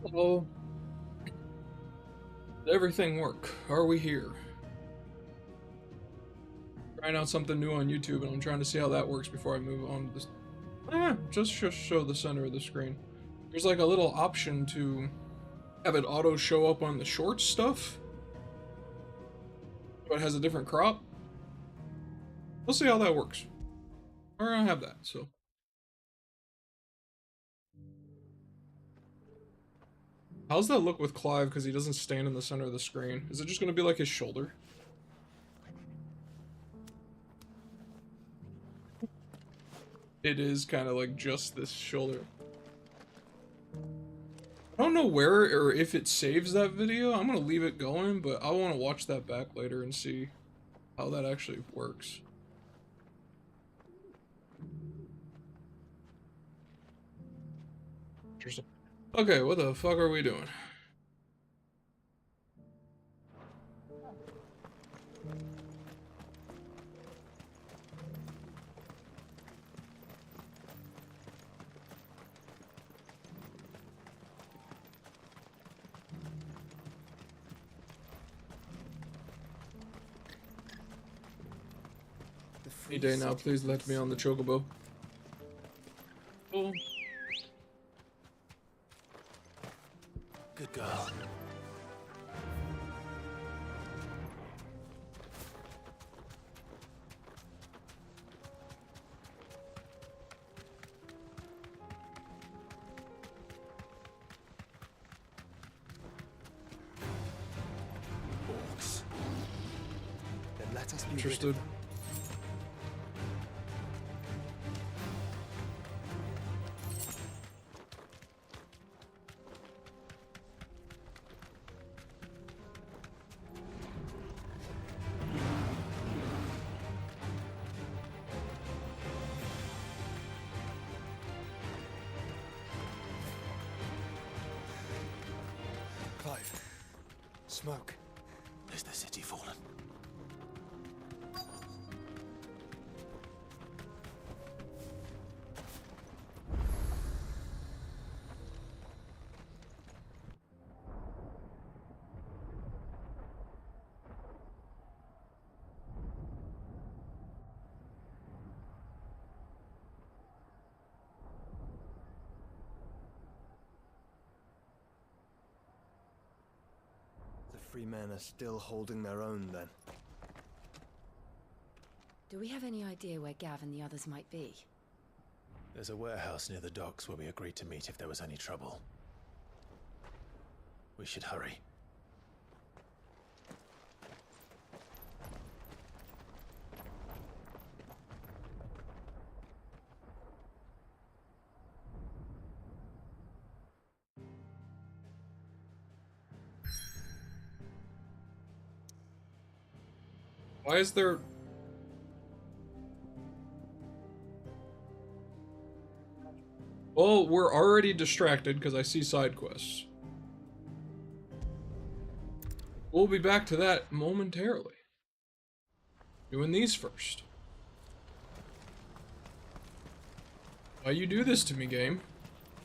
Hello. Did everything work? Are we here? Trying out something new on YouTube, and I'm trying to see how that works before I move on to this. Just show the center of the screen. There's like a little option to have it auto show up on the short stuff, but it has a different crop. We'll see how that works. We're gonna have that, so. How's that look with Clive, because he doesn't stand in the center of the screen? Is it just gonna be like his shoulder? It is kind of like just this shoulder. I don't know where or if it saves that video. I'm gonna leave it going, but I want to watch that back later and see how that actually works. Interesting. Okay, what the fuck are we doing? Any day now, please let me on the chocobo. Oh. Good girl. Orcs. Then let us be Interested. Clive. Smoke. Is the city fallen? The free men are still holding their own, then. Do we have any idea where Gav and the others might be? There's a warehouse near the docks where we agreed to meet if there was any trouble. We should hurry. Why is there... Well, we're already distracted because I see side quests. We'll be back to that momentarily. Doing these first. Why you do this to me, game?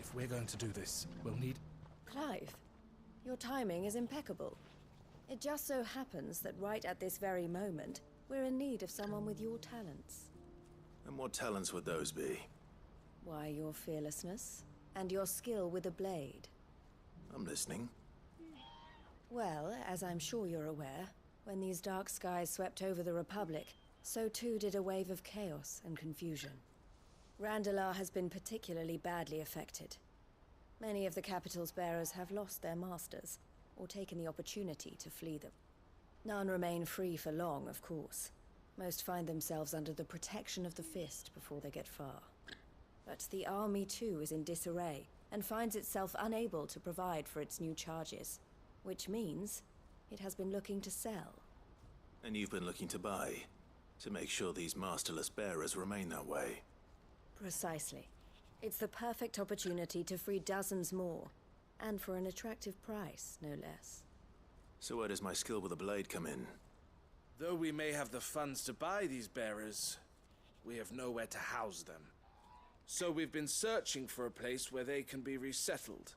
If we're going to do this, we'll need... Clive, your timing is impeccable. It just so happens that right at this very moment, we're in need of someone with your talents. And what talents would those be? Why, your fearlessness and your skill with a blade. I'm listening. Well, as I'm sure you're aware, when these dark skies swept over the Republic, so too did a wave of chaos and confusion. Randalar has been particularly badly affected. Many of the capital's bearers have lost their masters, or taken the opportunity to flee them. None remain free for long, of course. Most find themselves under the protection of the Fist before they get far. But the army too is in disarray, and finds itself unable to provide for its new charges. Which means it has been looking to sell. And you've been looking to buy, to make sure these masterless bearers remain that way. Precisely. It's the perfect opportunity to free dozens more, and for an attractive price, no less. So where does my skill with a blade come in? Though we may have the funds to buy these bearers, we have nowhere to house them. So we've been searching for a place where they can be resettled.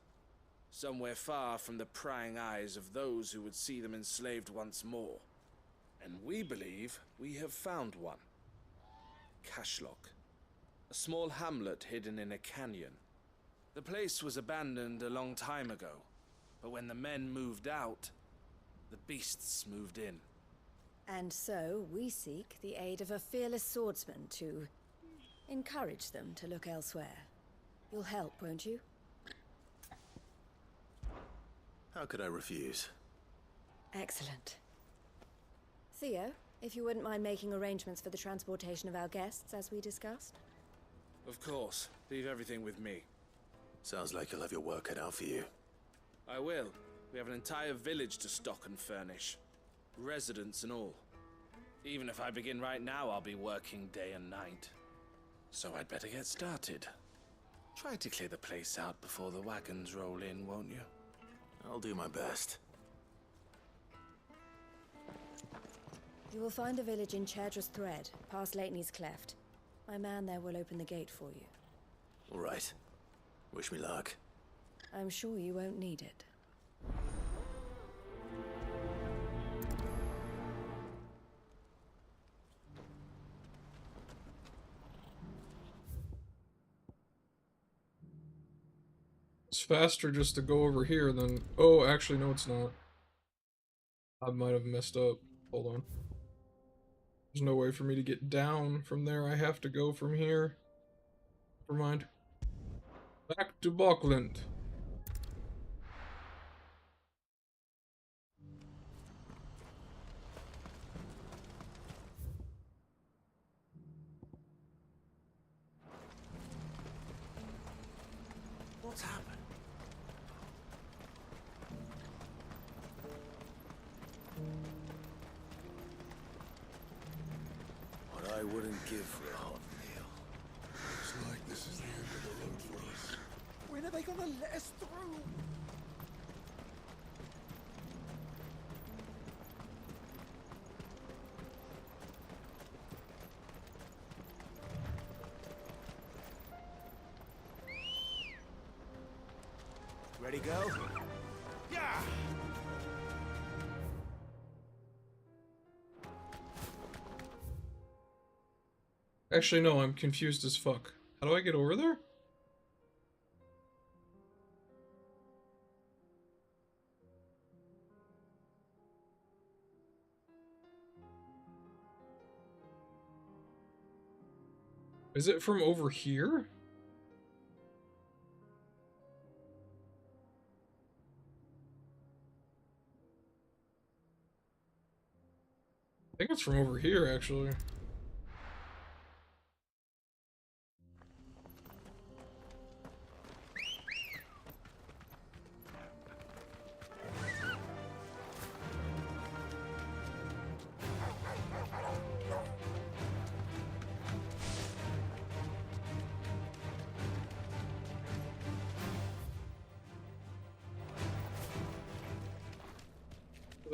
somewhere far from the prying eyes of those who would see them enslaved once more. And we believe we have found one. Cashlock, a small hamlet hidden in a canyon. The place was abandoned a long time ago, but when the men moved out, the beasts moved in. And so we seek the aid of a fearless swordsman to encourage them to look elsewhere. You'll help, won't you? How could I refuse? Excellent. Theo, if you wouldn't mind making arrangements for the transportation of our guests, as we discussed. Of course. Leave everything with me. Sounds like you'll have your work cut out for you. I will. We have an entire village to stock and furnish. Residents and all. Even if I begin right now, I'll be working day and night. So I'd better get started. Try to clear the place out before the wagons roll in, won't you? I'll do my best. You will find a village in Chaidra's Thread, past Lateney's Cleft. My man there will open the gate for you. All right. Wish me luck. I'm sure you won't need it. It's faster just to go over here than... Oh, actually, no, it's not. I might have messed up. Hold on. There's no way for me to get down from there. I have to go from here. Never mind. Back to Buckland. What's happened? What I wouldn't give for a hot meal. Looks like this is the end of the road for us. When are they gonna let us through? Ready, go? Yeah! Actually, no, I'm confused as fuck. How do I get over there? Is it from over here? I think it's from over here, actually.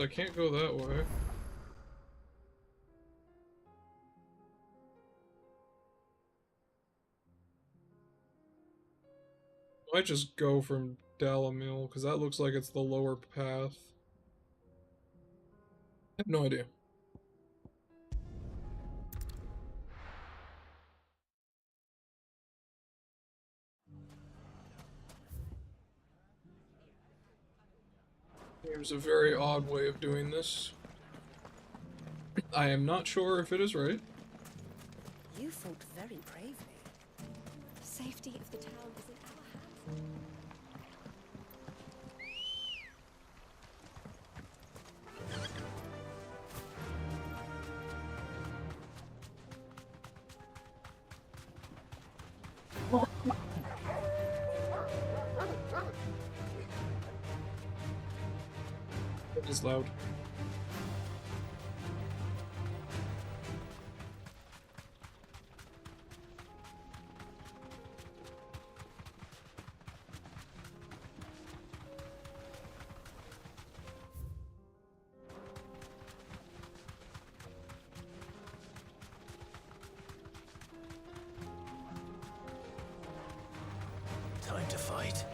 I can't go that way. Might just go from Dalamil, because that looks like it's the lower path. I have no idea. There's a very odd way of doing this. I am not sure if it is right. You fought very bravely. The safety of the town is in our hands. It is loud. Time to fight.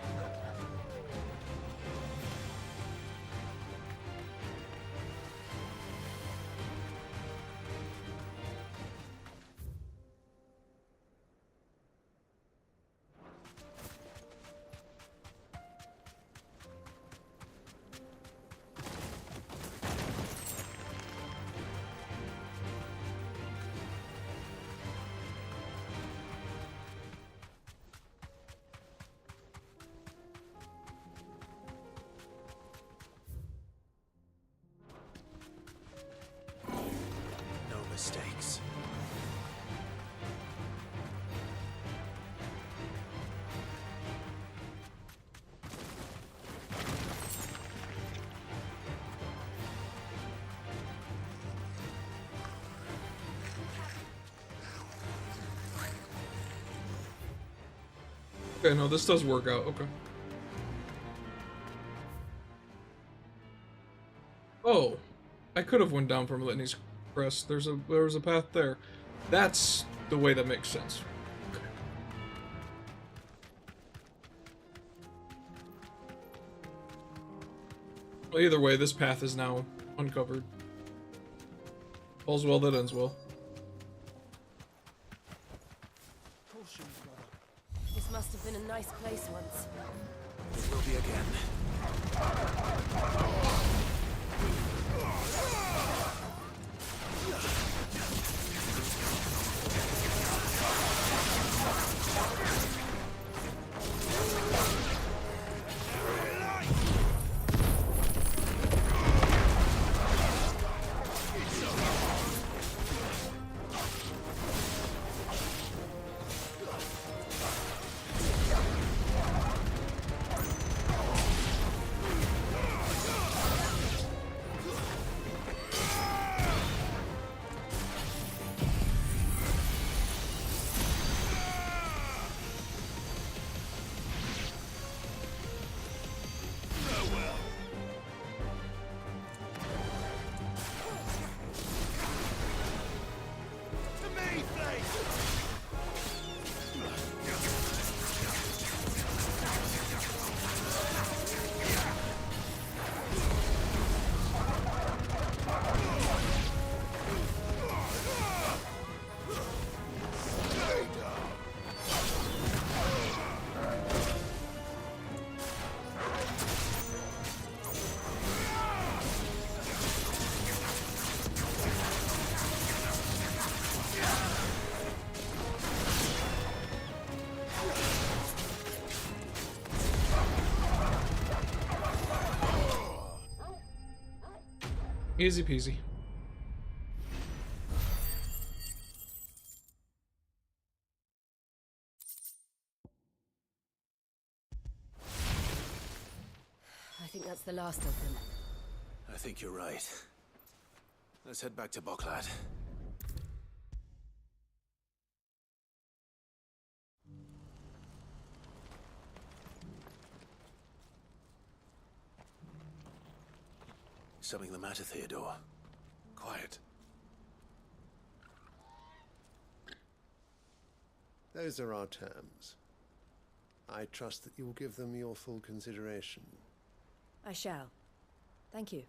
Okay, no, this does work out. Okay. Oh, I could have went down from Litany's Crest. There was a path there. That's the way that makes sense. Okay. Well, either way, this path is now uncovered. All's well that ends well. This must have been a nice place once. It will be again. Easy peasy. I think that's the last of them. I think you're right. Let's head back to Boklad. Something the matter, Theodore? Quiet. Those are our terms. I trust that you will give them your full consideration. I shall. Thank you.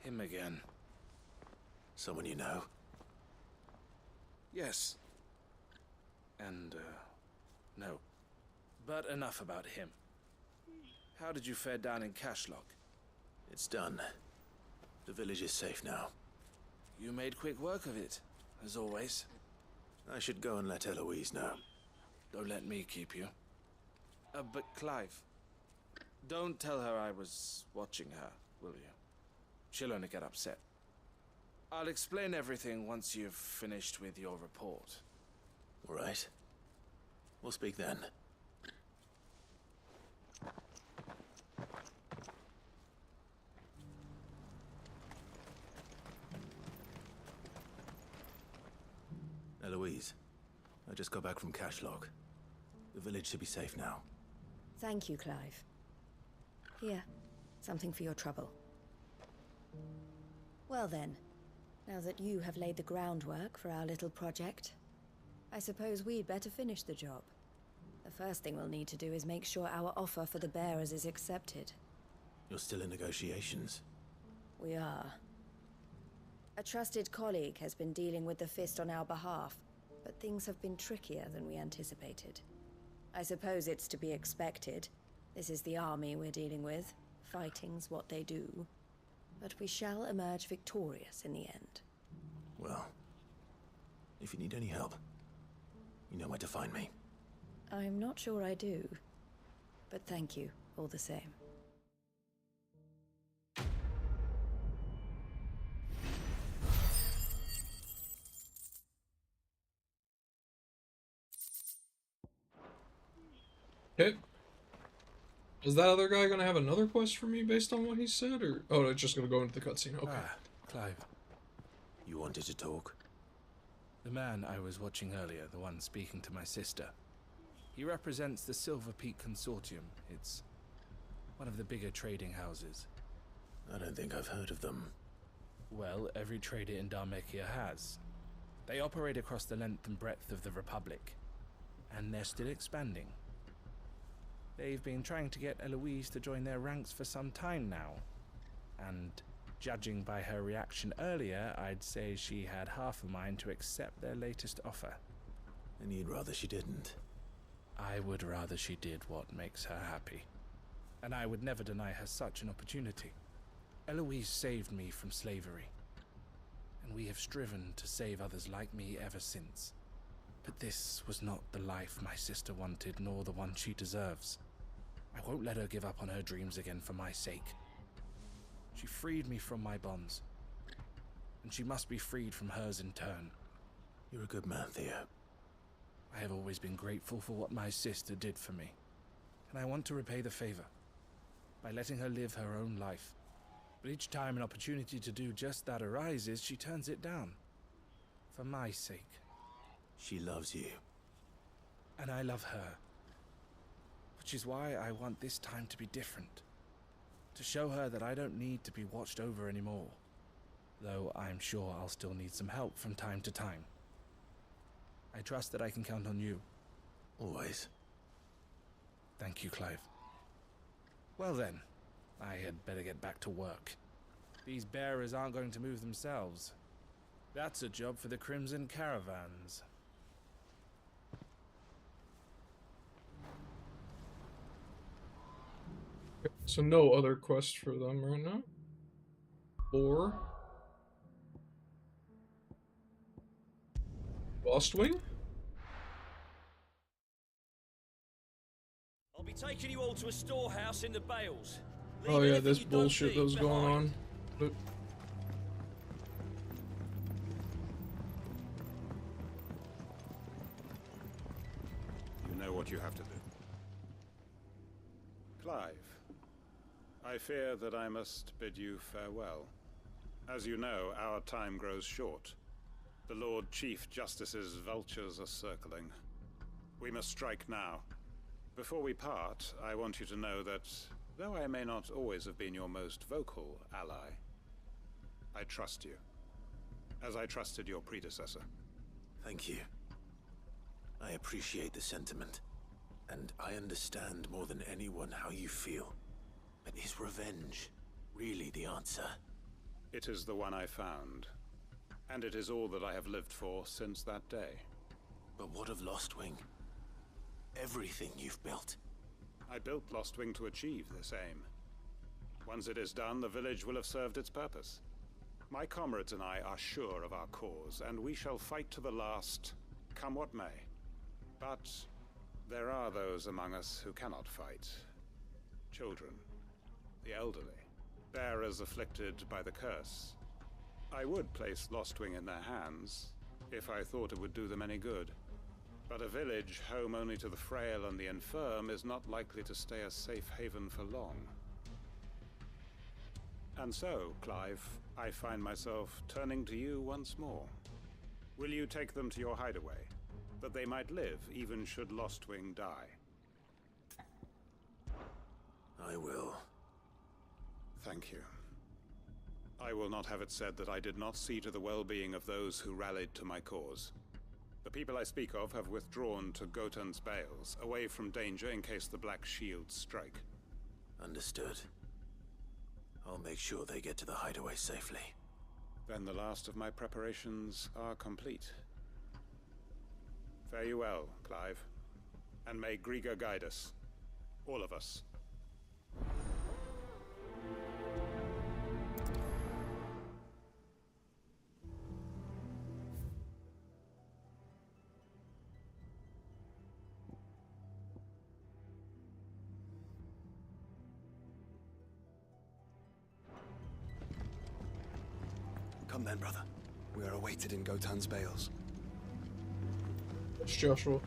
Him again. Someone you know? Yes. And, no. But enough about him. How did you fare down in Cashlock? It's done. The village is safe now. You made quick work of it, as always. I should go and let Eloise know. Don't let me keep you. But Clive, don't tell her I was watching her, will you? She'll only get upset. I'll explain everything once you've finished with your report. All right. We'll speak then. Eloise, I just got back from Cashlock. The village should be safe now. Thank you, Clive. Here, something for your trouble. Well then, now that you have laid the groundwork for our little project, I suppose we'd better finish the job. The first thing we'll need to do is make sure our offer for the bearers is accepted. You're still in negotiations? We are. A trusted colleague has been dealing with the Fist on our behalf, but things have been trickier than we anticipated. I suppose it's to be expected. This is the army we're dealing with. Fighting's what they do. But we shall emerge victorious in the end. Well, if you need any help, you know where to find me. I'm not sure I do. But thank you, all the same. Okay. Is that other guy gonna have another quest for me based on what he said, or oh, it's just gonna go into the cutscene? Okay. Ah, Clive. You wanted to talk? The man I was watching earlier, the one speaking to my sister. He represents the Silver Peak Consortium. It's one of the bigger trading houses. I don't think I've heard of them. Well, every trader in Dharmekia has. They operate across the length and breadth of the Republic, and they're still expanding. They've been trying to get Eloise to join their ranks for some time now, and judging by her reaction earlier, I'd say she had half a mind to accept their latest offer. And you'd rather she didn't? I would rather she did what makes her happy, and I would never deny her such an opportunity. Eloise saved me from slavery, and we have striven to save others like me ever since. But this was not the life my sister wanted, nor the one she deserves. I won't let her give up on her dreams again for my sake. She freed me from my bonds, and she must be freed from hers in turn. You're a good man, Theo. I have always been grateful for what my sister did for me, and I want to repay the favor by letting her live her own life. But each time an opportunity to do just that arises, she turns it down. For my sake. She loves you. And I love her. Which is why I want this time to be different. To show her that I don't need to be watched over anymore. Though I'm sure I'll still need some help from time to time. I trust that I can count on you. Always. Thank you, Clive. Well then, I had better get back to work. These bearers aren't going to move themselves. That's a job for the Crimson Caravans. So no other quests for them right now. Or Lost Wing? I'll be taking you all to a storehouse in the Bales. Oh Leave yeah, anything this you don't bullshit need that was going behind. on. Look. You know what you have to do. Clive, I fear that I must bid you farewell. As you know, our time grows short. The Lord Chief Justice's vultures are circling. We must strike now. Before we part, I want you to know that, though I may not always have been your most vocal ally, I trust you, as I trusted your predecessor. Thank you. I appreciate the sentiment, and I understand more than anyone how you feel. But is revenge really the answer? It is the one I found, and it is all that I have lived for since that day. But what of Lostwing? Everything you've built. I built Lostwing to achieve this aim. Once it is done, the village will have served its purpose. My comrades and I are sure of our cause, and we shall fight to the last, come what may. But there are those among us who cannot fight. Children, the elderly, bearers afflicted by the curse. I would place Lostwing in their hands, if I thought it would do them any good. But a village home only to the frail and the infirm is not likely to stay a safe haven for long. And so, Clive, I find myself turning to you once more. Will you take them to your hideaway, that they might live even should Lostwing die? I will. Thank you. I will not have it said that I did not see to the well-being of those who rallied to my cause. The people I speak of have withdrawn to Gotan's Bales, away from danger in case the Black Shields strike. Understood. I'll make sure they get to the hideaway safely. Then the last of my preparations are complete. Fare you well, Clive. And may Griga guide us. All of us. Come then, brother. We are awaited in Gotan's Bales. It's Joshua.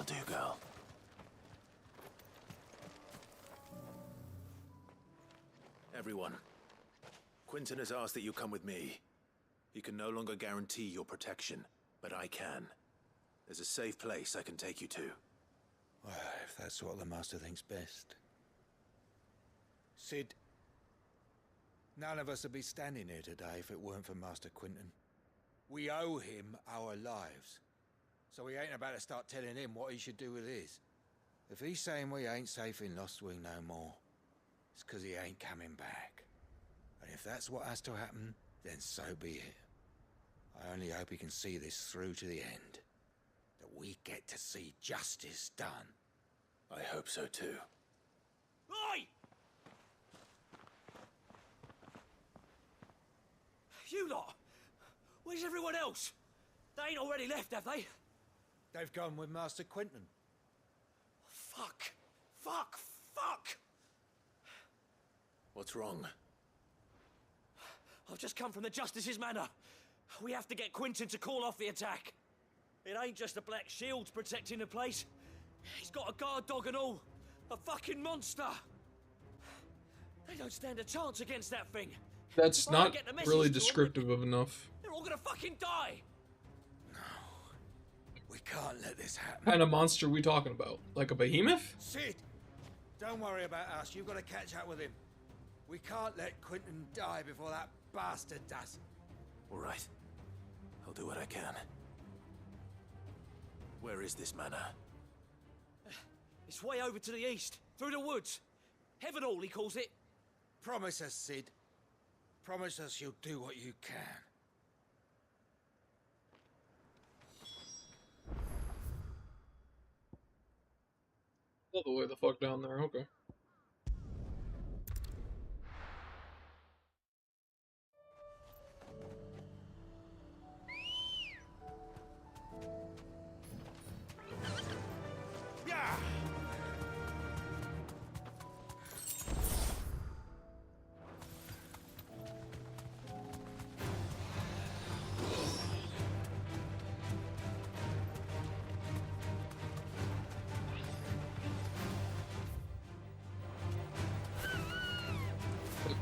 do, girl. Everyone, Quentin has asked that you come with me. He can no longer guarantee your protection, but I can. There's a safe place I can take you to. Well, if that's what the Master thinks best. Sid, none of us would be standing here today if it weren't for Master Quentin. We owe him our lives. So we ain't about to start telling him what he should do with his. If he's saying we ain't safe in Lost Wing no more, it's 'cause he ain't coming back. And if that's what has to happen, then so be it. I only hope he can see this through to the end. That we get to see justice done. I hope so too. Oi! You lot! Where's everyone else? They ain't already left, have they? They've gone with Master Quentin. Fuck! Fuck! Fuck! What's wrong? I've just come from the Justice's manor. We have to get Quentin to call off the attack. It ain't just the Black Shields protecting the place. He's got a guard dog and all. A fucking monster. They don't stand a chance against that thing. That's If I not get the message really to 'em, descriptive of enough. they're all gonna fucking die. We can't let this happen. What kind of monster we talking about? Like a behemoth? Sid! Don't worry about us. You've got to catch up with him. We can't let Quentin die before that bastard does. All right. I'll do what I can. Where is this manor? It's way over to the east, through the woods. Heaven Hall, he calls it. Promise us, Sid. Promise us you'll do what you can. All the way the fuck down there, okay. Yeah!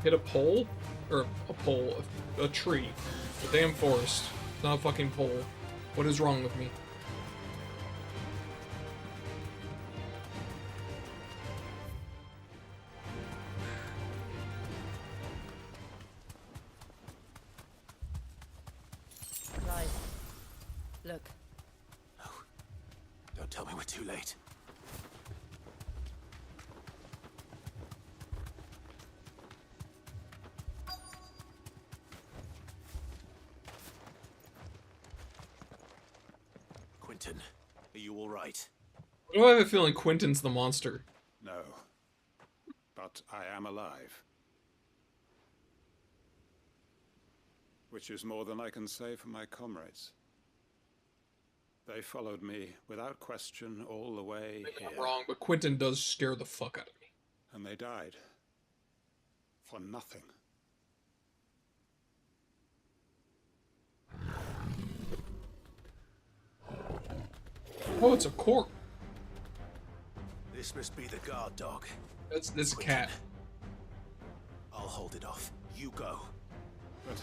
Hit a pole? Or a pole, a tree. A damn forest. Not a fucking pole. What is wrong with me? Right. Look. No. Don't tell me we're too late. Quentin, are you all right? Why do I have a feeling Quentin's the monster? No. But I am alive. Which is more than I can say for my comrades. They followed me without question all the way Maybe here. I'm wrong, but Quentin does scare the fuck out of me. And they died. For nothing. Oh, it's a cork. This must be the guard dog. That's this Quentin, cat. I'll hold it off. You go. But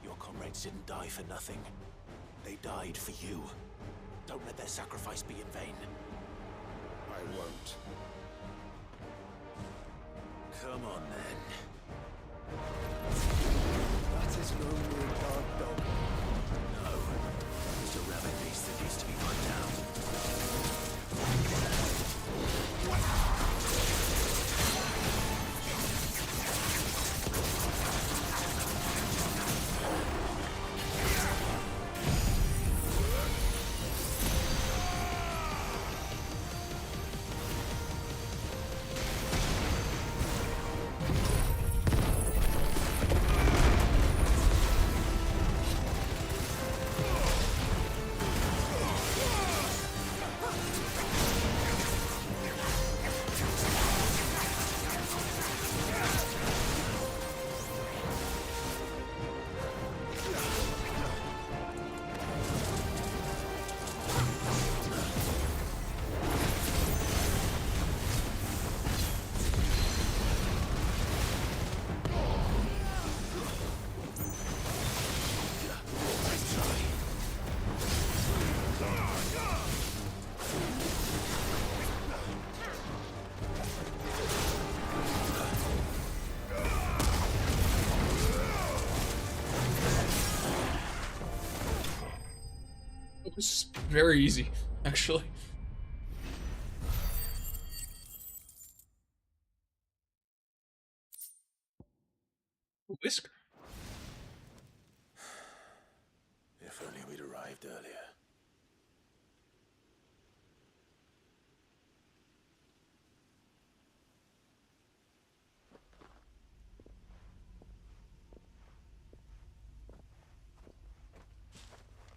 Your comrades didn't die for nothing. They died for you. Don't let their sacrifice be in vain. I won't. Come on, then. That is no mere guard dog. No. It's a rabid beast that needs to be put down. It's very easy, actually. Whisker. If only we'd arrived earlier.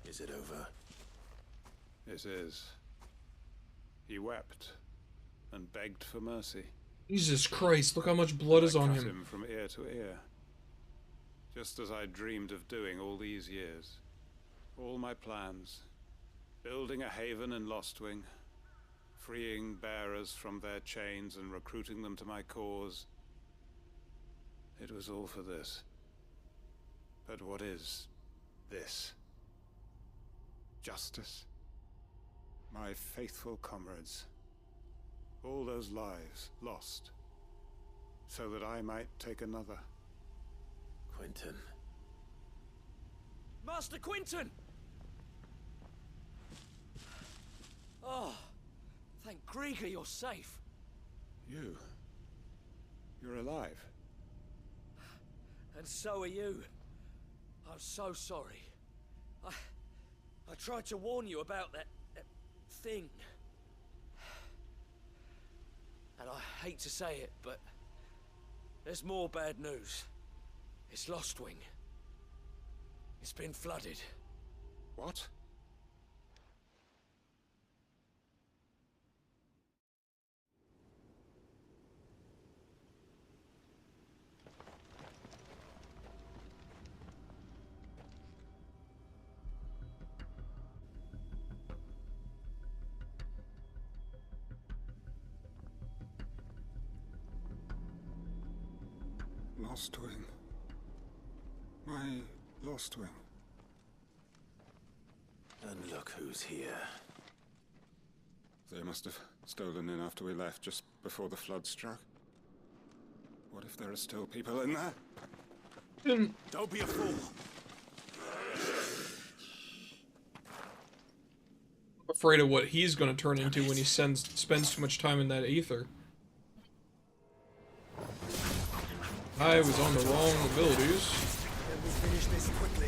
Is it over? It is. He wept and begged for mercy. Jesus Christ, look how much blood is on I cut him. him from ear to ear. Just as I dreamed of doing all these years. All my plans. Building a haven in Lostwing. Freeing bearers from their chains and recruiting them to my cause. It was all for this. But what is this? Justice? My faithful comrades. All those lives lost. So that I might take another. Quentin. Master Quinton! Oh, thank Grieger you're safe. You're alive. And so are you. I'm so sorry. I tried to warn you about that thing. And I hate to say it, but there's more bad news. It's Lostwing. It's been flooded. What? Lostwing. My Lostwing. And look who's here. They must have stolen in after we left, just before the flood struck. What if there are still people in there? Don't be a fool. Afraid of what he's gonna turn into when he spends too much time in that ether. I was on the wrong abilities. Let me finish this quickly.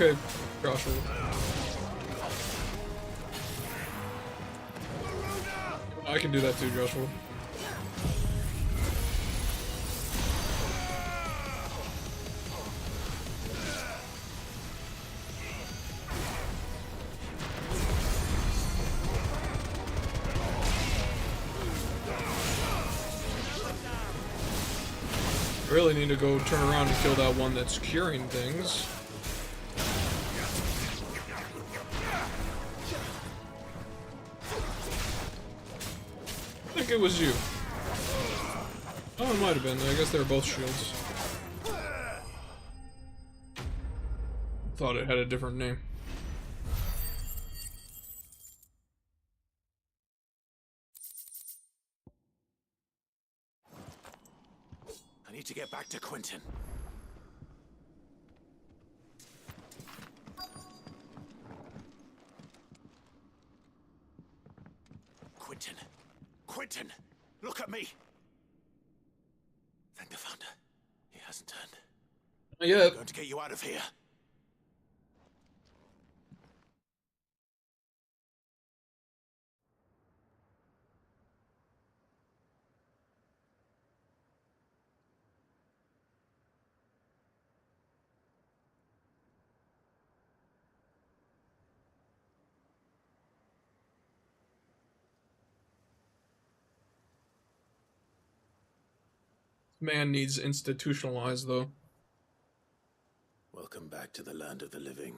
Okay, Joshua. I can do that too, Joshua. I really need to go turn around and kill that one that's curing things. I think it was you. Oh, it might have been. I guess they were both shields. Thought it had a different name. I need to get back to Quentin. Look at me! Thank the Founder. He hasn't turned. Not yet. I'm going to get you out of here. Man needs institutionalized, though. Welcome back to the land of the living.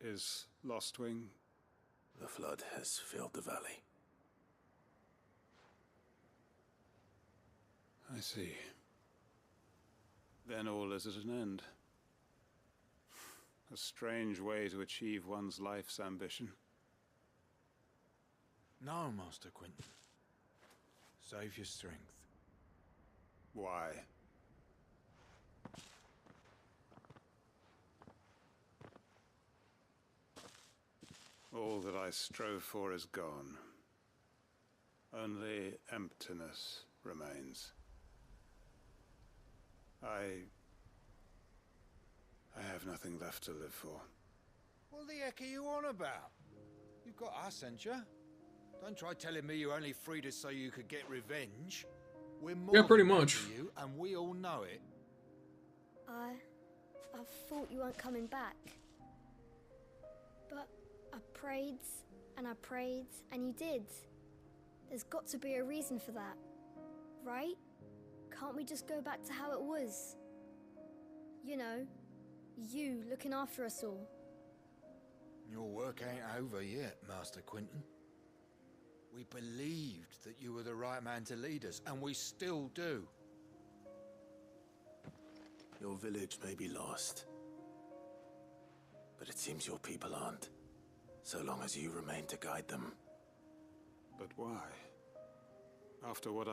Is Lostwing? The flood has filled the valley. I see. Then all is at an end. A strange way to achieve one's life's ambition. No, Master Quinton. Save your strength. Why? All that I strove for is gone. Only emptiness remains. I have nothing left to live for. What the heck are you on about? You've got us, ain't you? Don't try telling me you only freed us so you could get revenge. We're more Yeah, pretty than that much. to you, and we all know it. I thought you weren't coming back. But I prayed, and you did. There's got to be a reason for that, right? Can't we just go back to how it was? You know, you looking after us all. Your work ain't over yet, Master Quinton. We believed that you were the right man to lead us, and we still do. Your village may be lost, but it seems your people aren't, so long as you remain to guide them. But why? After what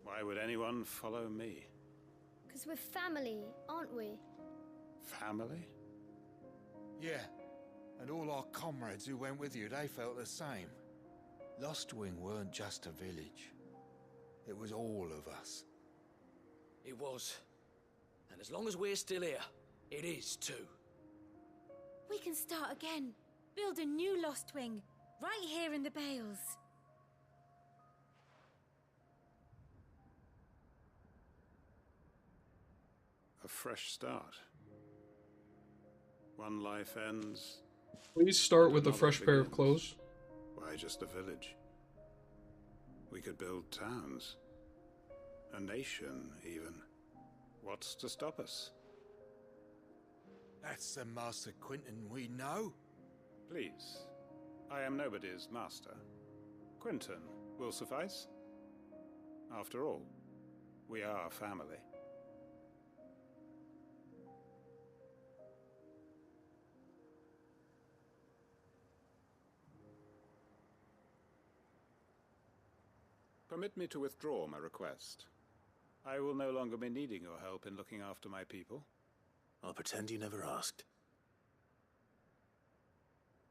why would anyone follow me? 'Cause we're family, aren't we? Family? Yeah, and all our comrades who went with you, they felt the same. Lostwing weren't just a village. It was all of us. It was. And as long as we're still here, it is too. We can start again. Build a new Lost Wing, right here in the Bales. A fresh start. One life ends. Please start with a another fresh pair of begins. clothes. Why just a village? We could build towns. A nation, even. What's to stop us? That's the Master Quinton we know. Please. I am nobody's master. Quinton will suffice. After all, we are family. Permit me to withdraw my request. I will no longer be needing your help in looking after my people. I'll pretend you never asked.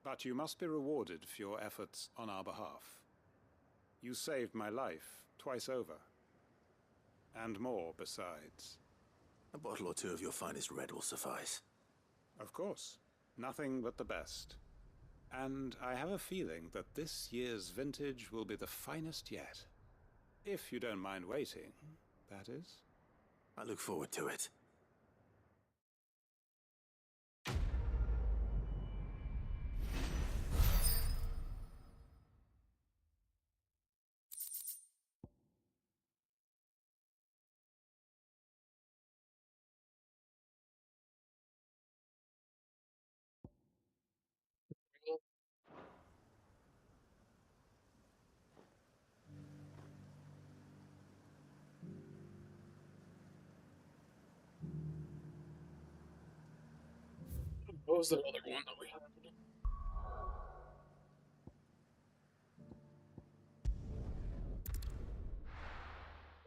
But you must be rewarded for your efforts on our behalf. You saved my life twice over. And more besides. A bottle or two of your finest red will suffice. Of course. Nothing but the best. And I have a feeling that this year's vintage will be the finest yet. If you don't mind waiting, that is. I look forward to it. What was that other one that we had?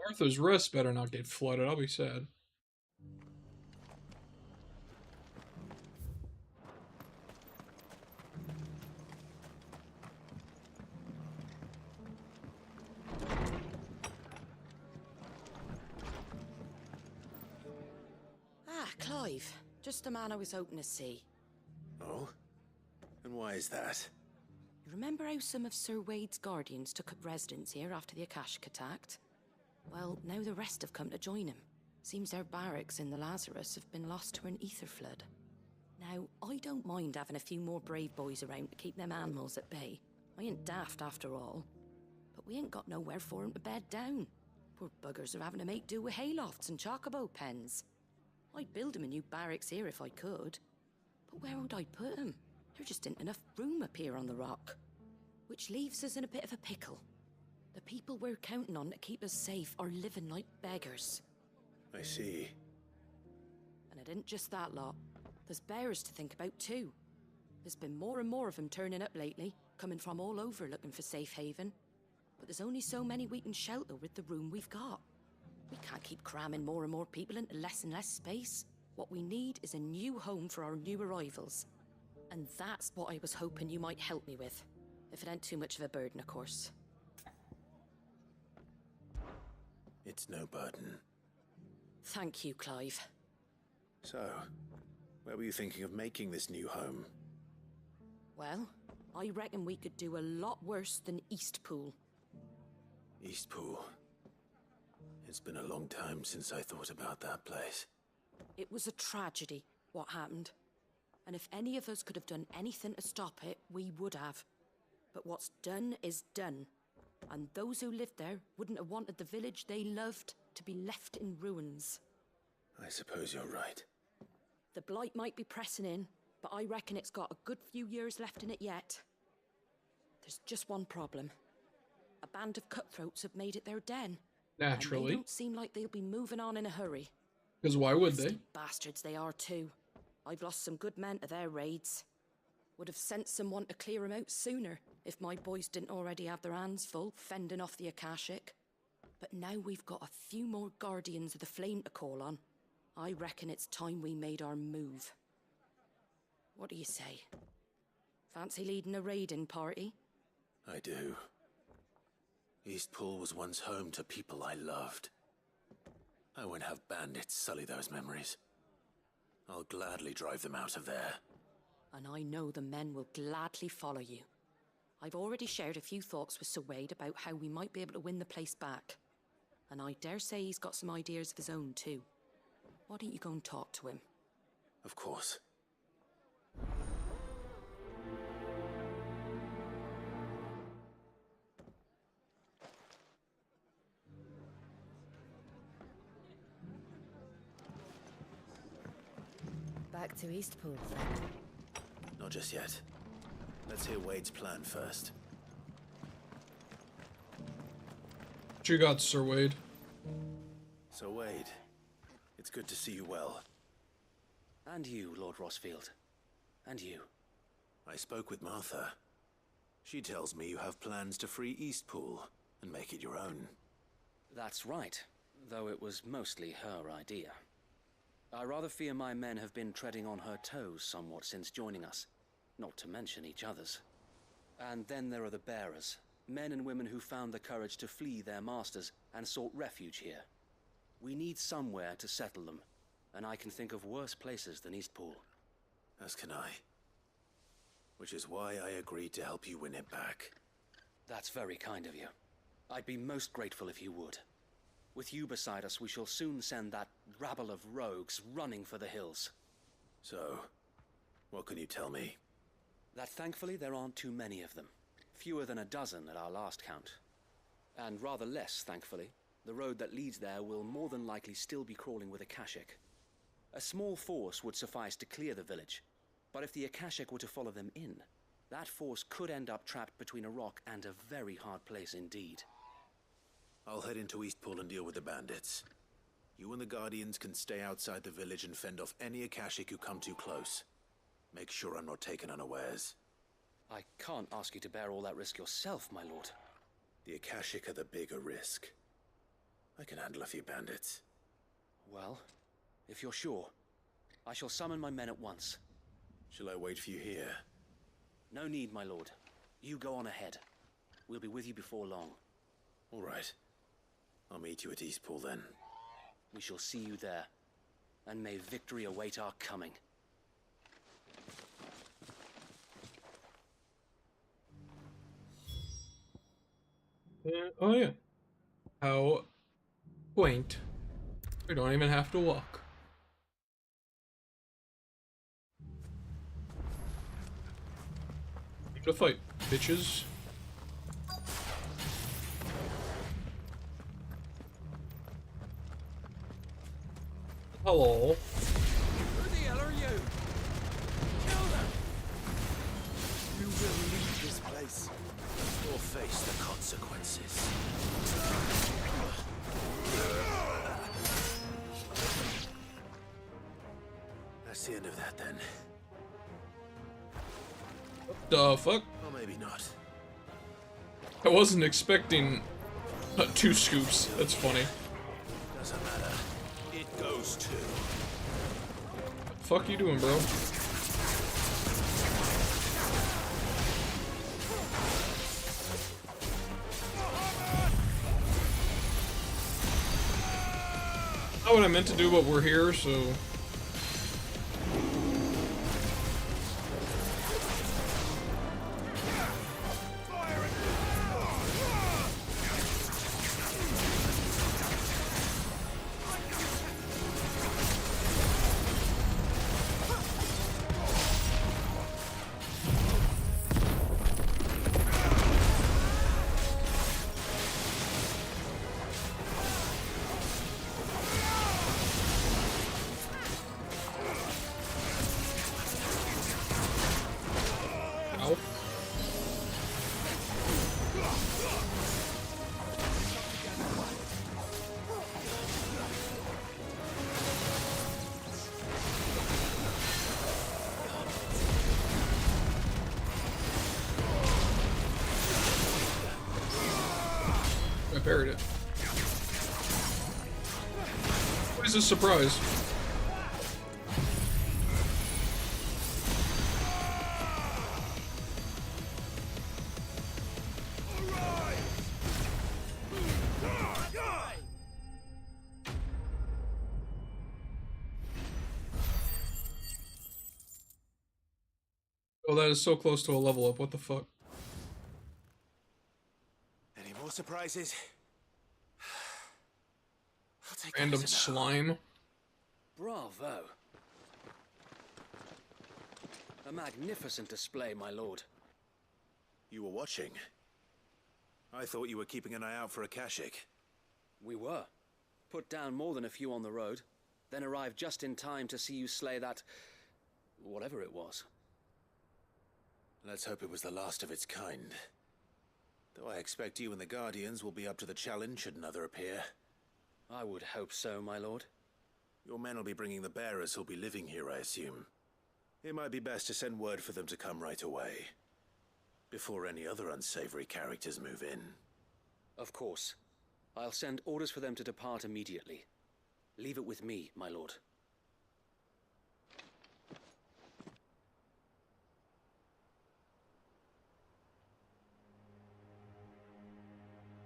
Arthur's Rest better not get flooded. I'll be sad. Clive. Just the man I was hoping to see. Oh? And why is that? You remember how some of Sir Wade's guardians took up residence here after the Akashic attacked? Well, now the rest have come to join him. Seems their barracks in the Lazarus have been lost to an ether flood. Now, I don't mind having a few more brave boys around to keep them animals at bay. I ain't daft after all. But we ain't got nowhere for 'em to bed down. Poor buggers are having to make do with haylofts and chocobo pens. I'd build 'em a new barracks here if I could. But where would I put 'em? There just ain't enough room up here on the rock. Which leaves us in a bit of a pickle. The people we're counting on to keep us safe are living like beggars. I see. And it ain't just that lot. There's bears to think about too. There's been more and more of them turning up lately, coming from all over looking for safe haven. But there's only so many we can shelter with the room we've got. We can't keep cramming more and more people into less and less space. What we need is a new home for our new arrivals. And that's what I was hoping you might help me with. If it ain't too much of a burden, of course. It's no burden. Thank you, Clive. So, where were you thinking of making this new home? Well, I reckon we could do a lot worse than Eastpool. Eastpool. It's been a long time since I thought about that place. It was a tragedy, what happened. And if any of us could have done anything to stop it, we would have. But what's done is done. And those who lived there wouldn't have wanted the village they loved to be left in ruins. I suppose you're right. The blight might be pressing in, but I reckon it's got a good few years left in it yet. There's just one problem. A band of cutthroats have made it their den. Naturally. And they don't seem like they'll be moving on in a hurry. Because why would they? Nasty bastards they are too. I've lost some good men to their raids. Would have sent someone to clear them out sooner if my boys didn't already have their hands full fending off the Akashic. But now we've got a few more guardians of the flame to call on. I reckon it's time we made our move. What do you say? Fancy leading a raiding party? I do. Eastpool was once home to people I loved. I won't have bandits sully those memories. I'll gladly drive them out of there. And I know the men will gladly follow you. I've already shared a few thoughts with Sir Wade about how we might be able to win the place back. And I dare say he's got some ideas of his own too. Why don't you go and talk to him? Of course. Back to Eastpool, friend. Not just yet. Let's hear Wade's plan first. What you got, Sir Wade? So Wade, it's good to see you well. And you, Lord Rossfield. And you. I spoke with Martha. She tells me you have plans to free Eastpool and make it your own. That's right, though it was mostly her idea. I rather fear my men have been treading on her toes somewhat since joining us, not to mention each other's. And then there are the bearers, men and women who found the courage to flee their masters and sought refuge here. We need somewhere to settle them, and I can think of worse places than Eastpool. As can I. Which is why I agreed to help you win it back. That's very kind of you. I'd be most grateful if you would. With you beside us, we shall soon send that rabble of rogues running for the hills. So, what can you tell me? That thankfully there aren't too many of them. Fewer than a dozen at our last count. And rather less, thankfully. The road that leads there will more than likely still be crawling with Akashic. A small force would suffice to clear the village, but if the Akashic were to follow them in, that force could end up trapped between a rock and a very hard place indeed. I'll head into Eastpool and deal with the bandits. You and the Guardians can stay outside the village and fend off any Akashic who come too close. Make sure I'm not taken unawares. I can't ask you to bear all that risk yourself, my lord. The Akashic are the bigger risk. I can handle a few bandits. Well, if you're sure, I shall summon my men at once. Shall I wait for you here? No need, my lord. You go on ahead. We'll be with you before long. All right. I'll meet you at Eastpool then. We shall see you there. and may victory await our coming. Oh yeah. How quaint. We don't even have to walk. Time to fight, bitches. Hello. Who the hell are you? Kill them! You will leave this place or face the consequences. That's the end of that then. The fuck? Or maybe not. I wasn't expecting 2 scoops. That's funny. Doesn't matter. It goes too. Fuck you doing, bro? Not what I meant to do, but we're here, so... Ow. I parried it. What is this surprise? Oh, that is so close to a level up. What the fuck? Any more surprises? I'll take Random that as a no. slime. Bravo! A magnificent display, my lord. You were watching. I thought you were keeping an eye out for a Kashik. We were. Put down more than a few on the road, then arrived just in time to see you slay that... whatever it was. Let's hope it was the last of its kind. Though I expect you and the Guardians will be up to the challenge should another appear. I would hope so, my lord. Your men will be bringing the bearers who'll be living here, I assume. It might be best to send word for them to come right away, before any other unsavory characters move in. Of course. I'll send orders for them to depart immediately. Leave it with me, my lord.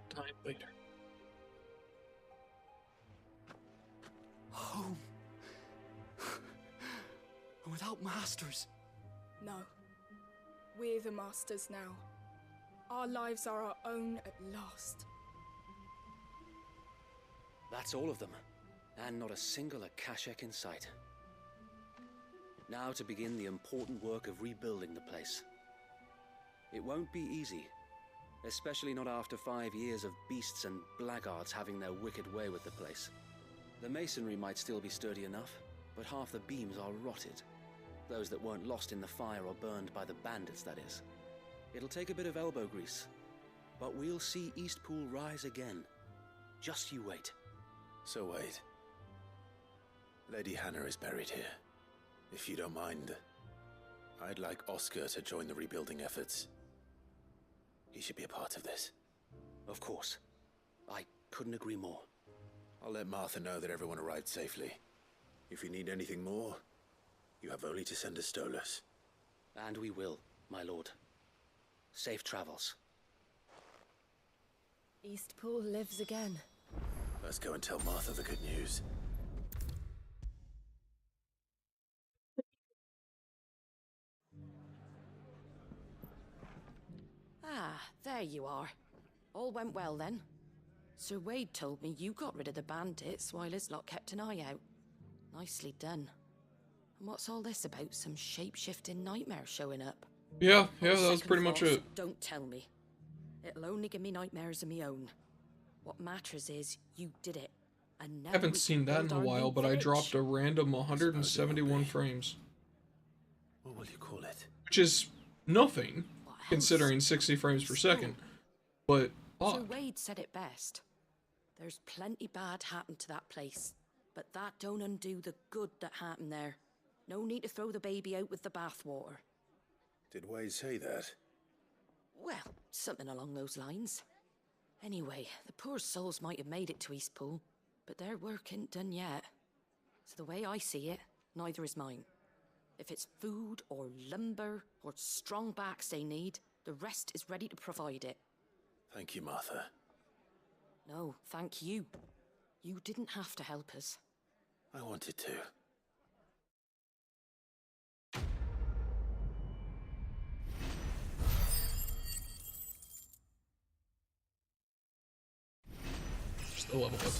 Time later. Home. Without masters. No. We're the masters now. Our lives are our own at last. That's all of them, and not a single Akashek in sight. Now to begin the important work of rebuilding the place. It won't be easy, especially not after 5 years of beasts and blackguards having their wicked way with the place. The masonry might still be sturdy enough, but half the beams are rotted. Those that weren't lost in the fire or burned by the bandits, that is. It'll take a bit of elbow grease, but we'll see Eastpool rise again. Just you wait. So wait. Lady Hannah is buried here. If you don't mind, I'd like Oscar to join the rebuilding efforts. He should be a part of this. Of course. I couldn't agree more. I'll let Martha know that everyone arrived safely. If you need anything more, you have only to send a Stolas. And we will, my lord. Safe travels. Eastpool lives again. Let's go and tell Martha the good news. There you are. All went well then. Sir Wade told me you got rid of the bandits while his lot kept an eye out. Nicely done. And what's all this about some shape-shifting nightmare showing up? Yeah, that was pretty much it. Don't tell me. It'll only give me nightmares of my own. What matters is you did it. And now Haven't seen that in a while, but I dropped a random 171 frames. What will you call it? Which is nothing, considering 60 frames per second. But Sir Wade said it best. There's plenty bad happened to that place, but that don't undo the good that happened there. No need to throw the baby out with the bathwater. Did Wade say that? Well, something along those lines. Anyway, the poor souls might have made it to Eastpool, but their work ain't done yet. So the way I see it, neither is mine. If it's food or lumber or strong backs they need, the rest is ready to provide it. Thank you, Martha. No, thank you. You didn't have to help us. I wanted to. Just a level up.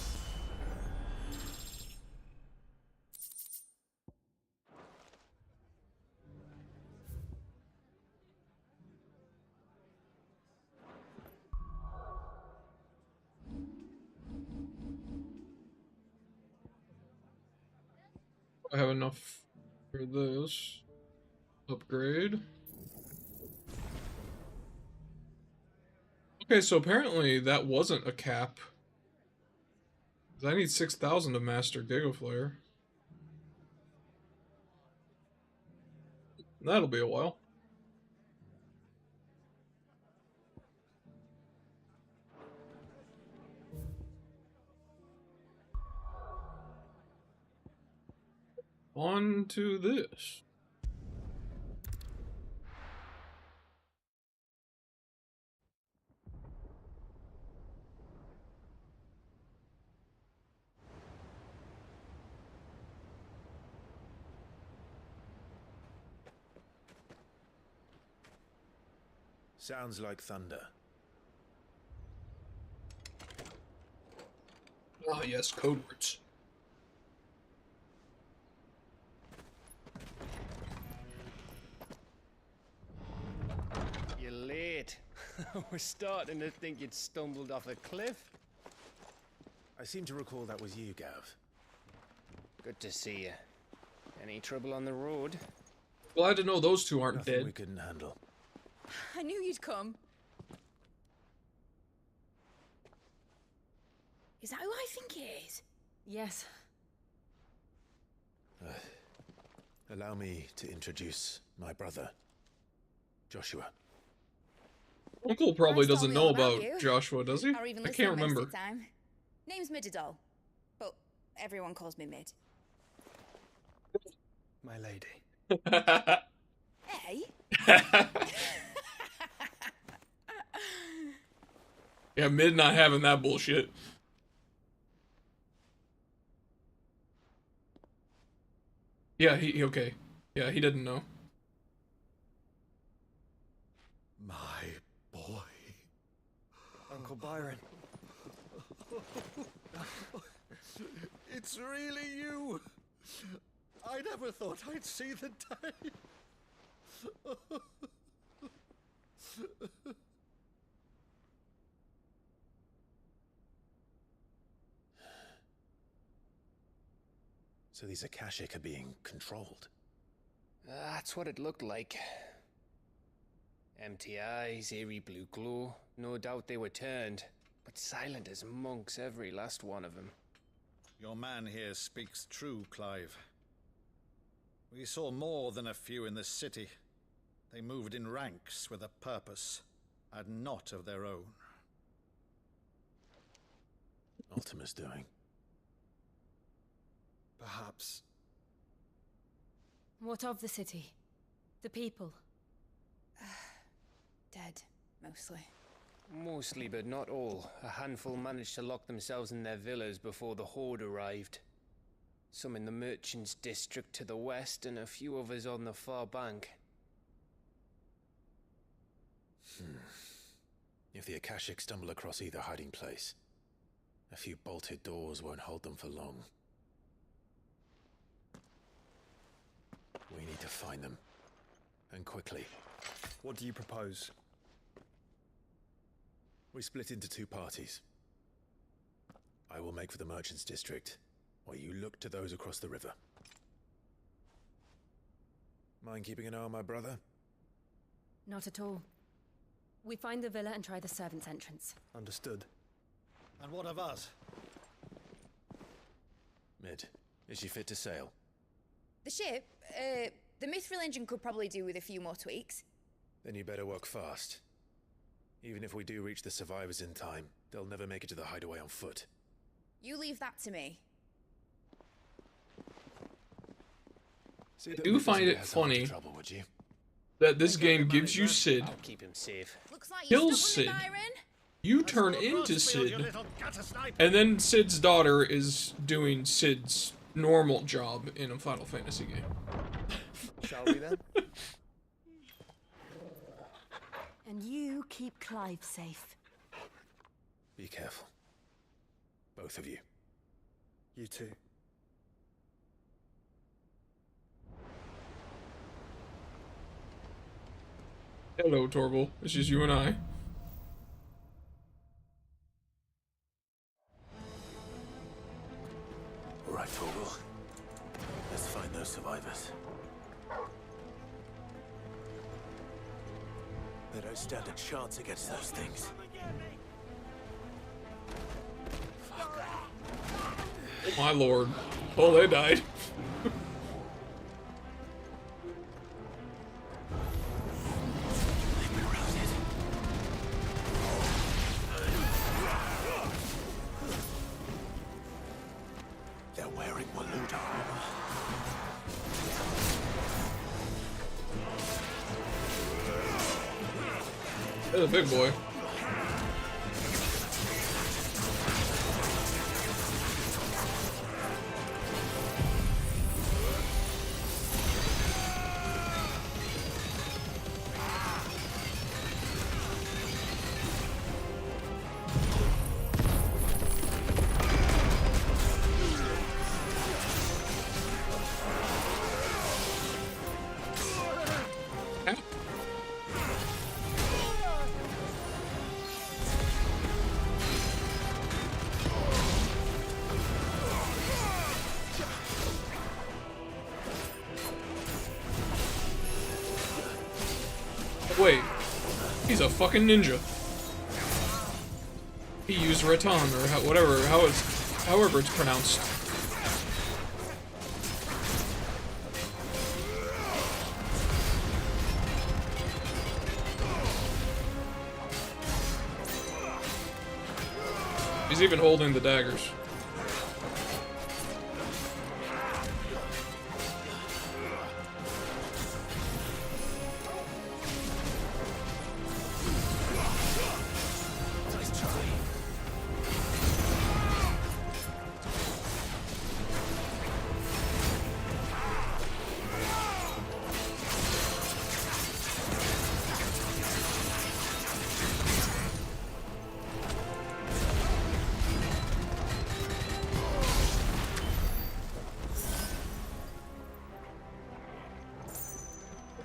I have enough for this. Upgrade. Okay, so apparently that wasn't a cap. I need 6,000 to master Gigaflare. That'll be a while. On to this. Sounds like thunder. Ah, yes, code words. You're late. We're starting to think you'd stumbled off a cliff. I seem to recall that was you, Gav. Good to see you. Any trouble on the road? Glad to know those two aren't Nothing dead. we couldn't handle. I knew you'd come. Is that who I think it is? Yes. Allow me to introduce my brother, Joshua. Uncle probably Christ, doesn't tell me know all about about you. Joshua, does he? Or even I listen can't most of remember. the time. Name's Mididol, but everyone calls me Mid. My lady. Hey? Yeah, Mid not having that bullshit. Yeah, he okay. Yeah, he didn't know. My boy. Uncle Byron. It's really you. I never thought I'd see the day. So these Akashic are being controlled. That's what it looked like. Empty eyes, eerie blue glow. No doubt they were turned, but silent as monks, every last one of them. Your man here speaks true, Clive. We saw more than a few in this city. They moved in ranks with a purpose, and not of their own. Ultima's doing. Perhaps. What of the city? The people? Dead, mostly. Mostly, but not all. A handful managed to lock themselves in their villas before the Horde arrived. Some in the Merchants' District to the west, and a few others on the far bank. If the Akashic stumble across either hiding place, a few bolted doors won't hold them for long. We need to find them. And quickly. What do you propose? We split into two parties. I will make for the Merchants District, while you look to those across the river. Mind keeping an eye on my brother? Not at all. We find the villa and try the servants' entrance. Understood. And what of us? Mid, is she fit to sail? The ship? The Mithril engine could probably do with a few more tweaks. Then you better work fast. Even if we do reach the survivors in time, they'll never make it to the hideaway on foot. You leave that to me. I do find it funny that this game gives you Sid, I'll keep him safe. kills Sid, you turn into Sid, and then Sid's daughter is doing Sid's normal job in a Final Fantasy game. Shall we then? And you keep Clive safe. Be careful. Both of you. You too. Hello, Torgal. It's just you and I. All right, Torgal. Let's find those survivors. They don't stand a chance against those things. Oh my lord. Oh, they died. They're wearing Waluda armor. They're the big boy. Wait, he's a fucking ninja. He used Raton, or however it's pronounced. He's even holding the daggers.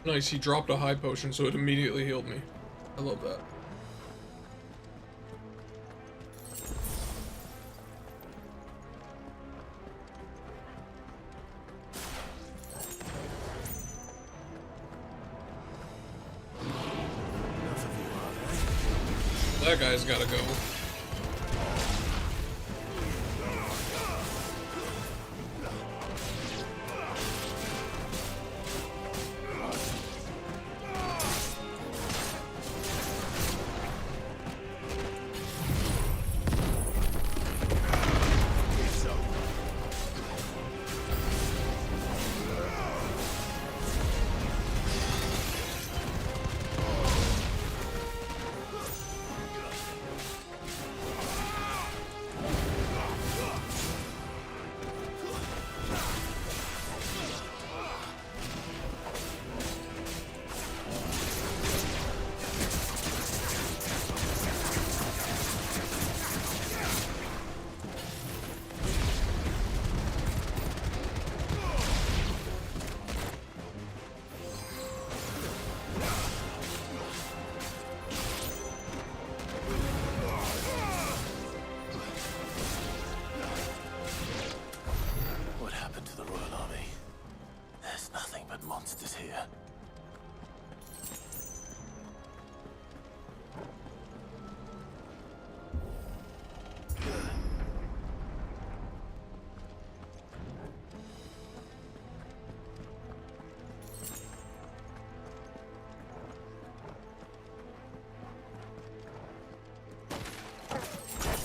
Nice, he dropped a high potion, so it immediately healed me. I love that. That guy's gotta go.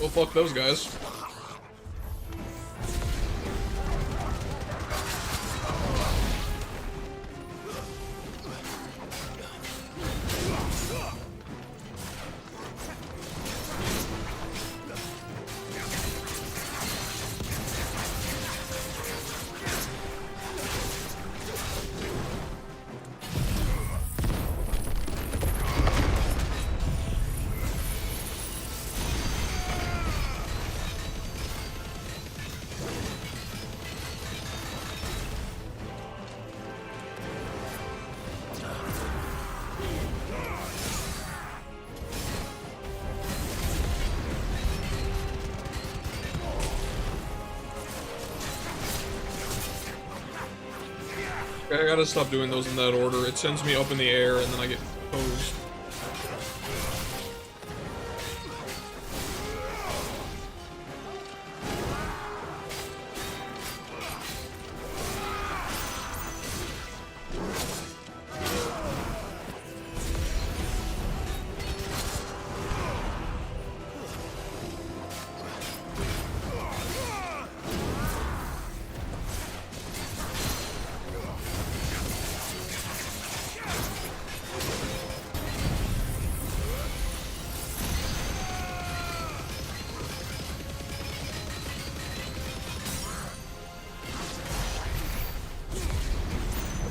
Well, fuck those guys. I gotta stop doing those in that order. It sends me up in the air and then I get posed.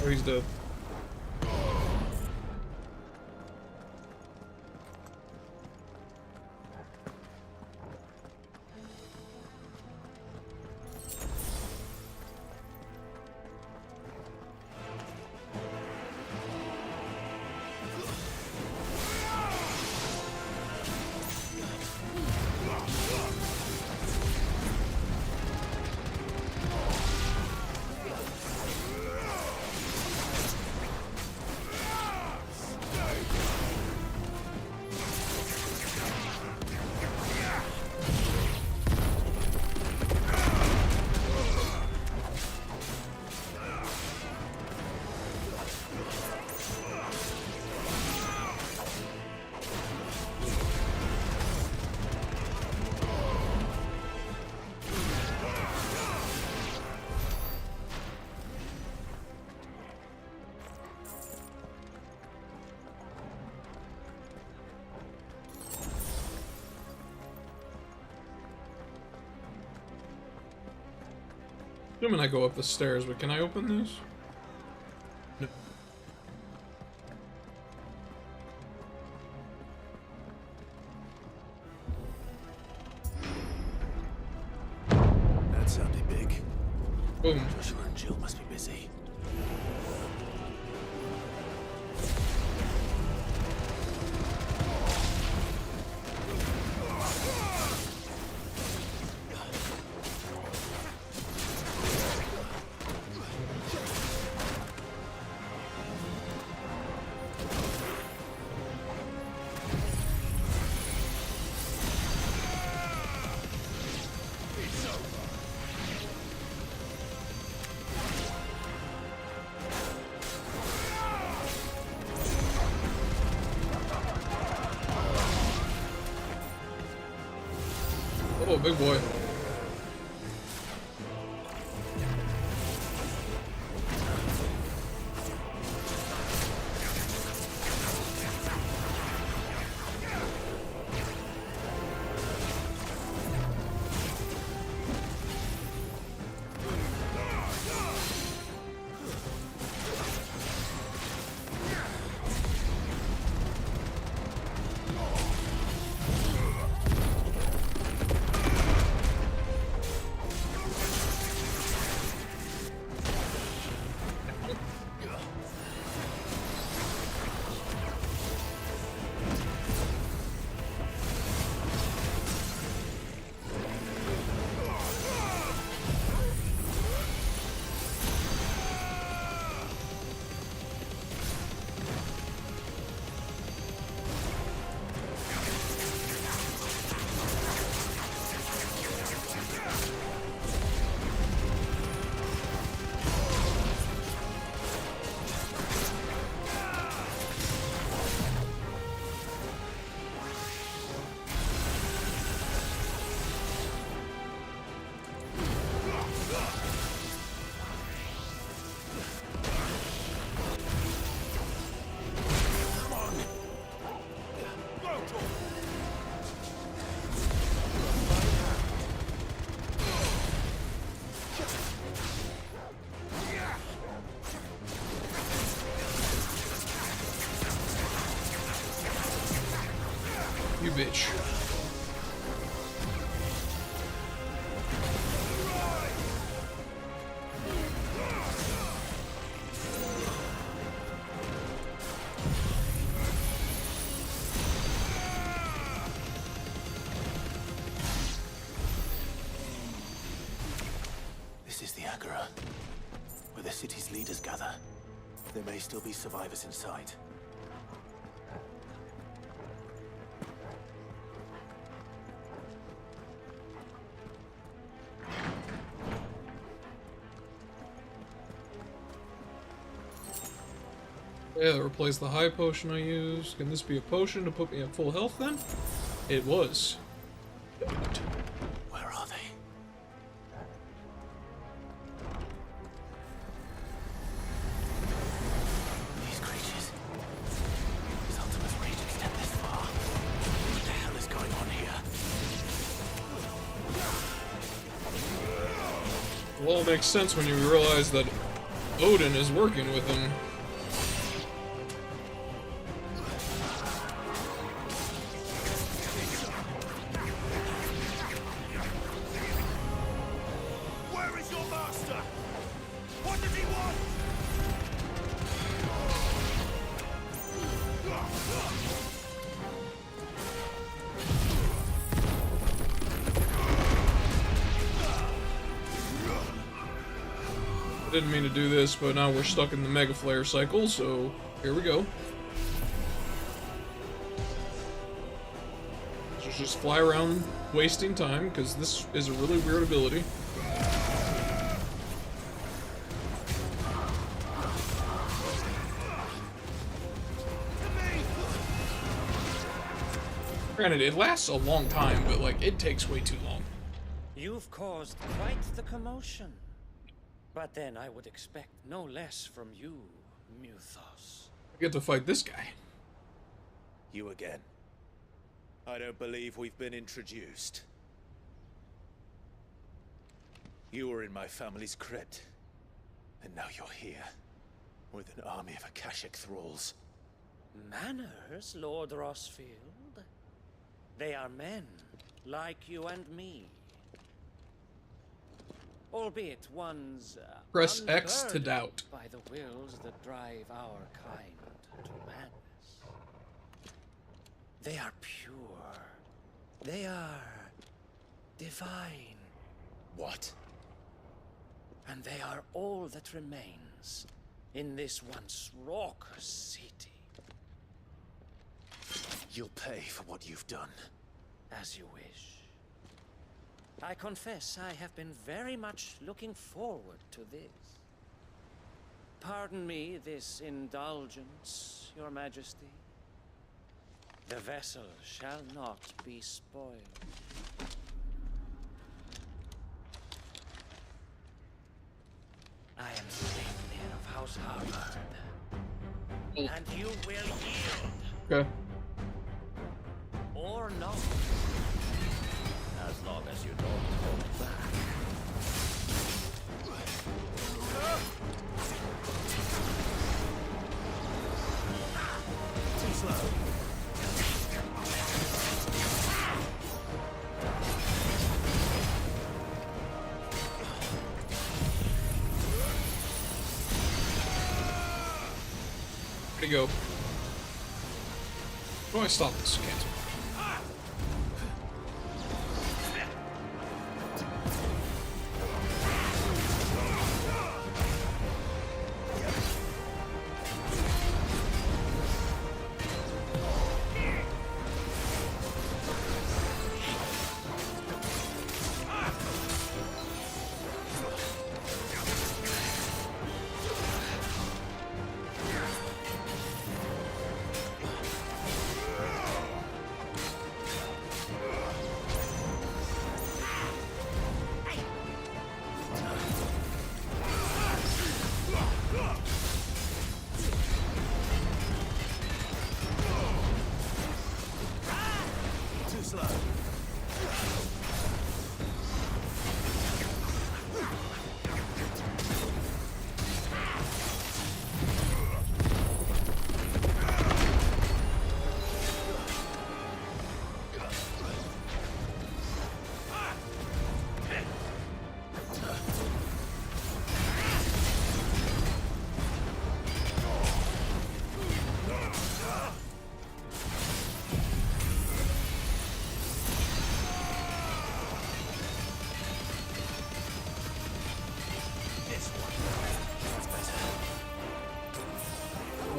Oh, he's dead. Assuming I go up the stairs, but can I open these? No. That sounded big. Boom. Joshua and Jill must be busy. Oh, big boy. bitch. This is the Agora, where the city's leaders gather. There may still be survivors inside. Yeah, that replaced the high potion I used. Can this be a potion to put me at full health then? It was. Where are they? These creatures. His ultimate rage extend this far. What the hell is going on here? Well, it makes sense when you realize that Odin is working with him. I didn't mean to do this, but now we're stuck in the Mega Flare cycle, so here we go. Just fly around wasting time, because this is a really weird ability. Granted, it lasts a long time, but like, it takes way too long. You've caused quite the commotion. But then I would expect no less from you, Muthos. I get to fight this guy. You again. I don't believe we've been introduced. You were in my family's crypt. And now you're here. With an army of Akashic thralls. Manners, Lord Rossfield? They are men, like you and me. Albeit one's Press X to doubt. By the wills that drive our kind to madness. They are pure. They are divine. What? And they are all that remains in this once raucous city. You'll pay for what you've done. As you wish. I confess I have been very much looking forward to this. Pardon me this indulgence, Your Majesty. The vessel shall not be spoiled. I am Sleipnir of House Harvard. And you will yield. Okay. Or not. As long as you don't hold back. Too slow. Where'd he go? How do I stop this? Cancel.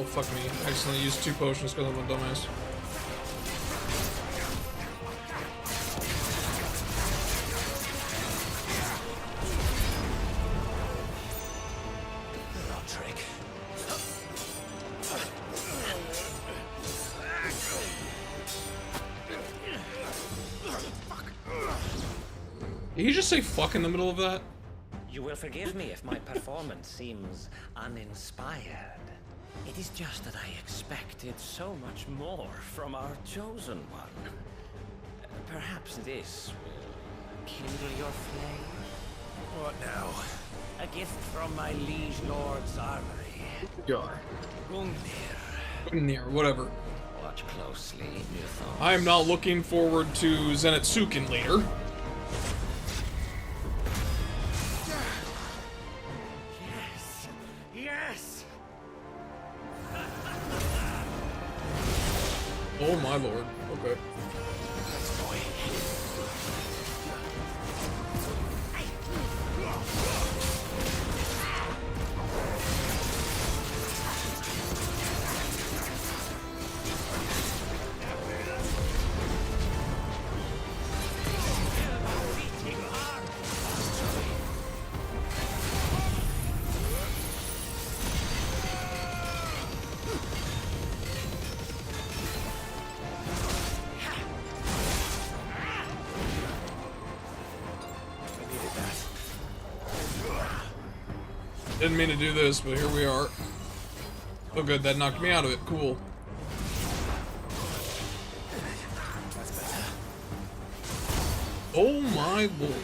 Oh, fuck me. I accidentally used 2 potions because I'm a dumbass. Did he just say fuck in the middle of that? You will forgive me if my performance seems uninspired. It is just that I expected so much more from our chosen one. Perhaps this will kindle your flame? What now? A gift from my liege lord's armory. Yar. Gungnir. Near, whatever. Watch closely, new thoughts. I am not looking forward to Zenitsuken later. Yes! Oh my lord. Okay. Didn't mean to do this, but here we are. Oh good, that knocked me out of it. Cool. Oh my lord.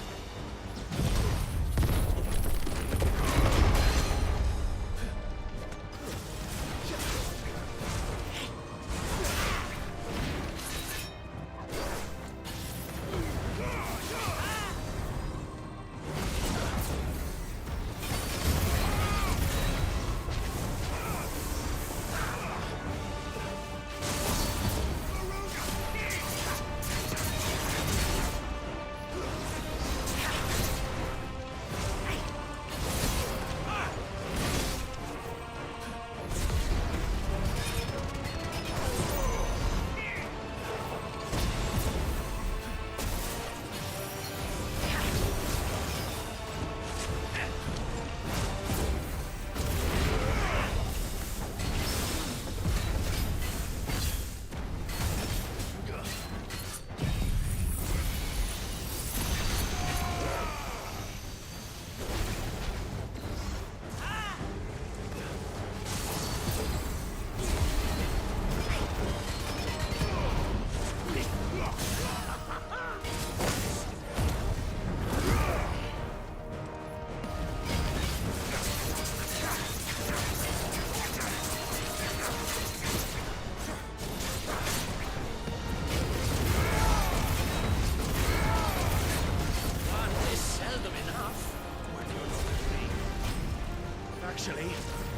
Actually,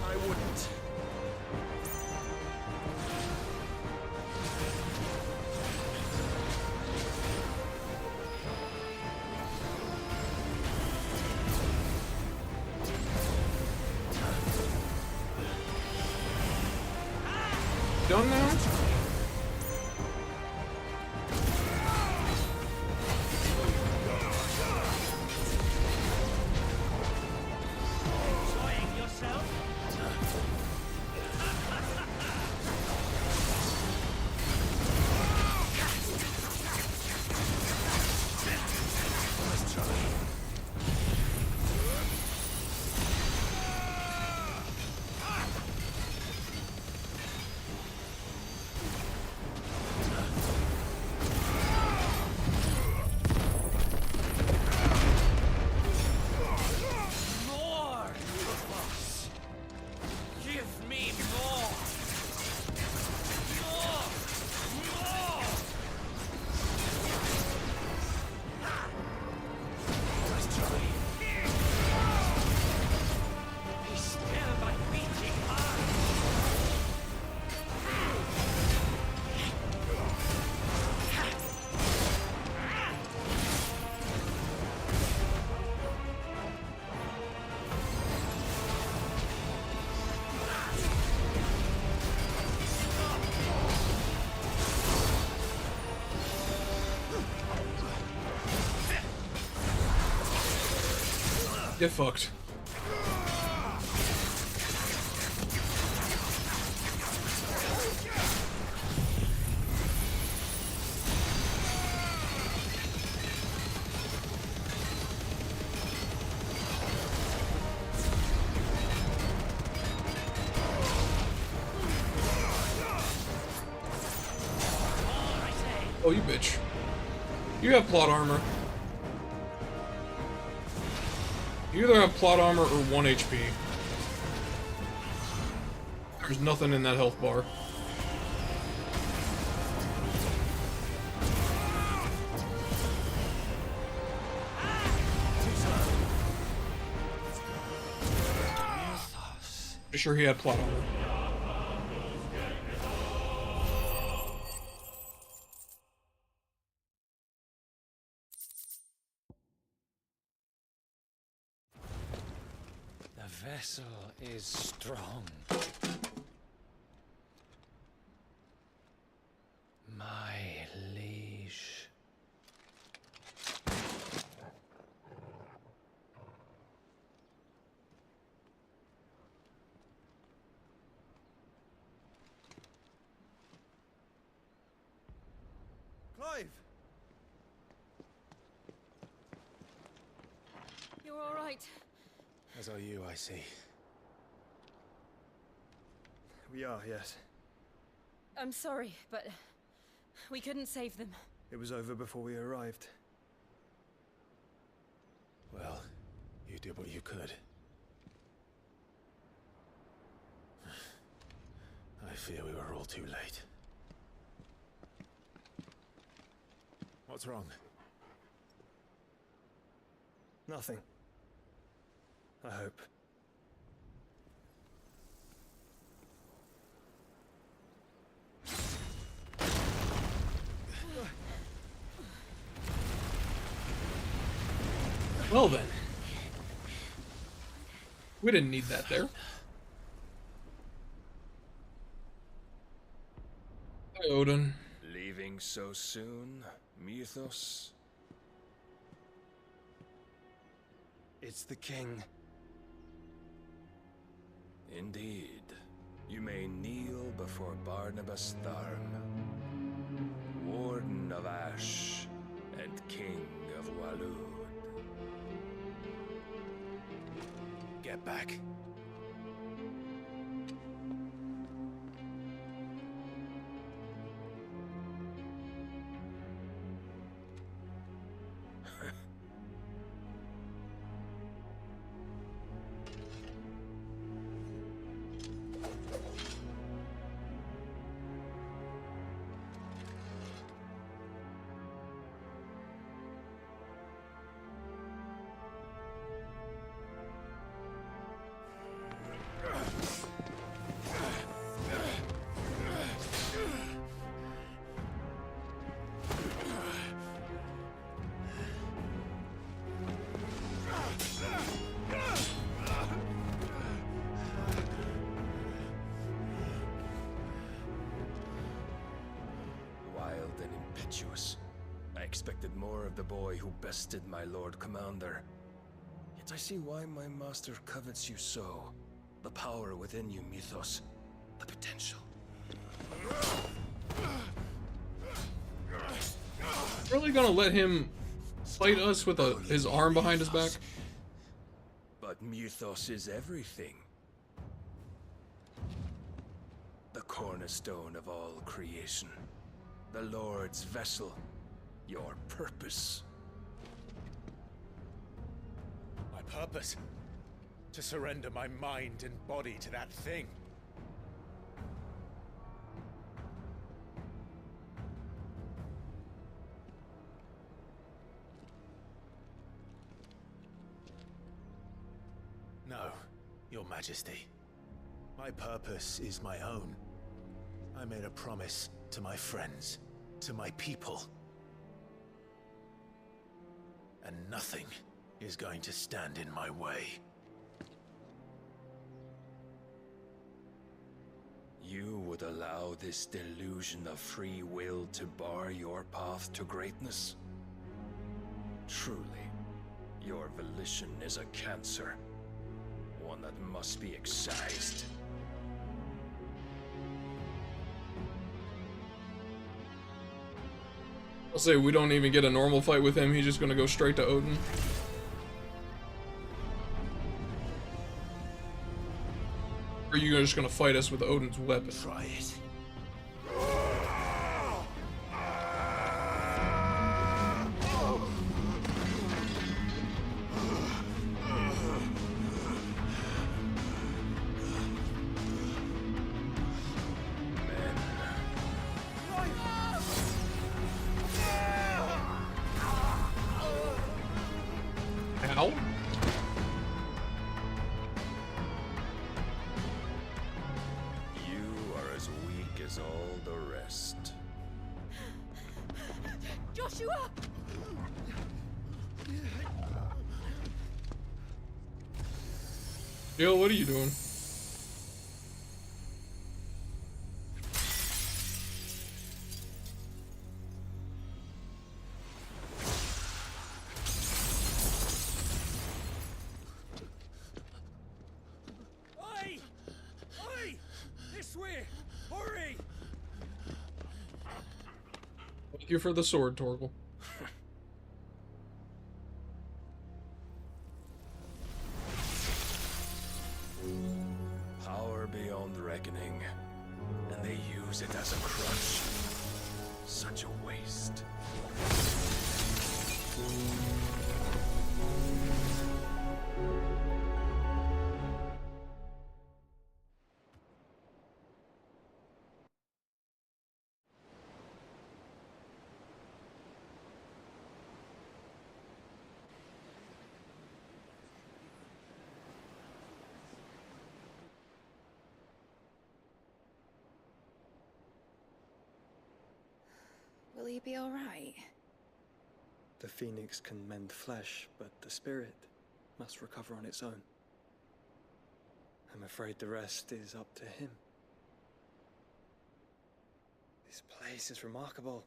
I wouldn't. Done now? Get fucked. Oh, you bitch. You have plot armor. You either have plot armor or 1 HP. There's nothing in that health bar. Pretty sure he had plot armor. The vessel is strong. My liege. Clive! You're all right. As are you, I see. We are, yes. I'm sorry, but we couldn't save them. It was over before we arrived. Well, you did what you could. I fear we were all too late. What's wrong? Nothing. I hope. Well then. We didn't need that there. Hi, Odin. Leaving so soon, Mythos? It's the king. Indeed. You may kneel before Barnabas Tharm, Warden of Ash and King of Walud. Get back. I expected more of the boy who bested my Lord Commander. Yet I see why my master covets you so. The power within you, Mythos. The potential. Really gonna let him fight us with his arm behind his back? But Mythos is everything. The cornerstone of all creation. The Lord's vessel. Your purpose. My purpose? To surrender my mind and body to that thing. No, Your Majesty. My purpose is my own. I made a promise to my friends, to my people. And nothing is going to stand in my way. You would allow this delusion of free will to bar your path to greatness? Truly, Your volition is a cancer. One that must be excised. I'll say we don't even get a normal fight with him, he's just gonna go straight to Odin. Or are you just gonna fight us with Odin's weapon? Try it. Ow. You are as weak as all the rest. Joshua! Jill, what are you doing? Oi! Oi! This way! Hurry! Thank you for the sword, Torgal. Power beyond reckoning, and they use it as a crutch. Such a waste. Will you be all right? The phoenix can mend flesh, but the spirit must recover on its own. I'm afraid the rest is up to him. This place is remarkable.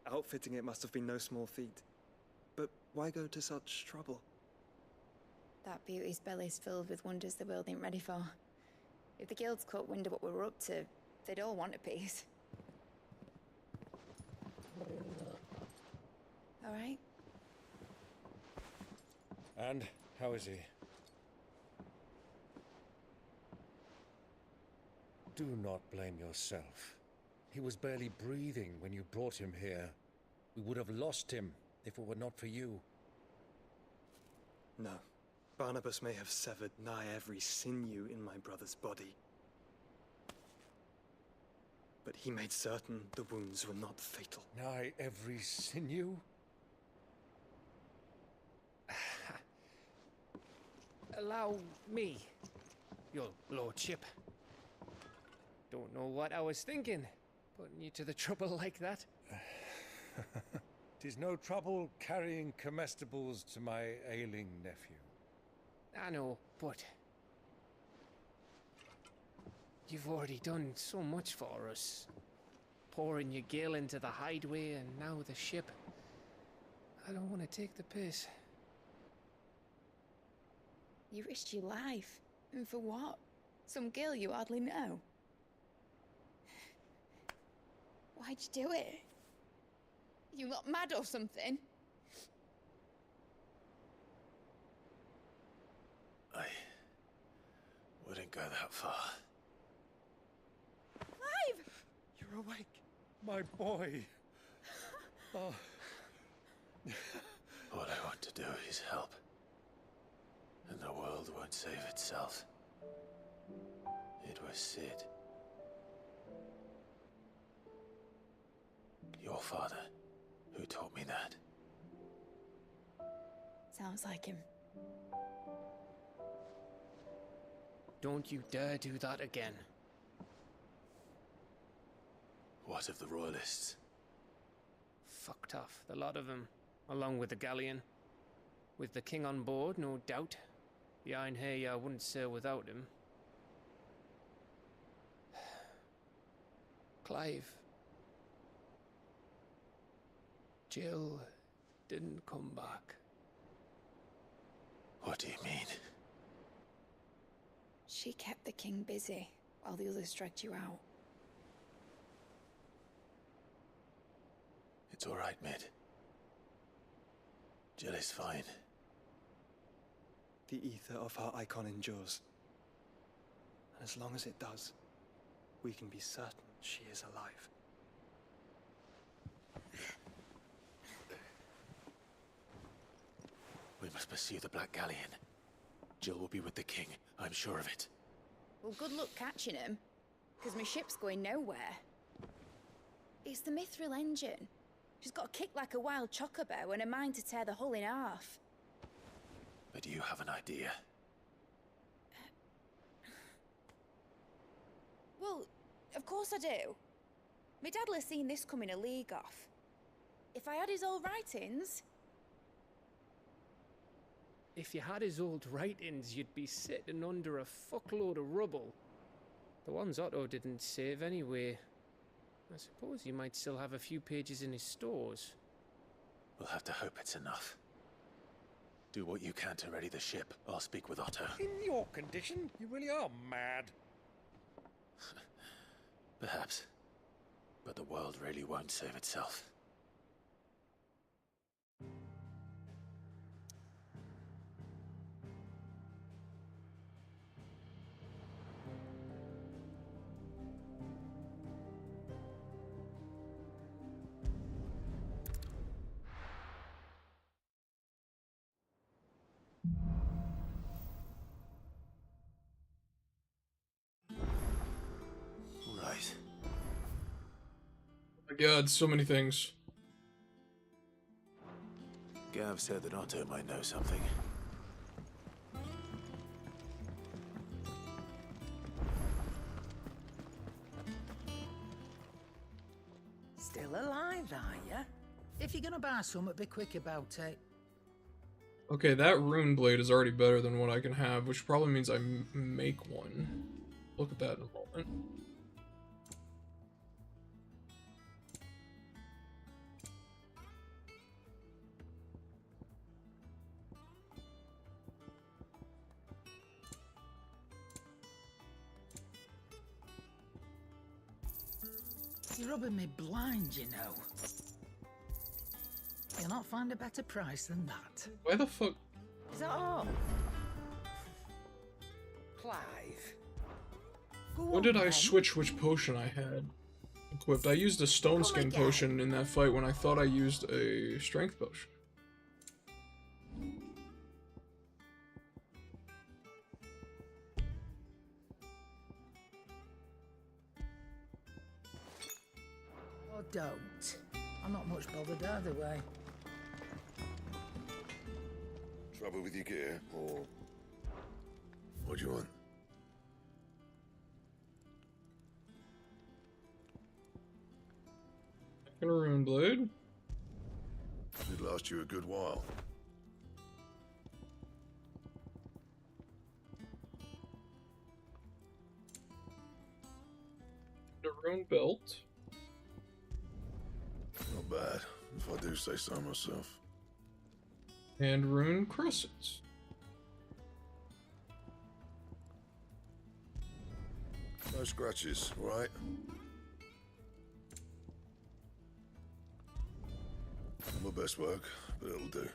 Outfitting it must have been no small feat. But why go to such trouble? That beauty's belly's filled with wonders the world ain't ready for. If the guilds caught wind of what we were up to, they'd all want a piece. All right? And how is he? Do not blame yourself. He was barely breathing when you brought him here. We would have lost him if it were not for you. No. Barnabas may have severed nigh every sinew in my brother's body. But he made certain the wounds were not fatal. Nigh every sinew? Allow me, your lordship. Don't know what I was thinking, putting you to the trouble like that. 'Tis no trouble carrying comestibles to my ailing nephew. I know, but you've already done so much for us. Pouring your gil into the hideaway and now the ship. I don't want to take the piss. You risked your life. And for what? Some girl you hardly know. Why'd you do it? You lot mad or something? I wouldn't go that far. Clive! You're awake, my boy. Oh. All I want to do is help. And the world won't save itself. It was Sid. Your father, who taught me that. Sounds like him. Don't you dare do that again. What of the Royalists? Fucked off, the lot of them, along with the galleon. With the king on board, no doubt. The Iron Hair wouldn't sail without him. Clive. Jill didn't come back. What do you mean? She kept the king busy while the others dragged you out. It's all right, Mid. Jill is fine. The ether of her icon endures. And as long as it does, we can be certain she is alive. We must pursue the Black Galleon. Jill will be with the king, I'm sure of it. Well, good luck catching him, because my ship's going nowhere. It's the Mithril engine. She's got a kick like a wild chocobo and a mind to tear the hull in half. But do you have an idea? Well, of course I do. My dad'll have seen this coming a league off. If I had his old writings... If you had his old writings, you'd be sitting under a fuckload of rubble. The ones Otto didn't save anyway. I suppose you might still have a few pages in his stores. We'll have to hope it's enough. Do what you can to ready the ship. I'll speak with Otto. In your condition, you really are mad. Perhaps. But the world really won't save itself. Right. Oh my god, so many things. Gav said that Otto might know something. Still alive, are ya? If you're gonna buy some, be quick about it. Okay, that rune blade is already better than what I can have, which probably means I make one. Look at that in a moment. You're rubbing me blind, you know. You'll not find a better price than that. Why the fuck? Is that all? Clive. When did I switch which potion I had equipped? I used a stone skin potion in that fight when I thought I used a strength potion. Or don't. I'm not much bothered either way. Trouble with your gear, or what do you want? Second rune blade. It'd last you a good while. The rune belt. Not bad, if I do say so myself. And rune cressets. No scratches, right? Not my best work, but it'll do.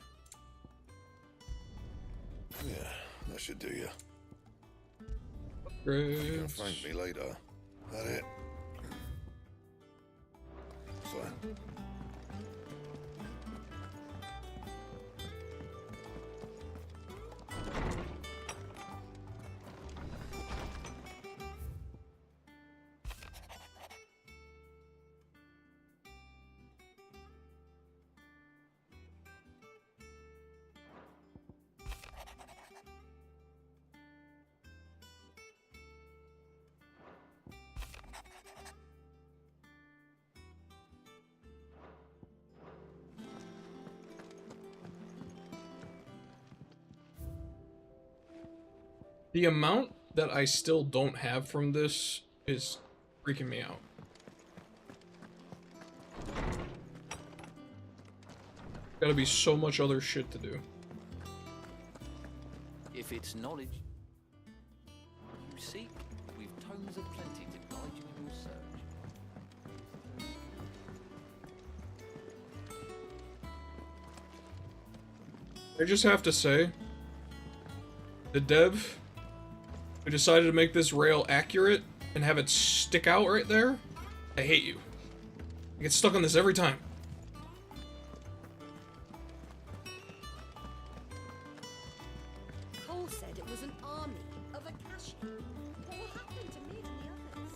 Yeah, that should do you. You can thank me later. That it? Fine. The amount that I still don't have from this is freaking me out. Gotta be so much other shit to do. If it's knowledge you seek, we've tomes of plenty to guide you in your search. I just have to say, the dev who decided to make this rail accurate and have it stick out right there, I hate you. I get stuck on this every time. Cole said it was an army of Akashi. What will happen to me and the others?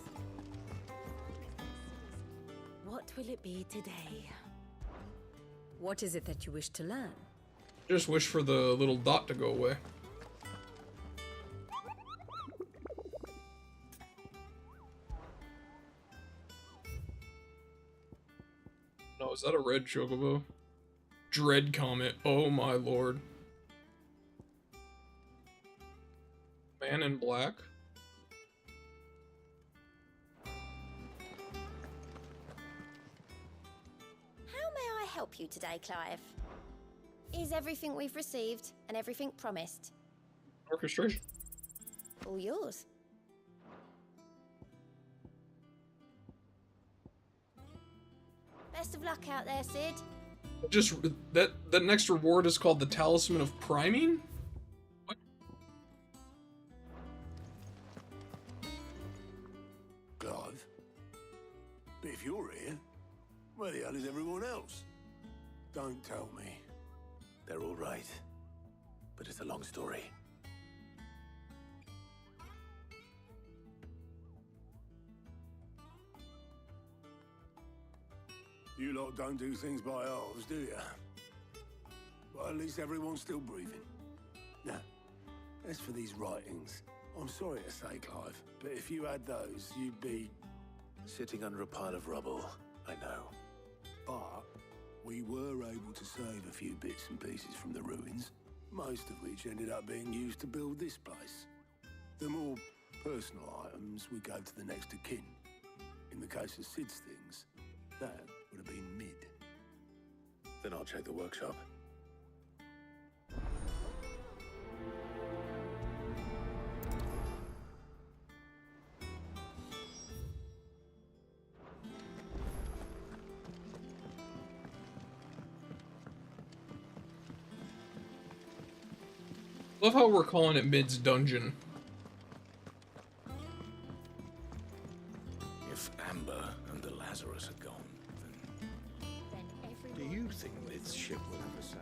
What will it be today? What is it that you wish to learn? Just wish for the little dot to go away. No, is that a red chocobo? Dread Comet. Oh my lord. Man in black. How may I help you today, Clive? Is everything we've received and everything promised? Orchestration. All yours. Best of luck out there, Sid. Just that next reward is called the Talisman of Priming? Clive? But if you're here, where the hell is everyone else? Don't tell me. They're all right. But it's a long story. You lot don't do things by halves, do you? But at least everyone's still breathing. Now, as for these writings, I'm sorry to say, Clive, but if you had those, you'd be... sitting under a pile of rubble, I know. But we were able to save a few bits and pieces from the ruins, most of which ended up being used to build this place. The more personal items we gave to the next of kin. In the case of Sid's things, that would have been mid. Then I'll check the workshop. Love how we're calling it Mid's dungeon. If Amber and the Lazarus are gone, then do you think Mid's ship will have a say?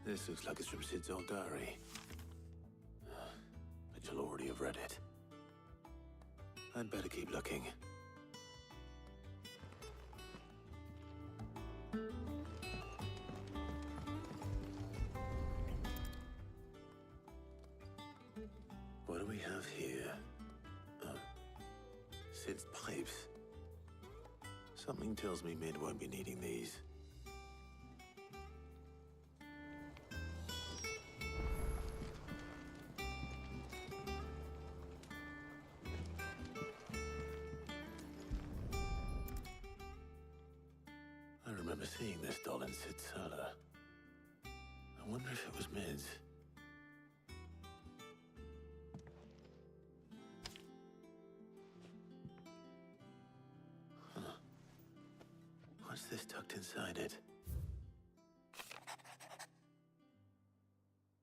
This looks like it's from Sid's old diary. But you'll already have read it. I'd better keep looking. What do we have here? Sid's pipes. Something tells me Mid won't be needing these. I remember seeing this doll in Sid's cellar. I wonder if it was Mid's. Huh. What's this tucked inside it?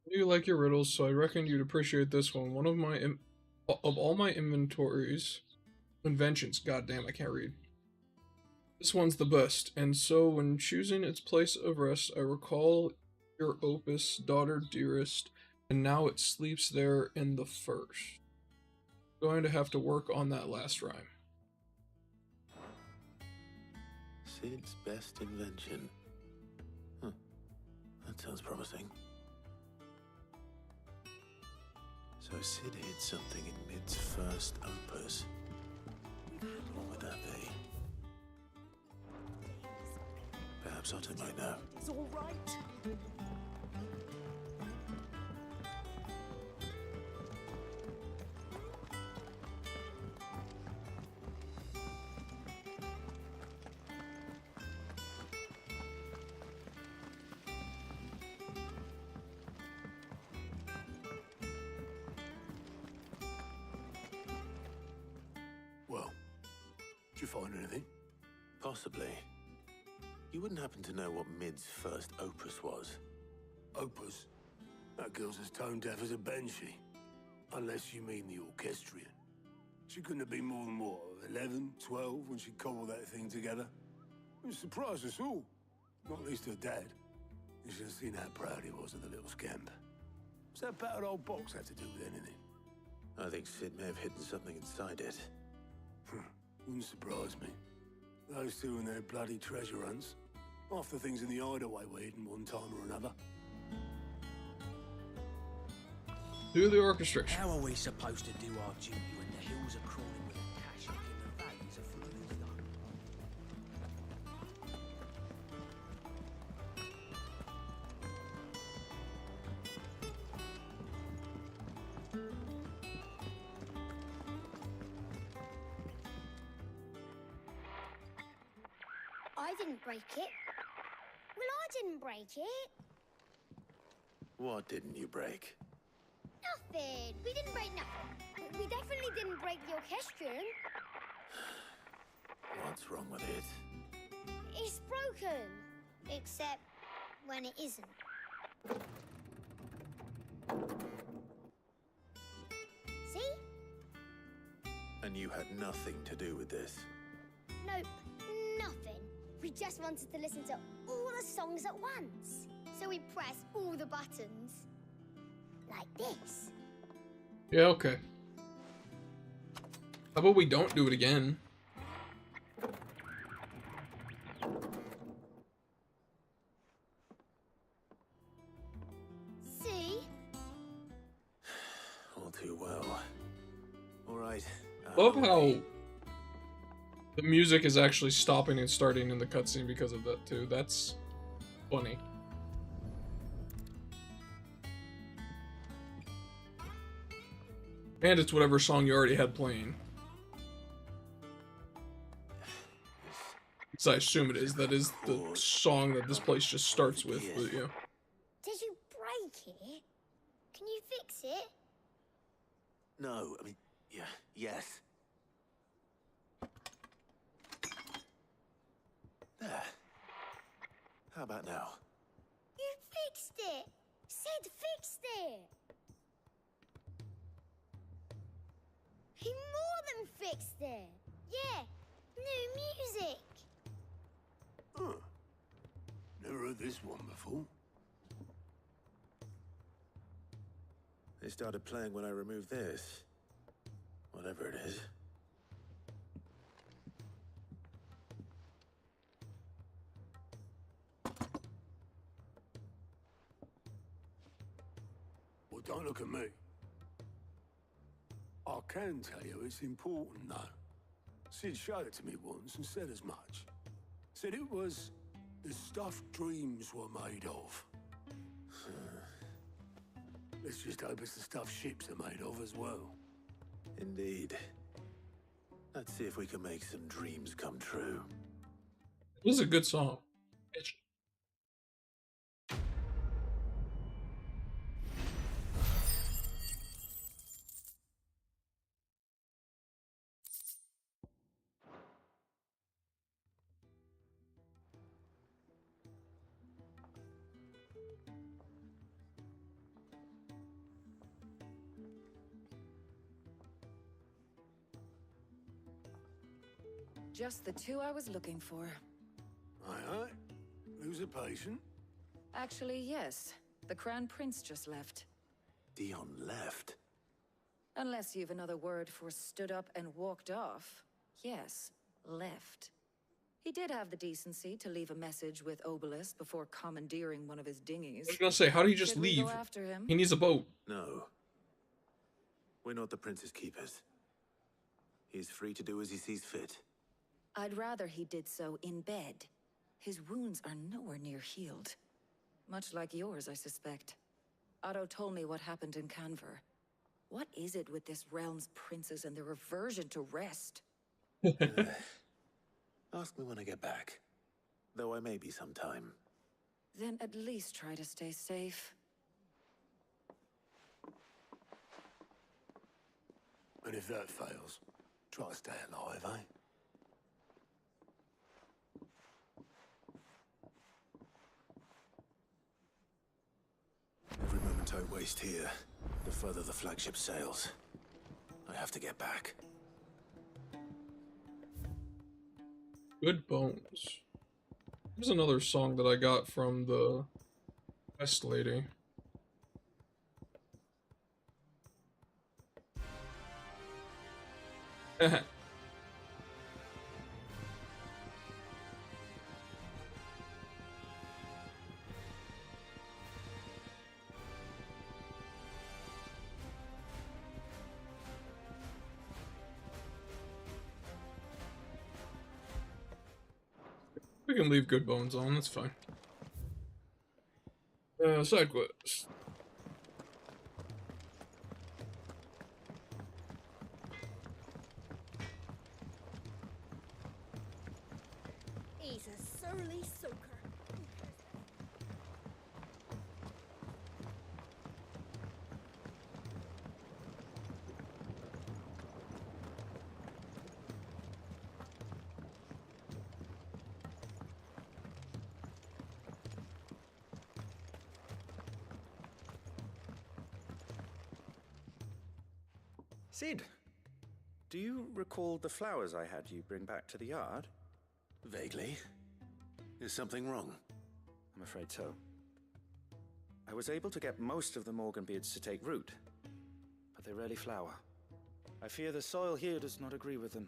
You like your riddles, so I reckon you'd appreciate this one. One of my of all my inventions. Goddamn, I can't read. This one's the best, and so when choosing its place of rest, I recall your opus, daughter dearest, and now it sleeps there in the first. Going to have to work on that last rhyme. Sid's best invention. Huh. That sounds promising. So Sid hid something in Mid's first opus. What would that be? Perhaps Otto might know. It's all right. Did you find anything? Possibly. You wouldn't happen to know what Mid's first opus was? Opus? That girl's as tone deaf as a banshee. Unless you mean the orchestrion. She couldn't have been more than, what, 11, 12 when she cobbled that thing together? It surprised us all. Not least her dad. You should have seen how proud he was of the little scamp. What's that battered old box had to do with anything? I think Sid may have hidden something inside it. Wouldn't surprise me. Those two and their bloody treasure hunts. Half the things in the hideaway were hidden one time or another. Do the orchestration. How are we supposed to do our duty when the hills are crawling with Akashic and the valleys are full of ego? I didn't break it. Well, I didn't break it. What didn't you break? Nothing. We didn't break nothing. We definitely didn't break the orchestrion. What's wrong with it? It's broken. Except when it isn't. See? And you had nothing to do with this? Nope. Nothing. We just wanted to listen to all the songs at once. So we pressed all the buttons. Like this. Yeah, okay. How about we don't do it again? See? All too well. Alright. Love how the music is actually stopping and starting in the cutscene because of that too. That's funny. And it's whatever song you already had playing. So I assume it is. That is the song that this place just starts with. But yeah. Did you break it? Can you fix it? No, I mean, yeah, yes. There. How about now? You fixed it! Sid fixed it! He more than fixed it! Yeah, new music! Huh. Never heard this one before. They started playing when I removed this. Whatever it is. Well, don't look at me. I can tell you it's important, though. Sid showed it to me once and said as much. Said it was the stuff dreams were made of. Let's just hope it's the stuff ships are made of as well. Indeed. Let's see if we can make some dreams come true. This is a good song. Just the two I was looking for. Aye, aye. Lose a patient? Actually, yes. The Crown Prince just left. Dion left? Unless you've another word for stood up and walked off. Yes, left. He did have the decency to leave a message with Obelisk before commandeering one of his dinghies. I was gonna say, how do you just Should we leave? go after him? He needs a boat. No. We're not the Prince's keepers. He's free to do as he sees fit. I'd rather he did so in bed. His wounds are nowhere near healed. Much like yours, I suspect. Otto told me what happened in Canver. What is it with this realm's princes and their aversion to rest? Ask me when I get back. Though I may be sometime. Then at least try to stay safe. And if that fails, try to stay alive, eh? based here, the further the flagship sails. I have to get back. Good bones. Here's another song that I got from the Quest lady. We can leave Good Bones on, that's fine. Side quest. He's a surly soaker. Sid, do you recall the flowers I had you bring back to the yard? Vaguely. Is something wrong? I'm afraid so. I was able to get most of the Morganbeards to take root, but they rarely flower. I fear the soil here does not agree with them.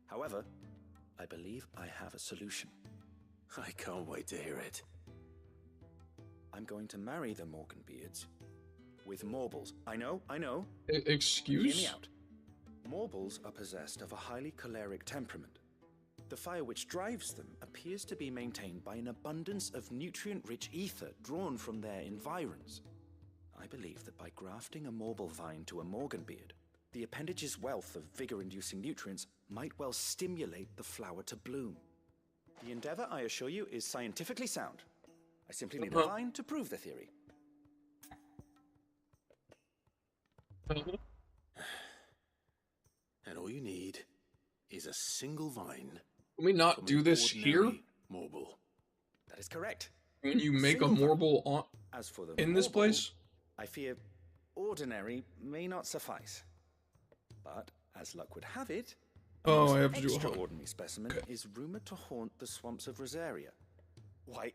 However, I believe I have a solution. I can't wait to hear it. I'm going to marry the Morganbeards with Morbles. I know. Excuse? Hear me out. Morbles are possessed of a highly choleric temperament. The fire which drives them appears to be maintained by an abundance of nutrient-rich ether drawn from their environs. I believe that by grafting a Morble vine to a Morganbeard, the appendage's wealth of vigor-inducing nutrients might well stimulate the flower to bloom. The endeavor, I assure you, is scientifically sound. I simply need a vine to prove the theory. And all you need is a single vine. Can we not do this here? Morble. That is correct. When you make a Morble on As for the in this Morble, place? I fear ordinary may not suffice. But as luck would have it, Oh, I have to do a hunt. extraordinary specimen is rumored to haunt the swamps of Rosaria. Why,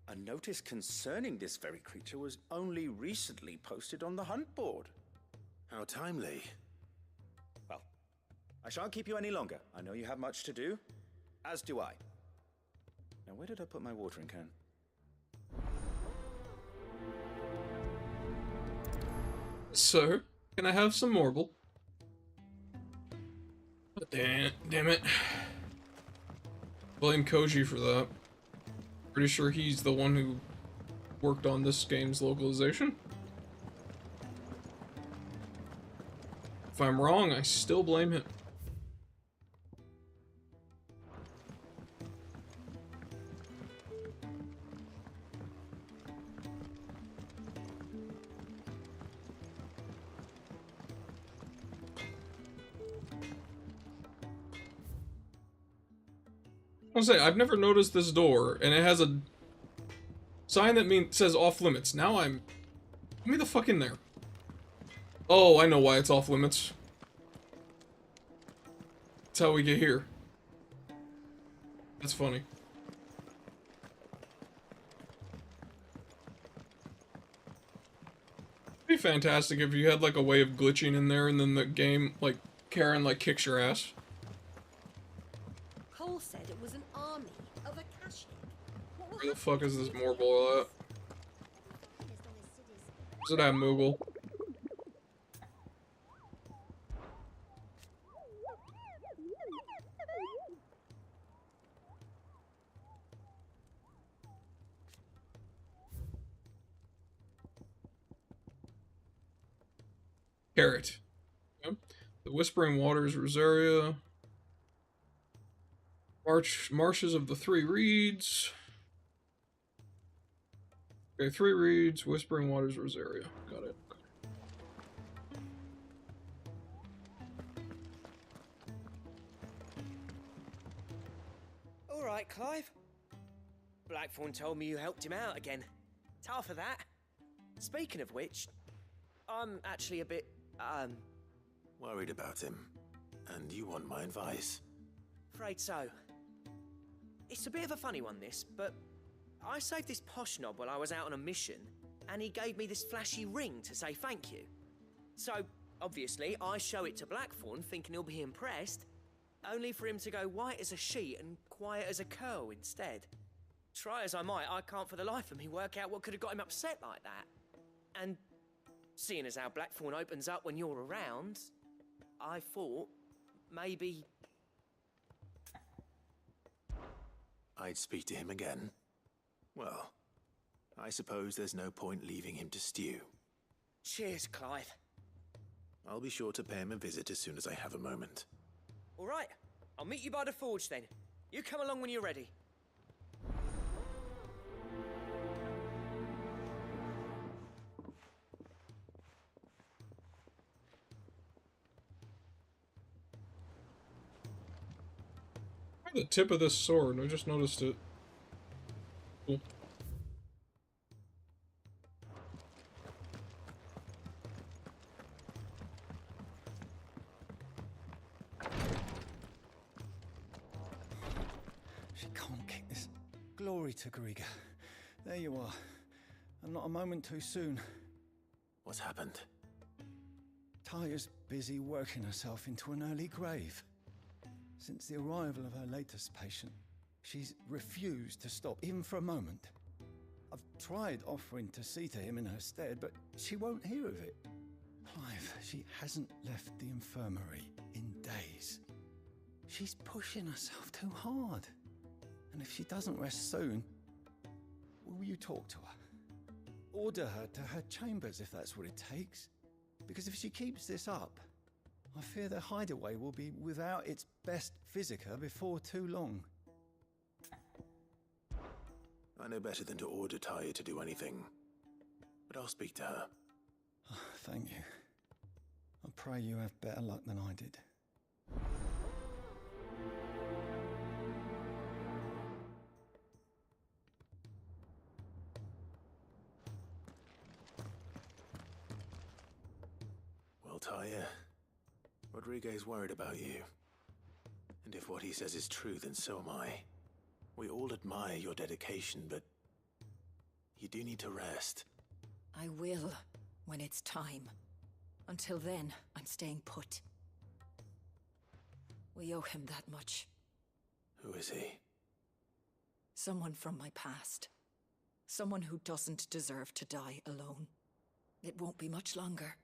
a notice concerning this very creature was only recently posted on the hunt board. How timely. Well, I shan't keep you any longer. I know you have much to do, as do I. Now, where did I put my watering can? Sir, can I have some Morble? Damn it. Blame Koji for that. Pretty sure he's the one who worked on this game's localization. If I'm wrong, I still blame him. I'll say, I've never noticed this door, and it has a sign that says off limits. Now let me the fuck in there. Oh, I know why it's off limits. That's how we get here. That's funny. It'd be fantastic if you had like a way of glitching in there and then the game, like, Karen, like, kicks your ass. Cole said it was an army of Akashic. Where the fuck is this Morble at? Where's it at, Moogle? Carrot. Yep. The Whispering Waters, Rosaria. Marshes of the Three Reeds. Okay, Three Reeds, Whispering Waters, Rosaria. Got it. All right, Clive. Blackthorn told me you helped him out again. Tough of that. Speaking of which, I'm actually a bit, Worried about him. And you want my advice? afraid so. It's a bit of a funny one, this, but I saved this posh knob while I was out on a mission, and he gave me this flashy ring to say thank you. So, obviously, I show it to Blackthorn, thinking he'll be impressed, only for him to go white as a sheet and quiet as a curl instead. Try as I might, I can't for the life of me work out what could have got him upset like that. And seeing as how Blackthorn opens up when you're around, I thought maybe... I'd speak to him again. Well, I suppose there's no point leaving him to stew. Cheers, Clive. I'll be sure to pay him a visit as soon as I have a moment. All right, I'll meet you by the forge then. You come along when you're ready. The tip of this sword, I just noticed it. Cool. She can't kick this. Glory to Griga. There you are. And not a moment too soon. What's happened? Taya's busy working herself into an early grave. Since the arrival of her latest patient, she's refused to stop, even for a moment. I've tried offering to see to him in her stead, but she won't hear of it. Clive, she hasn't left the infirmary in days. She's pushing herself too hard. And if she doesn't rest soon, will you talk to her? Order her to her chambers if that's what it takes. Because if she keeps this up, I fear the hideaway will be without its best physica before too long. I know better than to order Taya to do anything, but I'll speak to her. Thank you. I pray you have better luck than I did. Well, Taya, Rodriguez worried about you. And if what he says is true, then so am I. We all admire your dedication, but you do need to rest. I will, when it's time. Until then, I'm staying put. We owe him that much. Who is he? Someone from my past. Someone who doesn't deserve to die alone. It won't be much longer.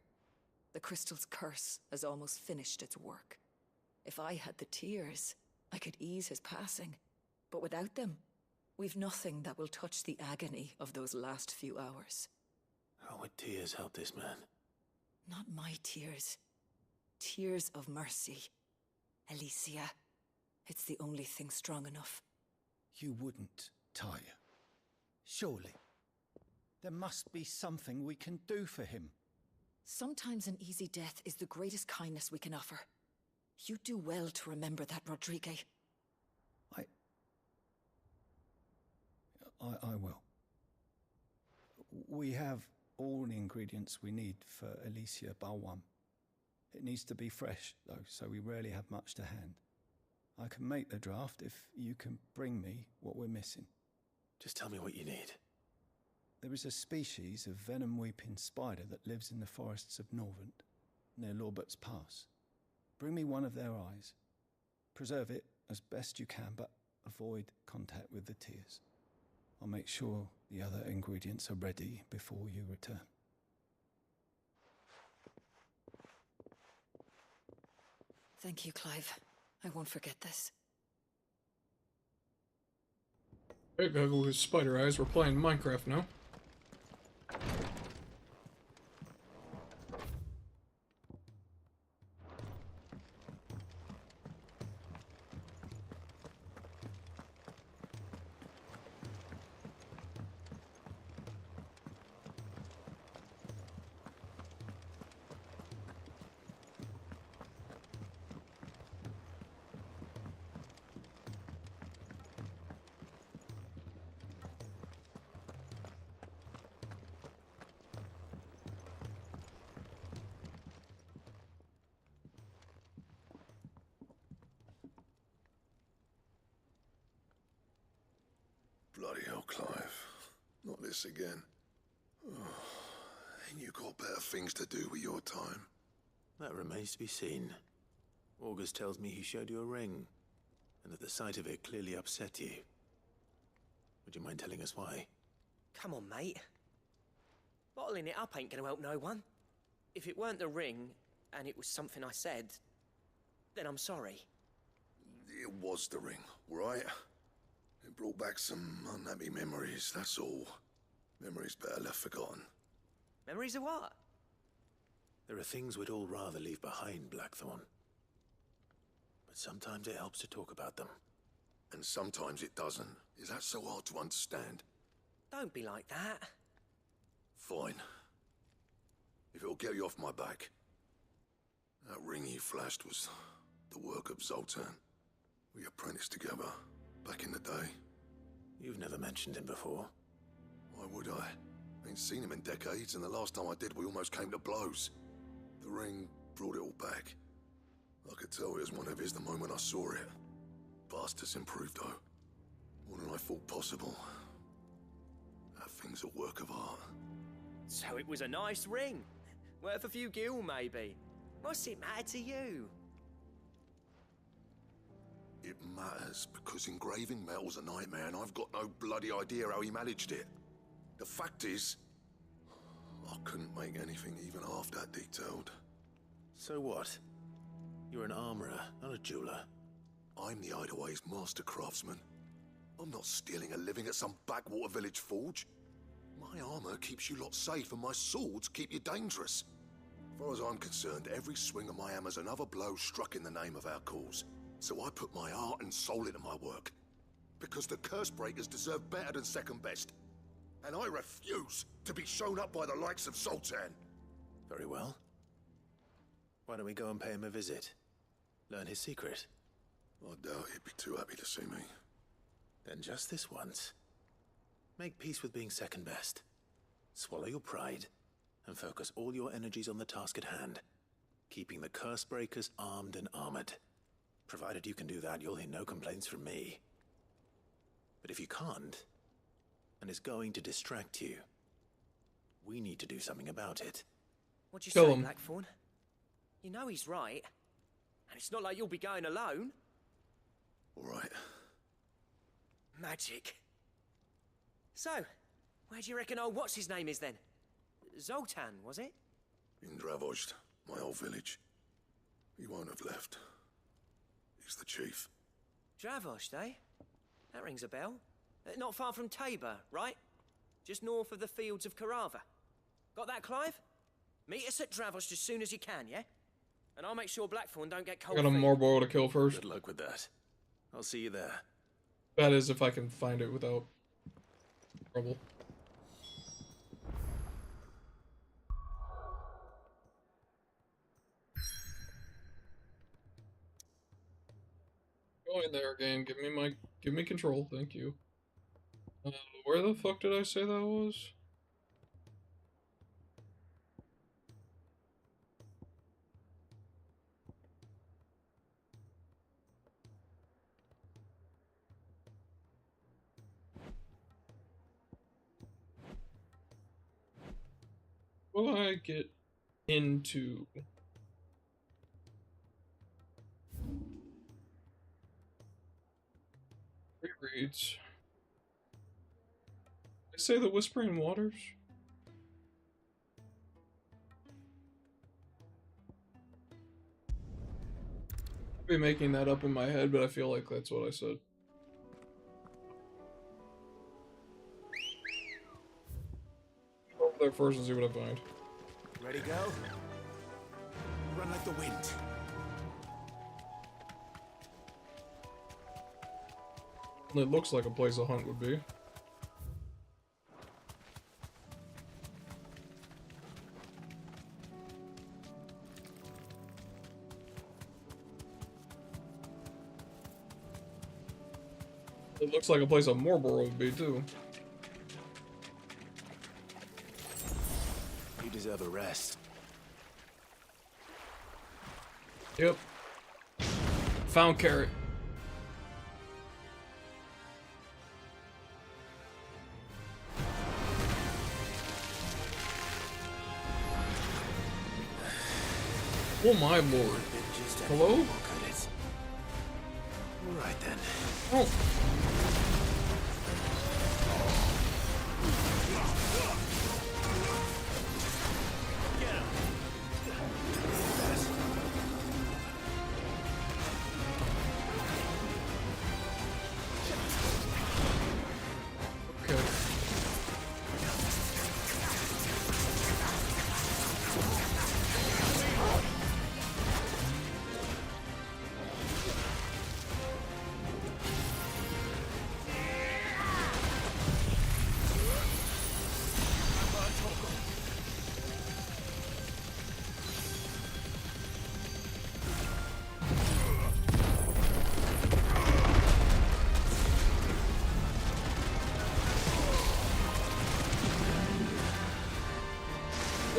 The crystal's curse has almost finished its work. If I had the tears, I could ease his passing. But without them, we've nothing that will touch the agony of those last few hours. How would tears help this man? Not my tears. Tears of mercy. Alicia, it's the only thing strong enough. You wouldn't, Taya. Surely. There must be something we can do for him. Sometimes an easy death is the greatest kindness we can offer. You do well to remember that, Rodrigue. I will. We have all the ingredients we need for Alicia Balwam. It needs to be fresh, though, so we rarely have much to hand. I can make the draft if you can bring me what we're missing. Just tell me what you need. There is a species of venom-weeping spider that lives in the forests of Norvent, near Lorbert's Pass. Bring me one of their eyes. Preserve it as best you can, but avoid contact with the tears. I'll make sure the other ingredients are ready before you return. Thank you, Clive. I won't forget this. Hey, Google with spider eyes. We're playing Minecraft now. Bloody hell, Clive. Not this again. Oh, ain't you got better things to do with your time? That remains to be seen. August tells me he showed you a ring, and that the sight of it clearly upset you. Would you mind telling us why? Come on, mate. Bottling it up ain't gonna help no one. If it weren't the ring, and it was something I said, then I'm sorry. It was the ring, right? It brought back some unhappy memories, that's all. Memories better left forgotten. Memories of what? There are things we'd all rather leave behind, Blackthorn. But sometimes it helps to talk about them. And sometimes it doesn't. Is that so hard to understand? Don't be like that. Fine. If it'll get you off my back. That ring you flashed was the work of Zoltan. We apprenticed together, back in the day. You've never mentioned him before. Why would I? Ain't seen him in decades, and the last time I did, we almost came to blows. The ring brought it all back. I could tell it was one of his the moment I saw it. Bastard's improved, though. More than I thought possible. That thing's a work of art. So it was a nice ring. Worth a few gil, maybe. What's it matter to you? It matters because engraving metal's a nightmare, and I've got no bloody idea how he managed it. The fact is, I couldn't make anything even half that detailed. So what? You're an armorer, not a jeweler. I'm the Hideaway's master craftsman. I'm not stealing a living at some backwater village forge. My armor keeps you lot safe, and my swords keep you dangerous. As far as I'm concerned, every swing of my hammer's another blow struck in the name of our cause. So I put my heart and soul into my work. Because the curse breakers deserve better than second best. And I refuse to be shown up by the likes of Zoltan. Very well. Why don't we go and pay him a visit? Learn his secret. I doubt he'd be too happy to see me. Then just this once. Make peace with being second best. Swallow your pride, and focus all your energies on the task at hand. Keeping the curse breakers armed and armored. Provided you can do that, you'll hear no complaints from me. But if you can't, and it's going to distract you, we need to do something about it. What'd you Kill say, him. Blackthorn? You know he's right. And it's not like you'll be going alone. All right. Magic. So, where do you reckon old what's-his-name is then? Zoltan, was it? In Dravozd, my old village. He won't have left. He's the chief. Dravozd, eh? That rings a bell. Not far from Tabor, right? Just north of the fields of Carava. Got that, Clive? Meet us at Dravozd as soon as you can, yeah? And I'll make sure Blackthorn don't get I cold got a feet. Morboro to kill first. Good luck with that. I'll see you there. That is, if I can find it without trouble. Go in there again. Give me control. Thank you. Where the fuck did I say that was? Will I get into rereads? I say the Whispering Waters? I've been making that up in my head, but I feel like that's what I said. Go over there first and see what I find. Ready, go? Run like the wind. It looks like a place a hunt would be. It looks like a place a Morboro would be, too. You deserve a rest. Yep. Found carrot. Oh my lord. Hello? Alright then. Oh. Okay.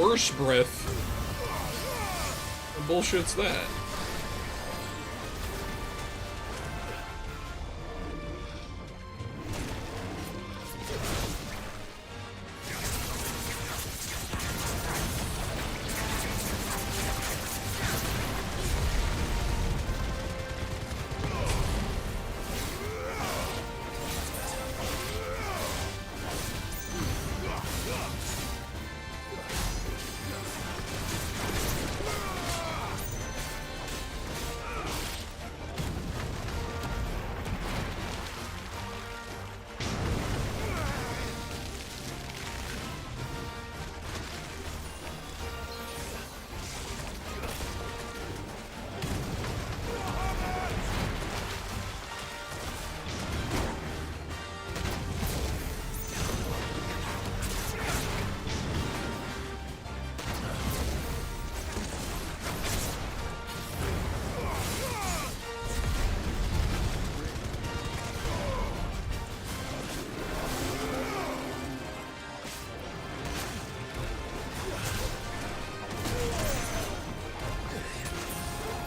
Worse breath. What bullshit's that?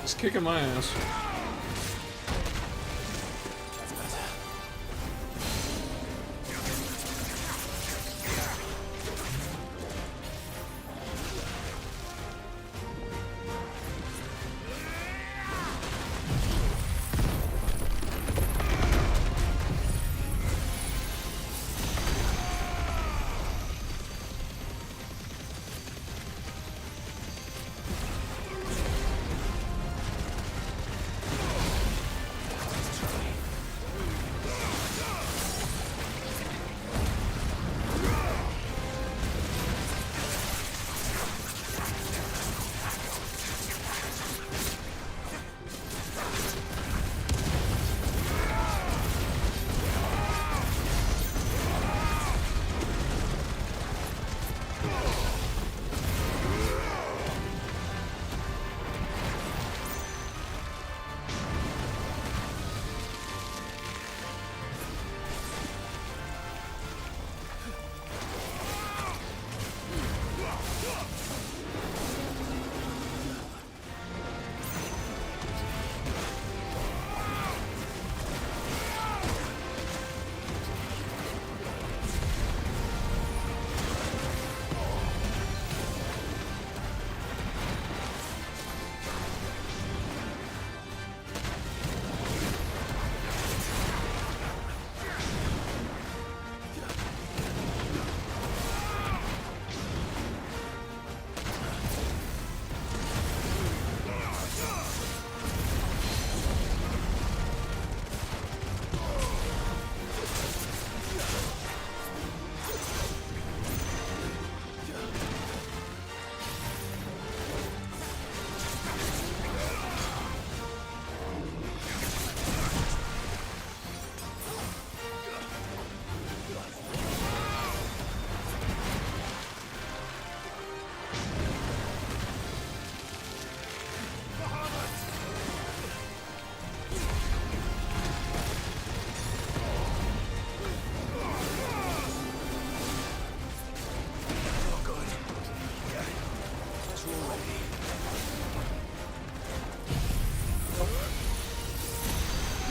He's kicking my ass.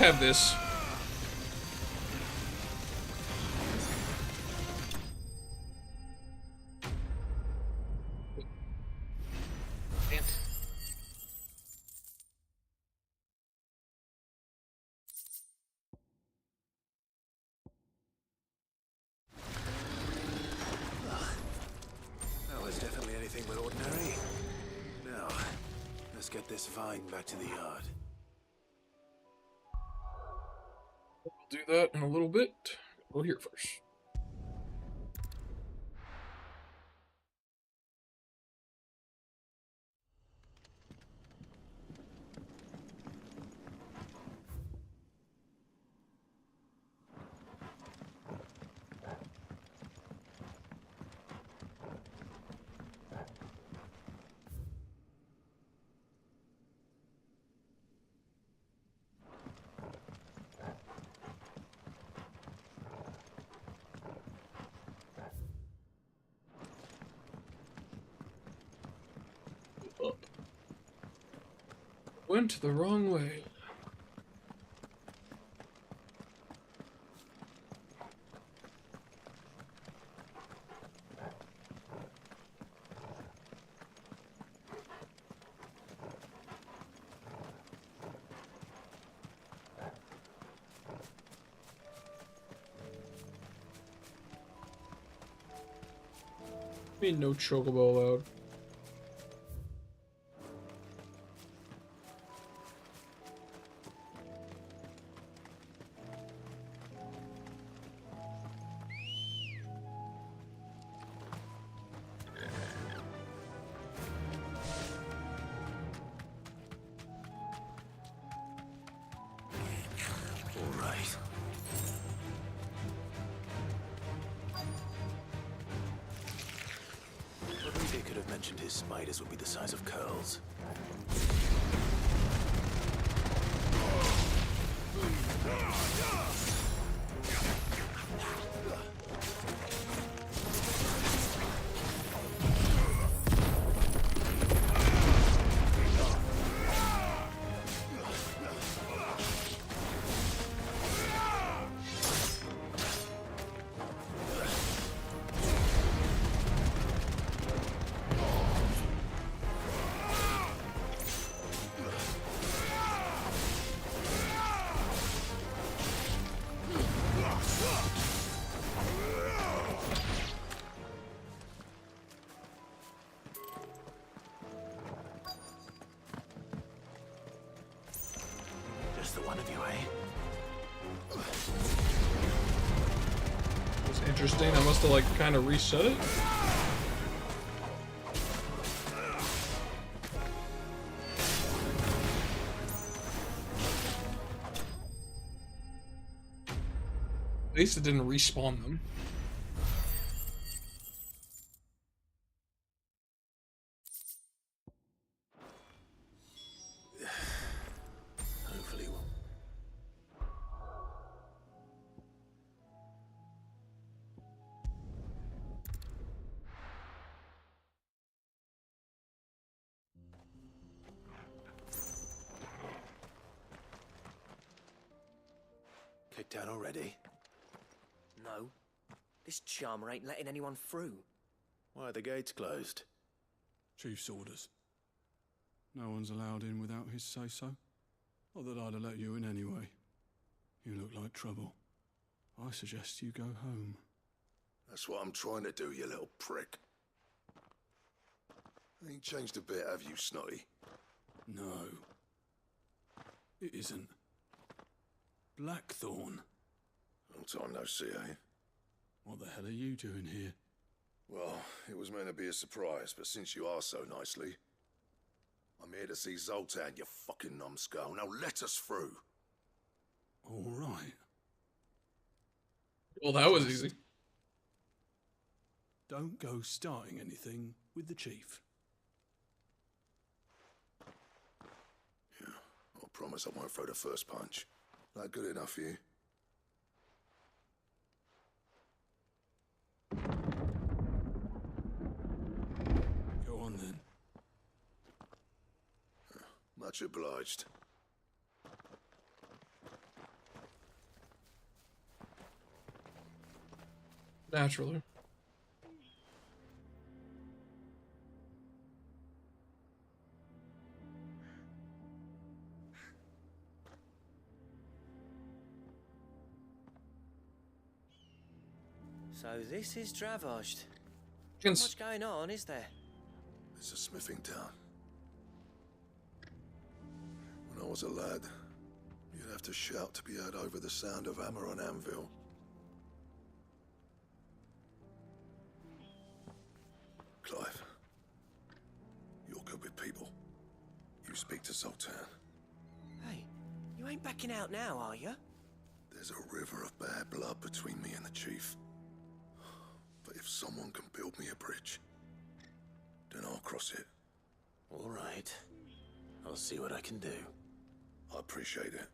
Have this. get this vine back to the yard. We'll do that in a little bit. Go here first. Up. Went the wrong way. Mean no chocobo allowed. All right. Rodrigo could have mentioned his spiders would be the size of curls. Just the one of you, eh? That's interesting. I must have like kind of reset it. At least it didn't respawn them. Hopefully we'll... Kicked out already? No. This charmer ain't letting anyone through. Why are the gates closed? Chief's orders. No one's allowed in without his say-so. Not that I'd have let you in anyway. You look like trouble. I suggest you go home. That's what I'm trying to do, you little prick. Ain't changed a bit, have you, Snotty? No. It isn't. Blackthorn. Long time no see, eh? What the hell are you doing here? Well, it was meant to be a surprise, but since you are so nicely, I'm here to see Zoltan, you fucking numbskull. Now let us through. All right. Well, that was easy. Don't go starting anything with the chief. Yeah, I promise I won't throw the first punch. That good enough for you? Go on then. Much obliged. Naturally. So this is Dravaged. Not much going on, is there? It's a smithing town. was a lad, you'd have to shout to be heard over the sound of hammer on anvil. Clive, you're good with people. You speak to Zoltan. Hey, you ain't backing out now, are you? There's a river of bad blood between me and the chief. But if someone can build me a bridge, then I'll cross it. All right. I'll see what I can do. I appreciate it.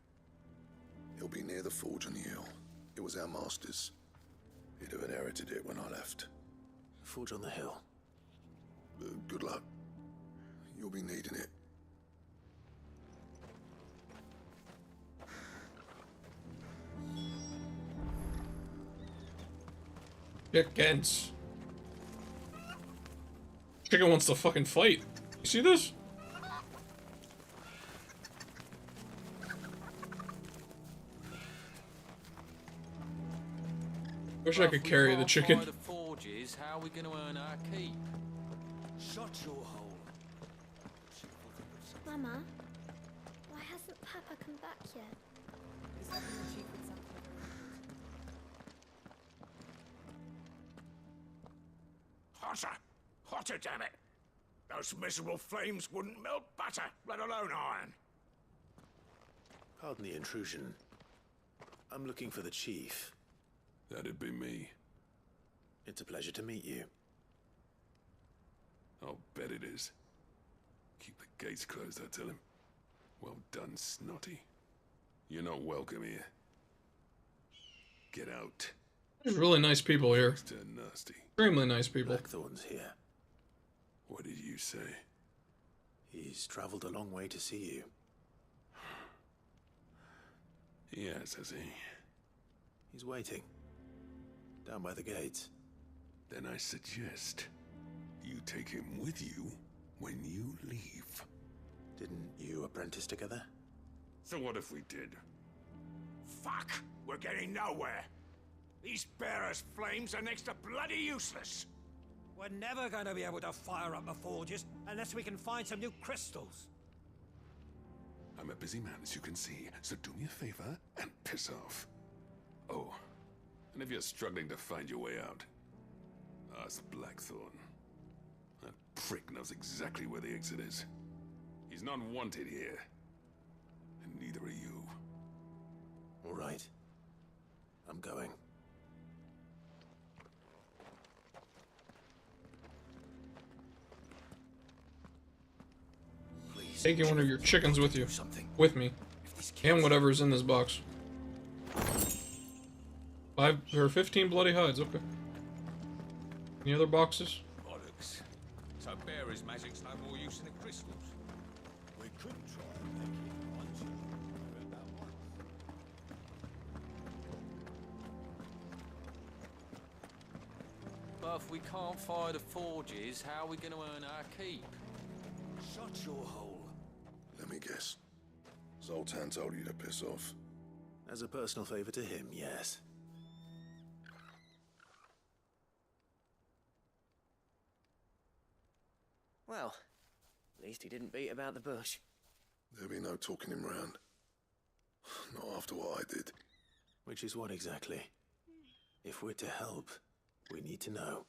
It'll be near the forge on the hill. It was our master's. He'd have inherited it when I left. Forge on the hill. Good luck. You'll be needing it. Chickens. Chicken wants to fucking fight. You see this? Wish I could carry the chicken. The forges, how are we going to earn our keep? Shut your hole. Mama, why hasn't Papa come back yet? Hotter! Hotter, damn it! Those miserable flames wouldn't melt butter, let alone iron. Pardon the intrusion. I'm looking for the chief. That'd be me. It's a pleasure to meet you. I'll bet it is. Keep the gates closed, I tell him. Well done, Snotty. You're not welcome here. Get out. There's really nice people here. Turn nasty. Extremely nice people. Blackthorn's here. What did you say? He's traveled a long way to see you. Yes, has he? He's waiting. Down by the gates. Then I suggest you take him with you when you leave. Didn't you apprentice together? So what if we did? Fuck! We're getting nowhere! These bearers' flames are next to bloody useless! We're never going to be able to fire up the forges unless we can find some new crystals. I'm a busy man, as you can see, so do me a favor and piss off. Oh, and if you're struggling to find your way out, ask Blackthorn. That prick knows exactly where the exit is. He's not wanted here, and neither are you. All right. I'm going. Taking one of your chickens with you. With me. And whatever's in this box. 5 or 15 bloody hides, okay. Any other boxes? Bollocks. So bearers' magic's no more use than the crystals. We could try and make it once. Heard that once. But if we can't fire the forges, how are we going to earn our keep? Shut your hole. Let me guess. Zoltan told you to piss off. As a personal favor to him, yes. Well, at least he didn't beat about the bush. There'll be no talking him round. Not after what I did. Which is what exactly? If we're to help, we need to know.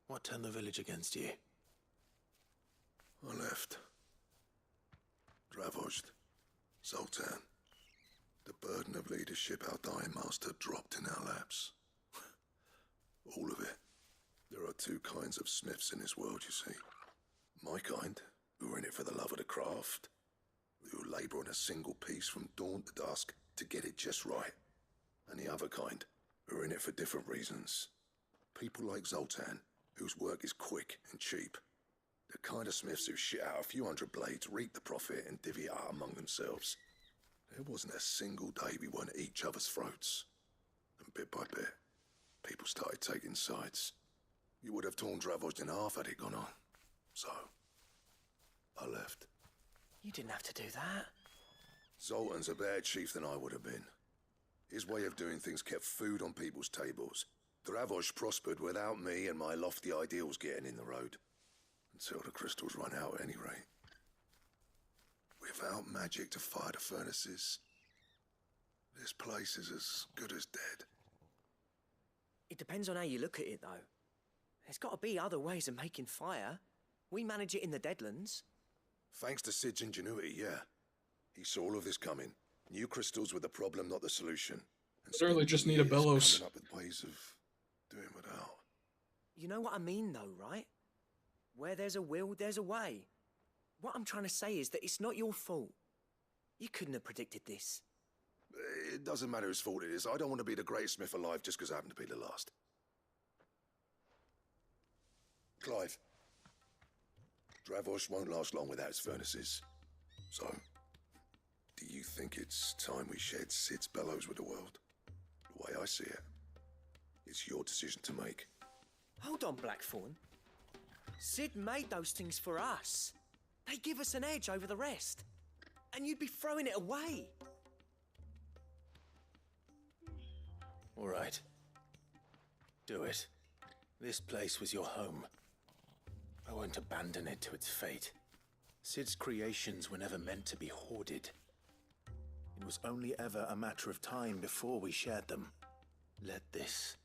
What turned the village against you? I left. Dravozd. Zoltan. The burden of leadership our dying master dropped in our laps. All of it. There are two kinds of smiths in this world, you see. My kind, who are in it for the love of the craft, who labour on a single piece from dawn to dusk to get it just right. And the other kind, who are in it for different reasons. People like Zoltan, whose work is quick and cheap. The kind of smiths who shit out a few hundred blades, reap the profit, and divvy it out among themselves. There wasn't a single day we weren't at each other's throats. And bit by bit, people started taking sides. You would have torn Dravozd in half had it gone on. So, I left. You didn't have to do that. Zoltan's a better chief than I would have been. His way of doing things kept food on people's tables. Dravozd prospered without me and my lofty ideals getting in the road. Until the crystals run out at any rate. Without out magic to fire the furnaces. This place is as good as dead. It depends on how you look at it, though. There's got to be other ways of making fire. We manage it in the Deadlands. Thanks to Sid's ingenuity, yeah. He saw all of this coming. New crystals were the problem, not the solution. And Literally just need a bellows. coming up with ways of doing without. You know what I mean, though, right? Where there's a will, there's a way. What I'm trying to say is that it's not your fault. You couldn't have predicted this. It doesn't matter whose fault it is. I don't want to be the greatest smith alive just because I happen to be the last. Clive. Dravos won't last long without its furnaces. So, do you think it's time we shared Sid's bellows with the world? The way I see it, it's your decision to make. Hold on, Blackthorn. Sid made those things for us. They give us an edge over the rest. And you'd be throwing it away. All right. Do it. This place was your home. I won't abandon it to its fate. Sid's creations were never meant to be hoarded. It was only ever a matter of time before we shared them. Let this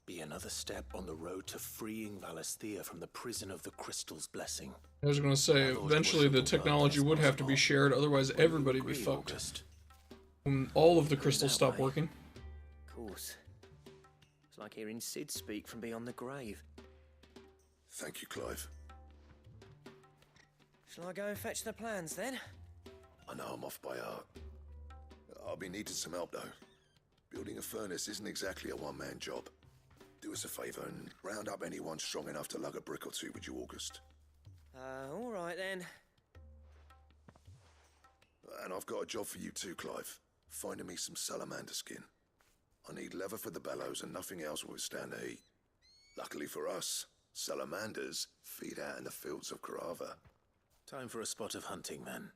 be another step on the road to freeing Valisthea from the prison of the Crystal's blessing. I was gonna say, eventually the technology would have to be shared, otherwise everybody would be fucked. When all of the crystals stop working. Of course. It's like hearing Sid speak from beyond the grave. Thank you, Clive. Shall I go and fetch the plans, then? I know I'm off by heart. I'll be needing some help, though. Building a furnace isn't exactly a one-man job. Do us a favour and round up anyone strong enough to lug a brick or two with you, August. All right, then. And I've got a job for you too, Clive. Finding me some salamander skin. I need leather for the bellows and nothing else will withstand the heat. Luckily for us, salamanders feed out in the fields of Carava. Time for a spot of hunting, then.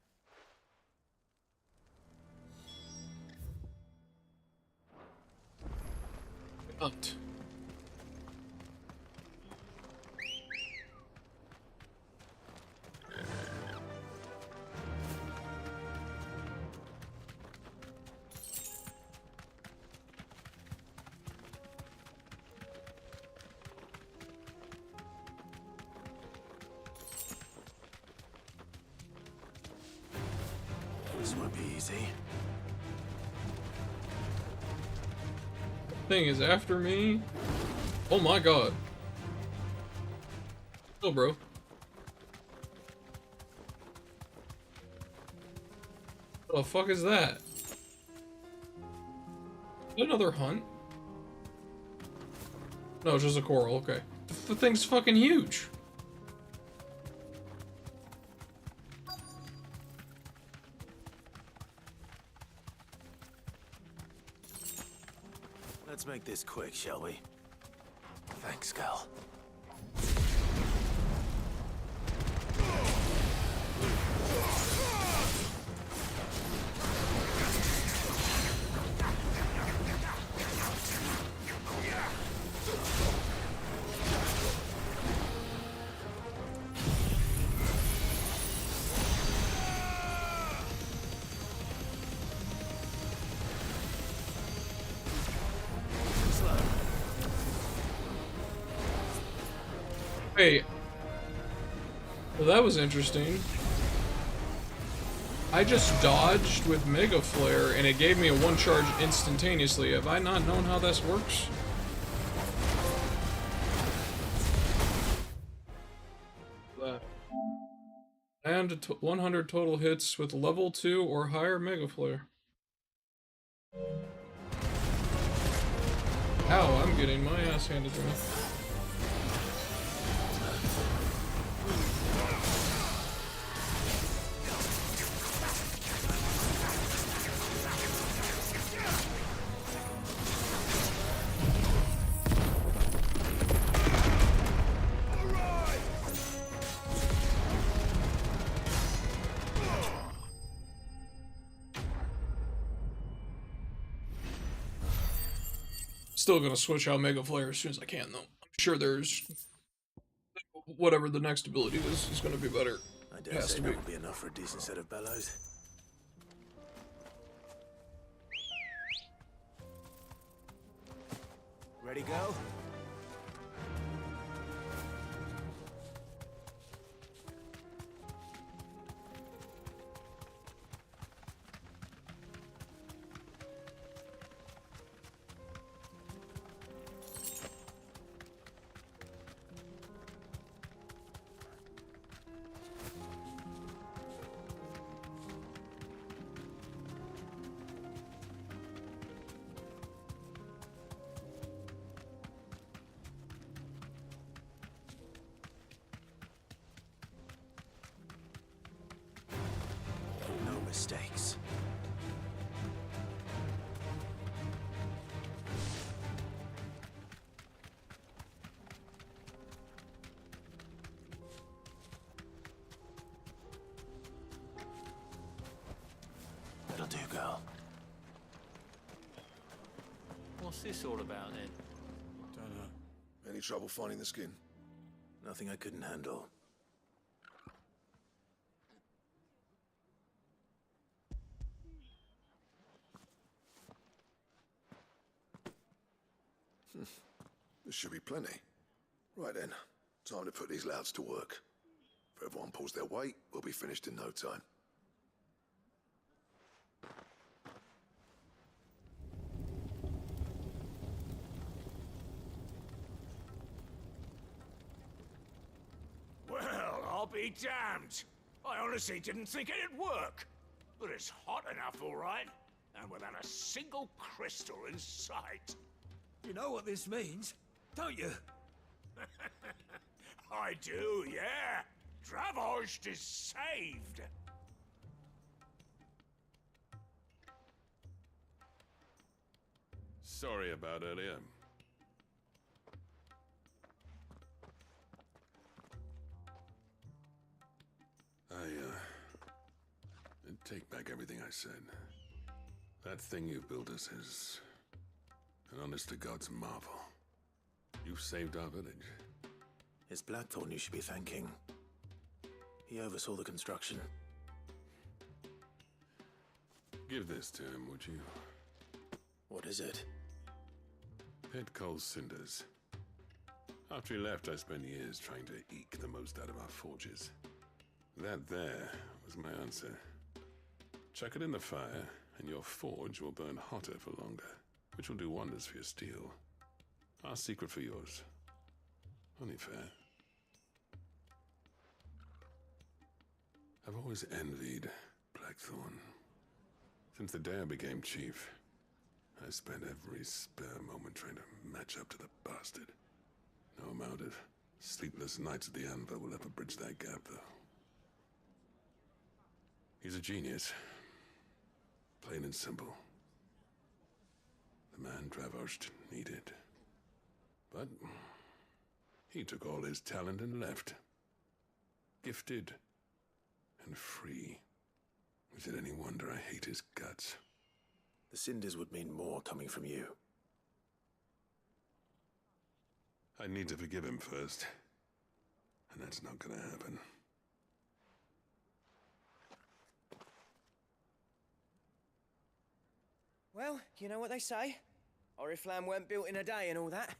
Hunt. This won't be easy. Thing is after me. Oh my god. Oh, bro. What the fuck is that? Another hunt? No, it's just a coral, okay. The thing's fucking huge. Let's make this quick, shall we? Thanks, Cal. Wait. Well, that was interesting. I just dodged with Mega Flare and it gave me a one charge instantaneously. Have I not known how this works? And 100 total hits with level 2 or higher Mega Flare. Ow, I'm getting my ass handed to me. Still gonna switch out Mega Flare as soon as I can, though. I'm sure there's whatever the next ability is gonna be better. I dare say that would be enough for a decent set of bellows. Ready, go? No mistakes. That'll do, girl. What's this all about then? Don't know. Any trouble finding the skin? Nothing I couldn't handle. There should be plenty. Right then, time to put these louds to work. If everyone pulls their weight, we'll be finished in no time. Well, I'll be damned. I honestly didn't think it'd work. But it's hot enough, all right. And without a single crystal in sight. You know what this means, don't you? I do, yeah. Dravost is saved. Sorry about earlier. I take back everything I said. That thing you built us is an honest-to-God's marvel. You've saved our village. It's Blackthorn you should be thanking. He oversaw the construction. Give this to him, would you? What is it? Pet Cole's cinders. After he left, I spent years trying to eke the most out of our forges. That there was my answer. Chuck it in the fire, and your forge will burn hotter for longer, which will do wonders for your steel. Our secret for yours. Only fair. I've always envied Blackthorn. Since the day I became chief, I spent every spare moment trying to match up to the bastard. No amount of sleepless nights at the anvil will ever bridge that gap, though. He's a genius. Plain and simple. The man Dravost needed. But he took all his talent and left. Gifted and free. Is it any wonder I hate his guts? The cinders would mean more coming from you. I need to forgive him first. And that's not gonna happen. Well, you know what they say. Oriflamme weren't built in a day and all that.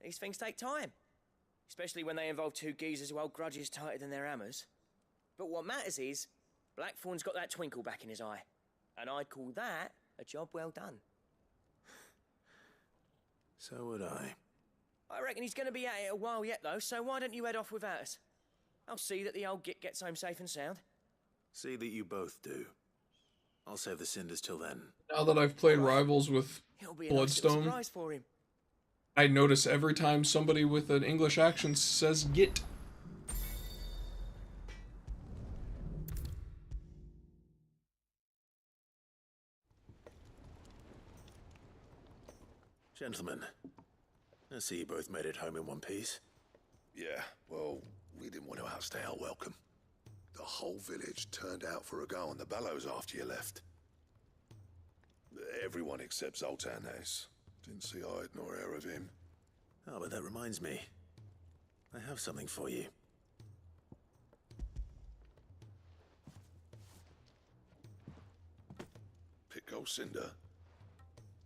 These things take time. Especially when they involve two geezers who hold grudges tighter than their hammers. But what matters is, Blackthorn's got that twinkle back in his eye. And I'd call that a job well done. So would I. I reckon he's going to be at it a while yet, though, so why don't you head off without us? I'll see that the old git gets home safe and sound. See that you both do. I'll save the cinders till then. Now that I've played Rivals with It'll be a nice little Bloodstone, surprise for him. I notice every time somebody with an English accent says "git." Gentlemen, I see you both made it home in one piece. Yeah, well, we didn't want to outstay our welcome. The whole village turned out for a go on the bellows after you left. Everyone except Zoltan has. Didn't see hide nor hair of him. Oh, but that reminds me. I have something for you. Pick old Cinder.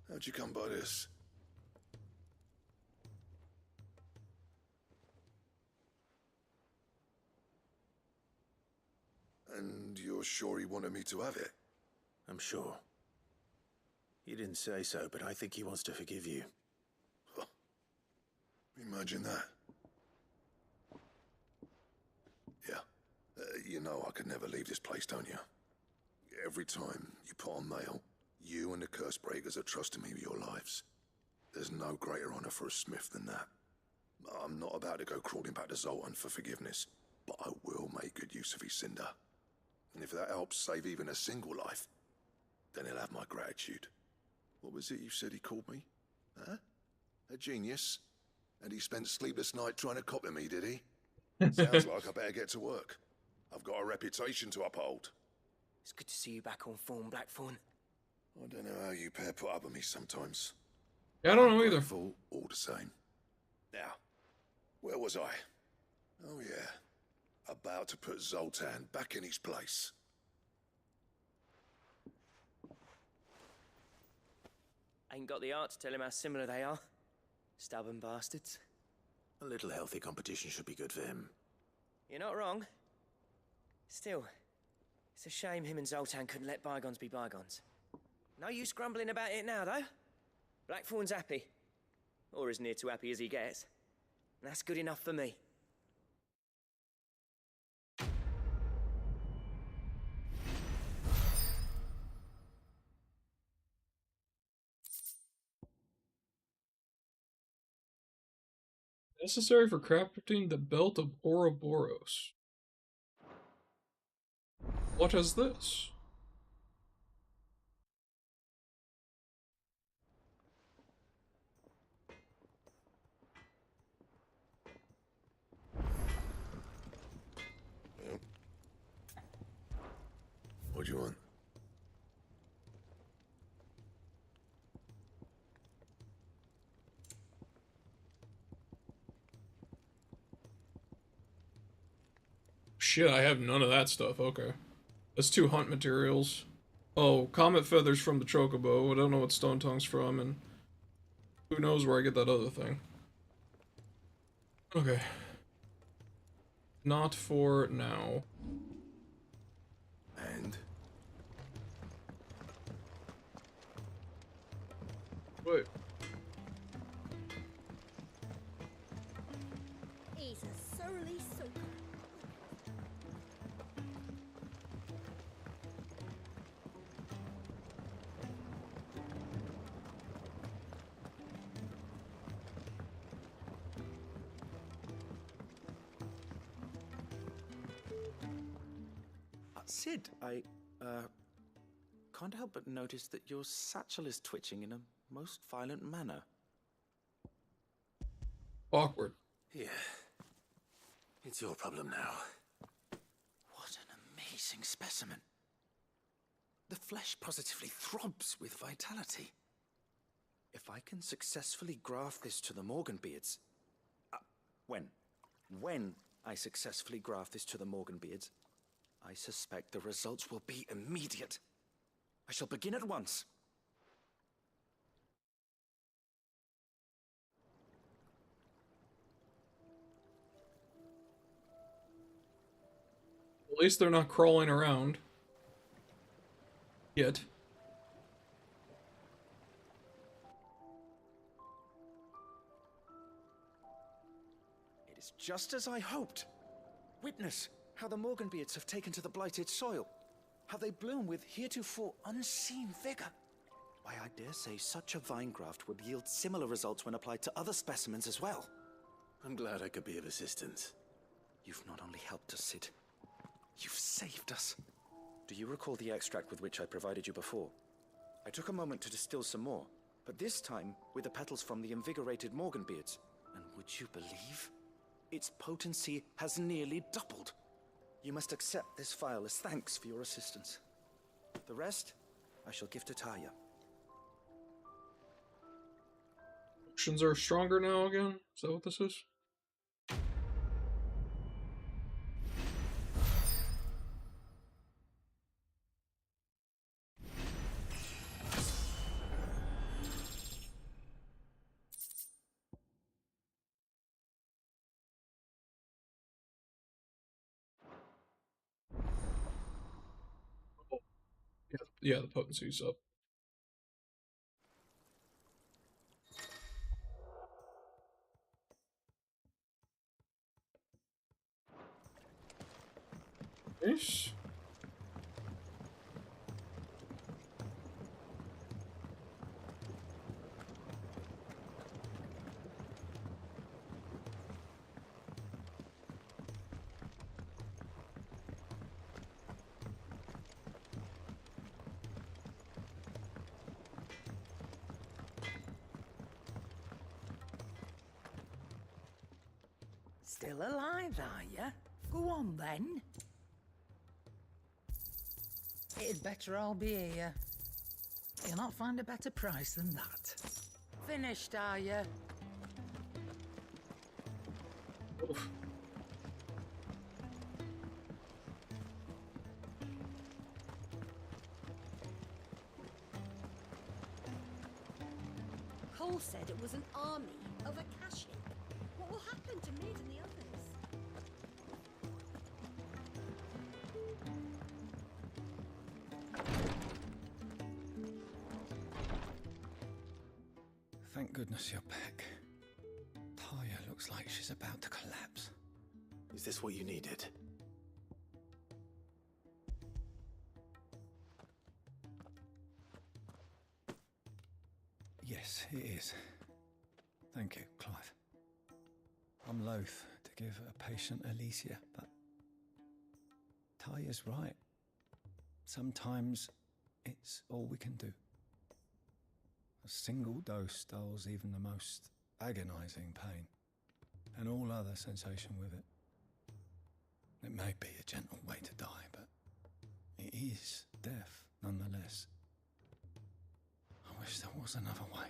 How'd you come by this? you're sure he wanted me to have it? I'm sure. He didn't say so, but I think he wants to forgive you. Huh. Imagine that. Yeah. You know I could never leave this place, don't you? Every time you put on mail, you and the curse breakers are trusting me with your lives. There's no greater honor for a smith than that. I'm not about to go crawling back to Zoltan for forgiveness, but I will make good use of his cinder. And if that helps save even a single life, then he'll have my gratitude. What was it you said he called me? Huh? A genius? And he spent sleepless night trying to copy me, did he? Sounds like I better get to work. I've got a reputation to uphold. It's good to see you back on form, Blackthorn. I don't know how you pair put up with me sometimes. Yeah, I don't know either. All the same. Now, where was I? Oh yeah, about to put Zoltan back in his place. Ain't got the heart to tell him how similar they are. Stubborn bastards. A little healthy competition should be good for him. You're not wrong. Still, it's a shame him and Zoltan couldn't let bygones be bygones. No use grumbling about it now, though. Blackthorn's happy. Or as near to happy as he gets. And that's good enough for me. Necessary for crafting the belt of Ouroboros. What is this? What do you want? Shit, I have none of that stuff. Okay. That's 2 hunt materials. Oh, comet feathers from the chocobo. I don't know what stone tongue's from, and who knows where I get that other thing. Okay. Not for now. And? Wait. He's a surly soaker. Sid, I can't help but notice that your satchel is twitching in a most violent manner. Awkward. Yeah. It's your problem now. What an amazing specimen. The flesh positively throbs with vitality. If I can successfully graft this to the Morganbeards... When I successfully graft this to the Morganbeards, I suspect the results will be immediate. I shall begin at once. At least they're not crawling around. Yet. It is just as I hoped. Witness how the Morganbeards have taken to the blighted soil. How they bloom with heretofore unseen vigor. Why, I dare say such a vine graft would yield similar results when applied to other specimens as well. I'm glad I could be of assistance. You've not only helped us, Sid, you've saved us. Do you recall the extract with which I provided you before? I took a moment to distill some more, but this time with the petals from the invigorated Morganbeards. And would you believe? Its potency has nearly doubled. You must accept this vial as thanks for your assistance. The rest, I shall give to Taya. Potions are stronger now again? Is that what this is? Yeah, the potency's up. Nice. Still alive, are ya? Go on, then. It'd better all be here. You'll not find a better price than that. Finished, are ya? Oof. Cole said it was an army of Akashi. What will happen to Mid and the others? Thank goodness you're back. Taya looks like she's about to collapse. Is this what you needed? Yes, it is. Thank you, Clive. I'm loath to give a patient Alicia, but Taya's right. Sometimes it's all we can do. A single dose dulls even the most agonizing pain, and all other sensation with it. It may be a gentle way to die, but it is death nonetheless. I wish there was another way.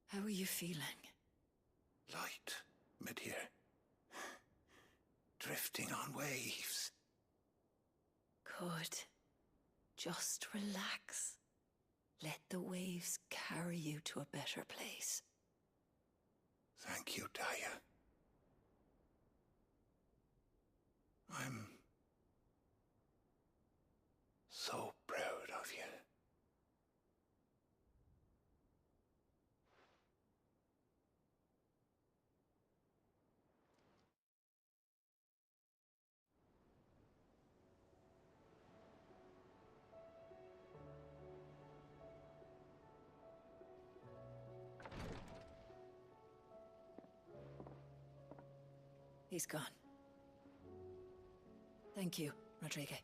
How are you feeling? Light, mid-here. Drifting on waves. Good. Just relax. Let the waves carry you to a better place. Thank you, Taya. I'm so proud of you. He's gone. Thank you, Rodrigo.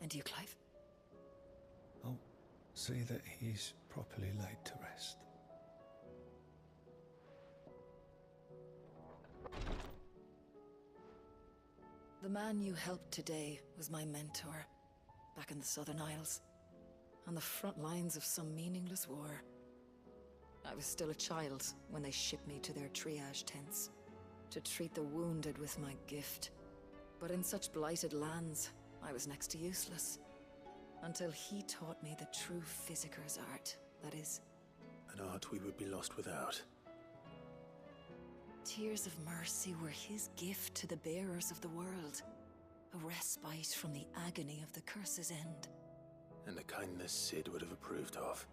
And you, Clive? I'll see that he's properly laid to rest. The man you helped today was my mentor, back in the Southern Isles, on the front lines of some meaningless war. I was still a child when they shipped me to their triage tents, to treat the wounded with my gift. But in such blighted lands, I was next to useless. Until he taught me the true physicker's art, that is. An art we would be lost without. Tears of mercy were his gift to the bearers of the world. A respite from the agony of the curse's end. And a kindness Sid would have approved of.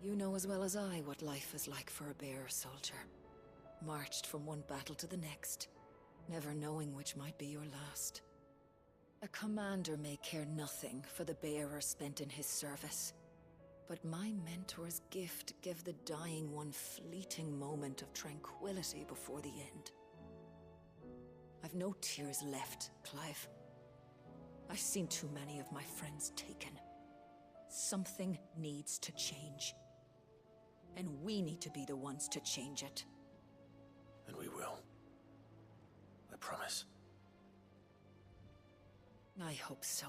You know as well as I what life is like for a bearer soldier. Marched from one battle to the next, never knowing which might be your last. A commander may care nothing for the bearer spent in his service, but my mentor's gift gave the dying one fleeting moment of tranquility before the end. I've no tears left, Clive. I've seen too many of my friends taken. Something needs to change. And we need to be the ones to change it. And we will. I promise. I hope so.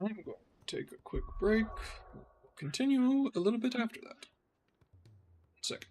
I'm going to take a quick break. We'll continue a little bit after that. Second.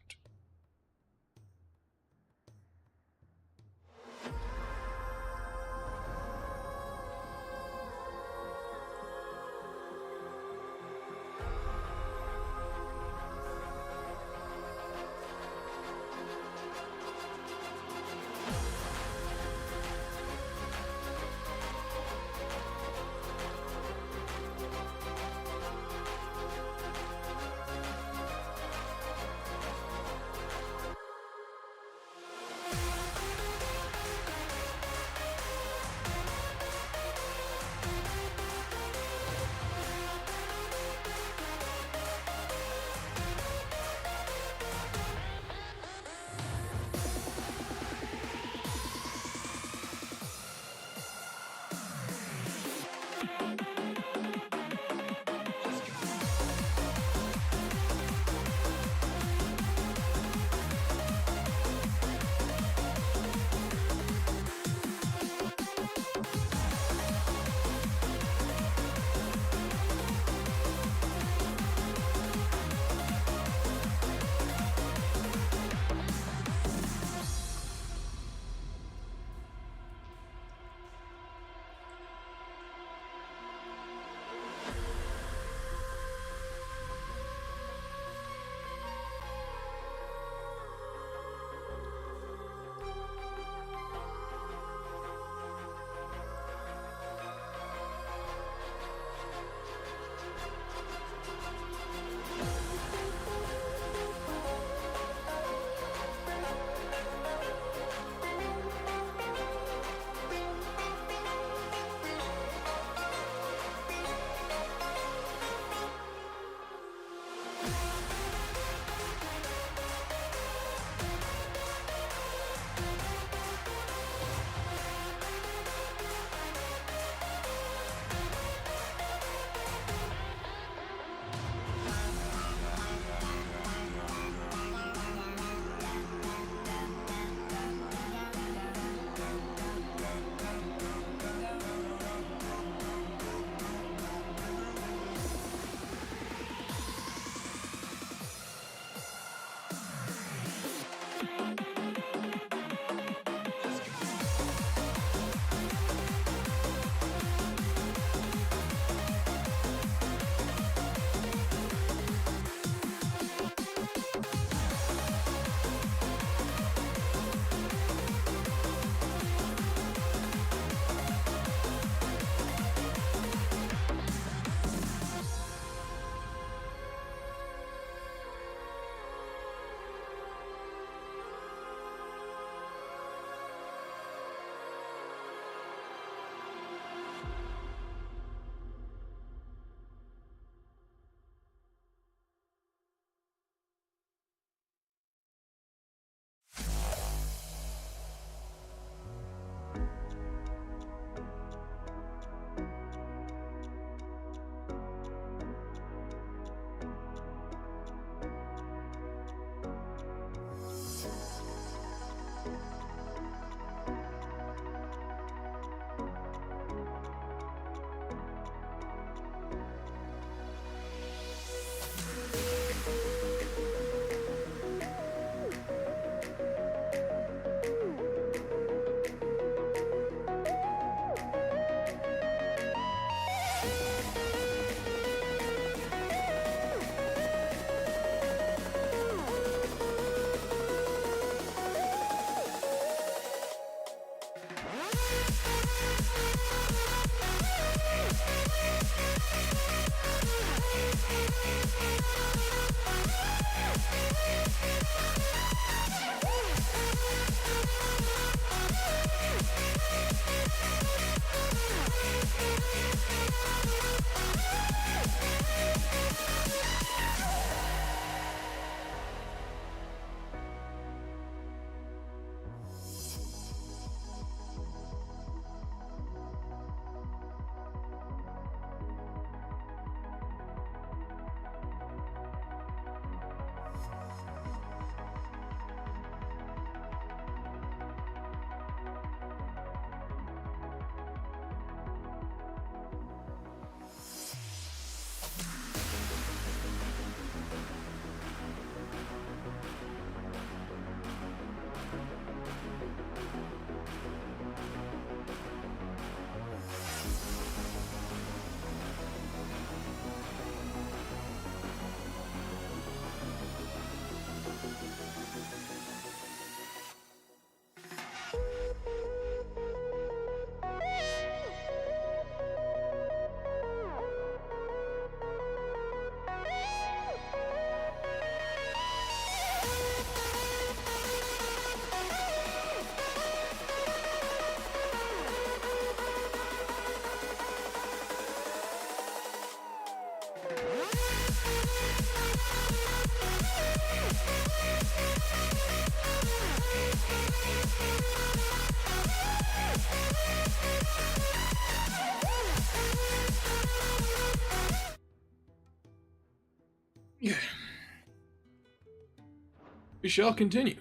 We shall continue.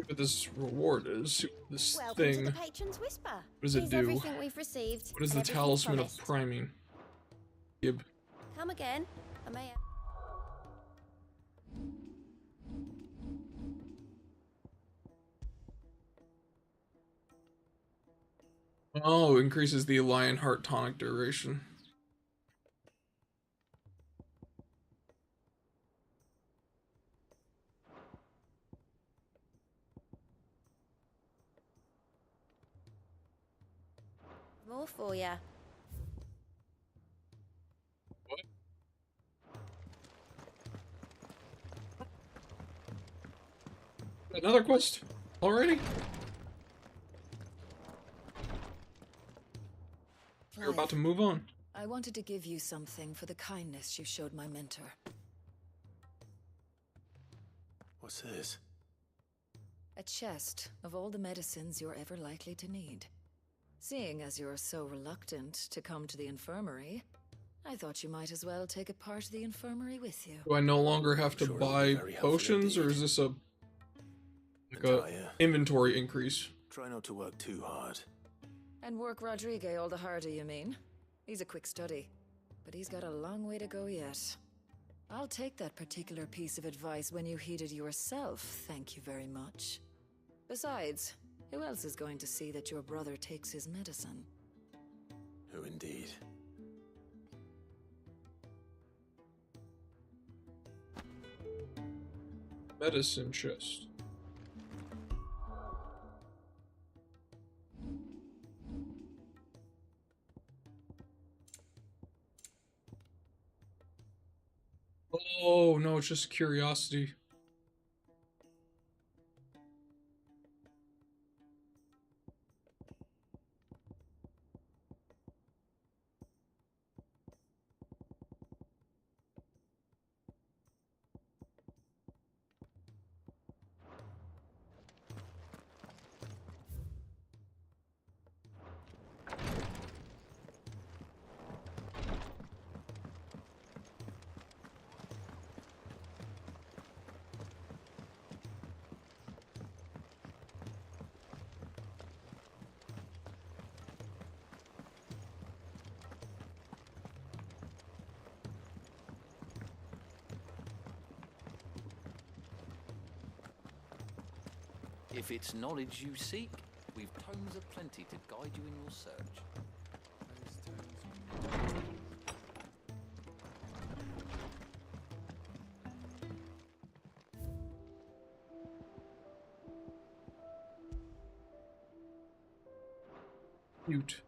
But this reward is this Welcome thing. to the Patron's Whisper. What does it Here's do? everything we've received. What is and the everything talisman of promised. priming? Gib. Come again. I may. Oh, increases the Lionheart tonic duration. More for ya. Another quest already? You're about to move on. I wanted to give you something for the kindness you showed my mentor. What's this? A chest of all the medicines you're ever likely to need. Seeing as you're so reluctant to come to the infirmary, I thought you might as well take a part of the infirmary with you. Do I no longer have to buy potions, or is this a inventory increase? Try not to work too hard. And work Rodrigo all the harder, you mean? He's a quick study, but he's got a long way to go yet. I'll take that particular piece of advice when you heed it yourself, thank you very much. Besides, who else is going to see that your brother takes his medicine? Who indeed? Medicine chest. Oh, no, it's just curiosity. If it's knowledge you seek, we've tomes aplenty to guide you in your search. Mute.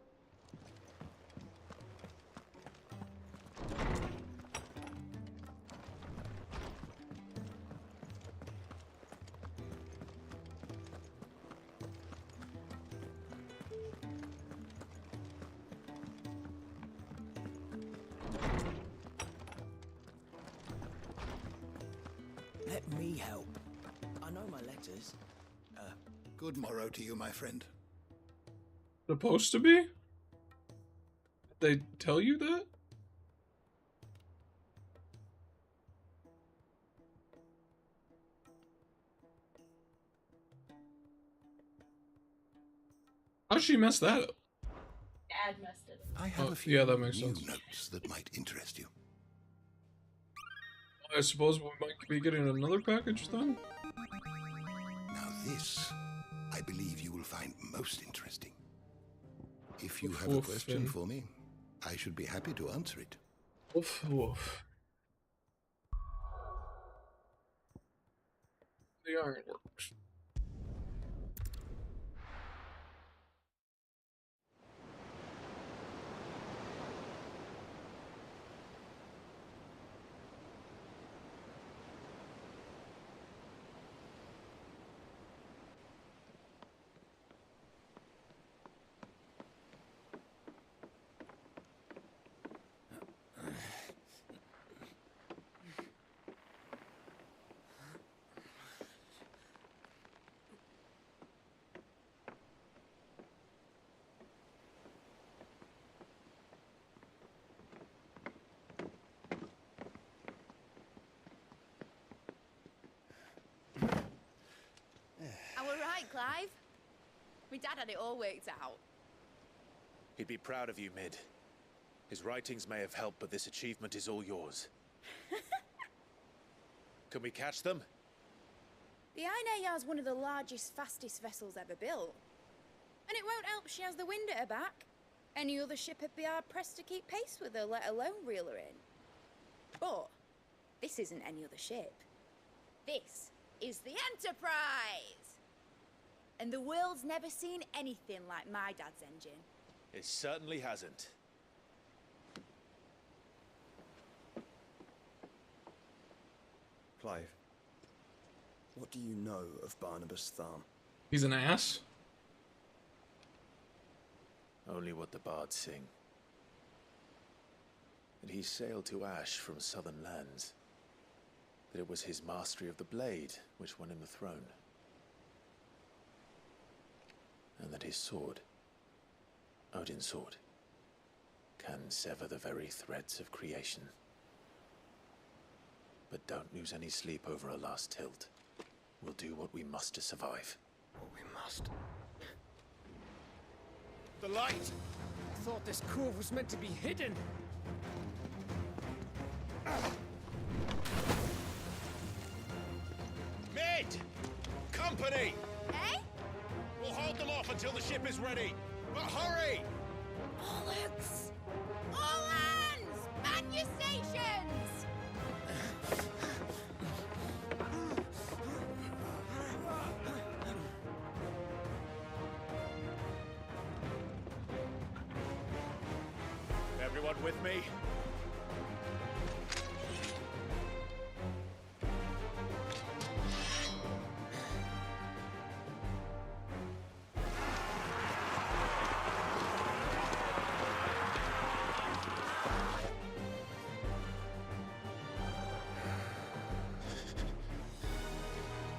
Let me help. I know my letters. Good morrow to you, my friend. Supposed to be? Did they tell you that? How'd she mess that up? Dad messed it up. I have Oh, a few yeah, that makes new sense. notes that might interest you. I suppose we might be getting another package then? Now this, I believe you will find most interesting. If you have a question for me, I should be happy to answer it. Woof, woof. The ironworks. Clive? My dad had it all worked out. He'd be proud of you, Mid. His writings may have helped, but this achievement is all yours. Can we catch them? The Aine is one of the largest, fastest vessels ever built. And it won't help she has the wind at her back. Any other ship would be hard-pressed to keep pace with her, let alone reel her in. But this isn't any other ship. This is the Enterprise! And the world's never seen anything like my dad's engine. It certainly hasn't. Clive, what do you know of Barnabas Tharm? He's an ass? Only what the bards sing. That he sailed to Ash from southern lands. That it was his mastery of the blade which won him the throne. And that his sword, Odin's sword, can sever the very threads of creation. But don't lose any sleep over a last tilt. We'll do what we must to survive. What we must. The light! I thought this cove was meant to be hidden. Mid! Company! Eh? We'll hold them off until the ship is ready. But hurry! Bollocks! All hands! Man your stations! Everyone with me?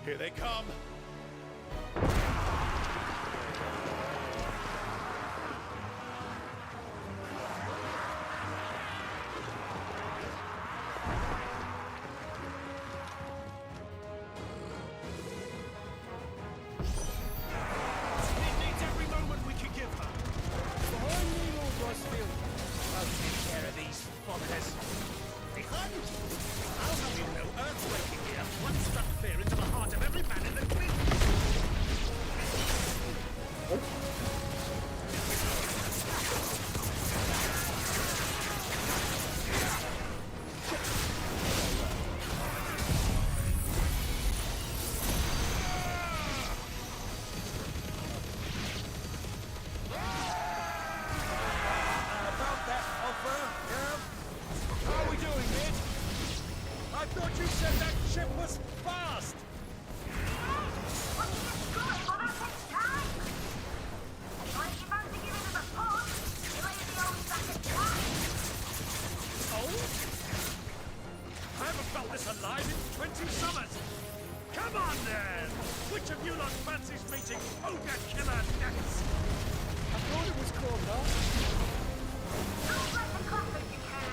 Here they come.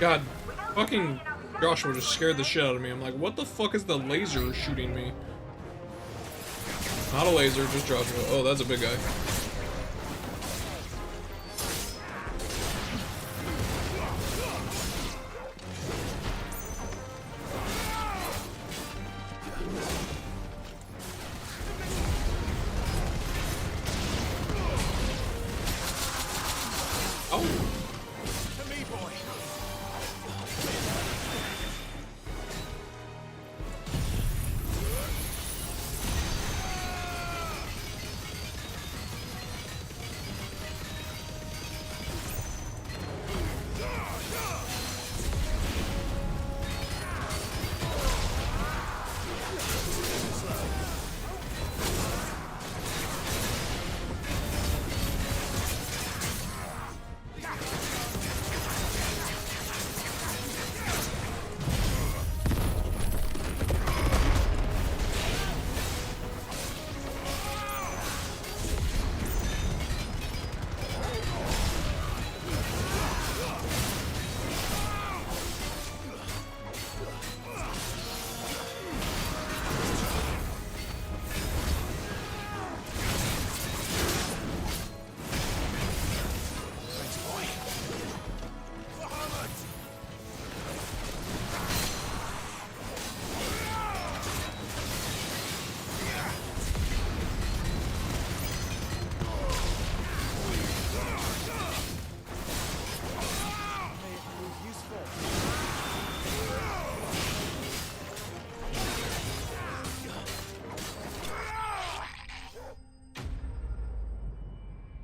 God, fucking Joshua just scared the shit out of me. I'm like, what the fuck is the laser shooting me? Not a laser, just Joshua. Oh, that's a big guy.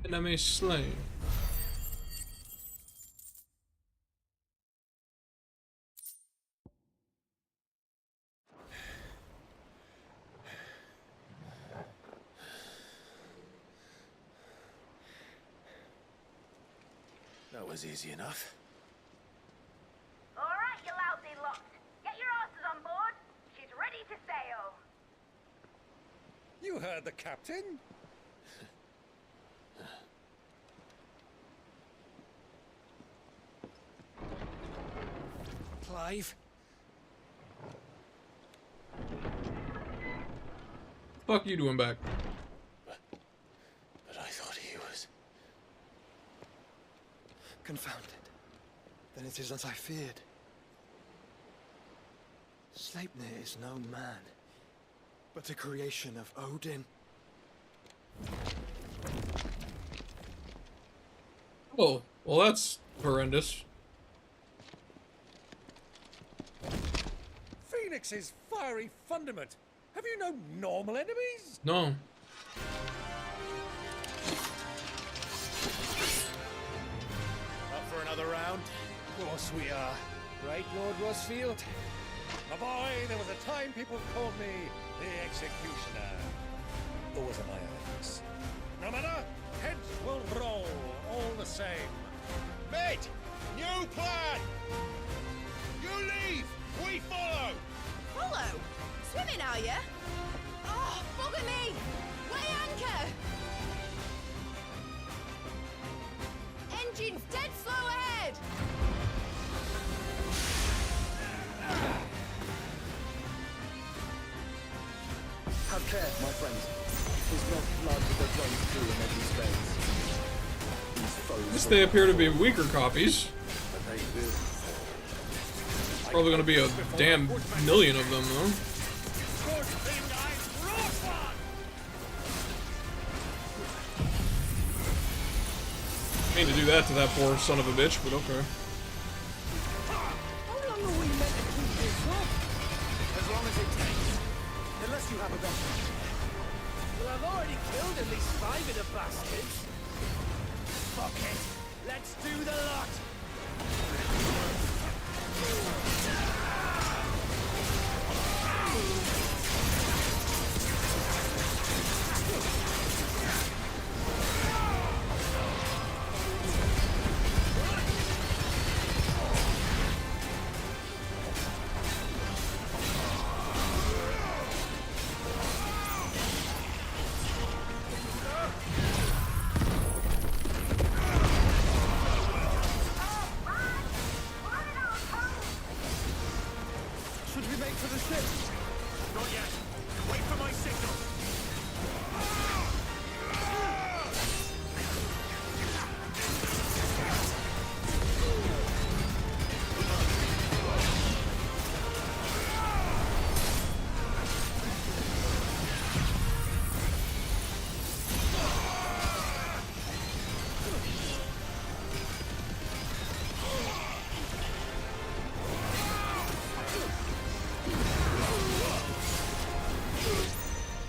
Enemy slain. That was easy enough. All right, you lousy lot. Get your asses on board. She's ready to sail. You heard the captain. Clive? Fuck you doing back? But I thought he was... Confounded. Then it is as I feared. Sleipnir is no man, but a creation of Odin. Oh, well that's horrendous. Phoenix's fiery fundament. Have you no normal enemies? No. Up for another round? Of course we are. Right, Lord Rosfield? My boy, there was a time people called me the Executioner. Those are my earnings. No matter, heads will roll all the same. Mate! New plan! You leave! We follow! Follow? Swimming, are you? Oh, bugger me! Weigh anchor! Engine's dead slow ahead! Have care, my friends. Is not blood that runs through in every veins. These foes. At least they appear to be weaker copies. Probably gonna be a damn million of them, though. I mean to do that to that poor son of a bitch, but okay. How long are we meant to keep this up? As long as it takes. Unless you have a better. Well, I've already killed at least 5 of the bastards. Fuck it. Let's do the lot. Should we make for the ship? Not yet. Wait for my signal.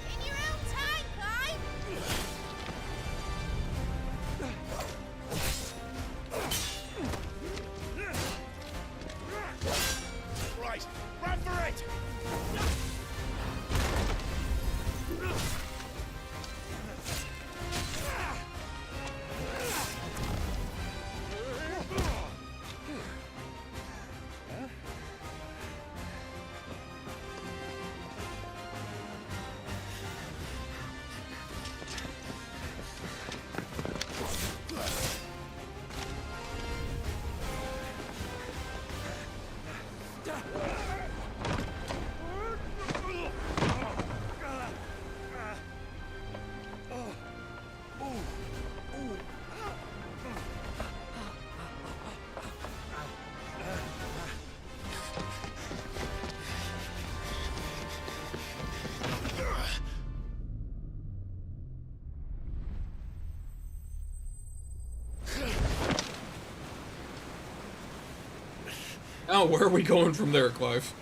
In your own time, Clive! Right, run for it! Now, where are we going from there, Clive?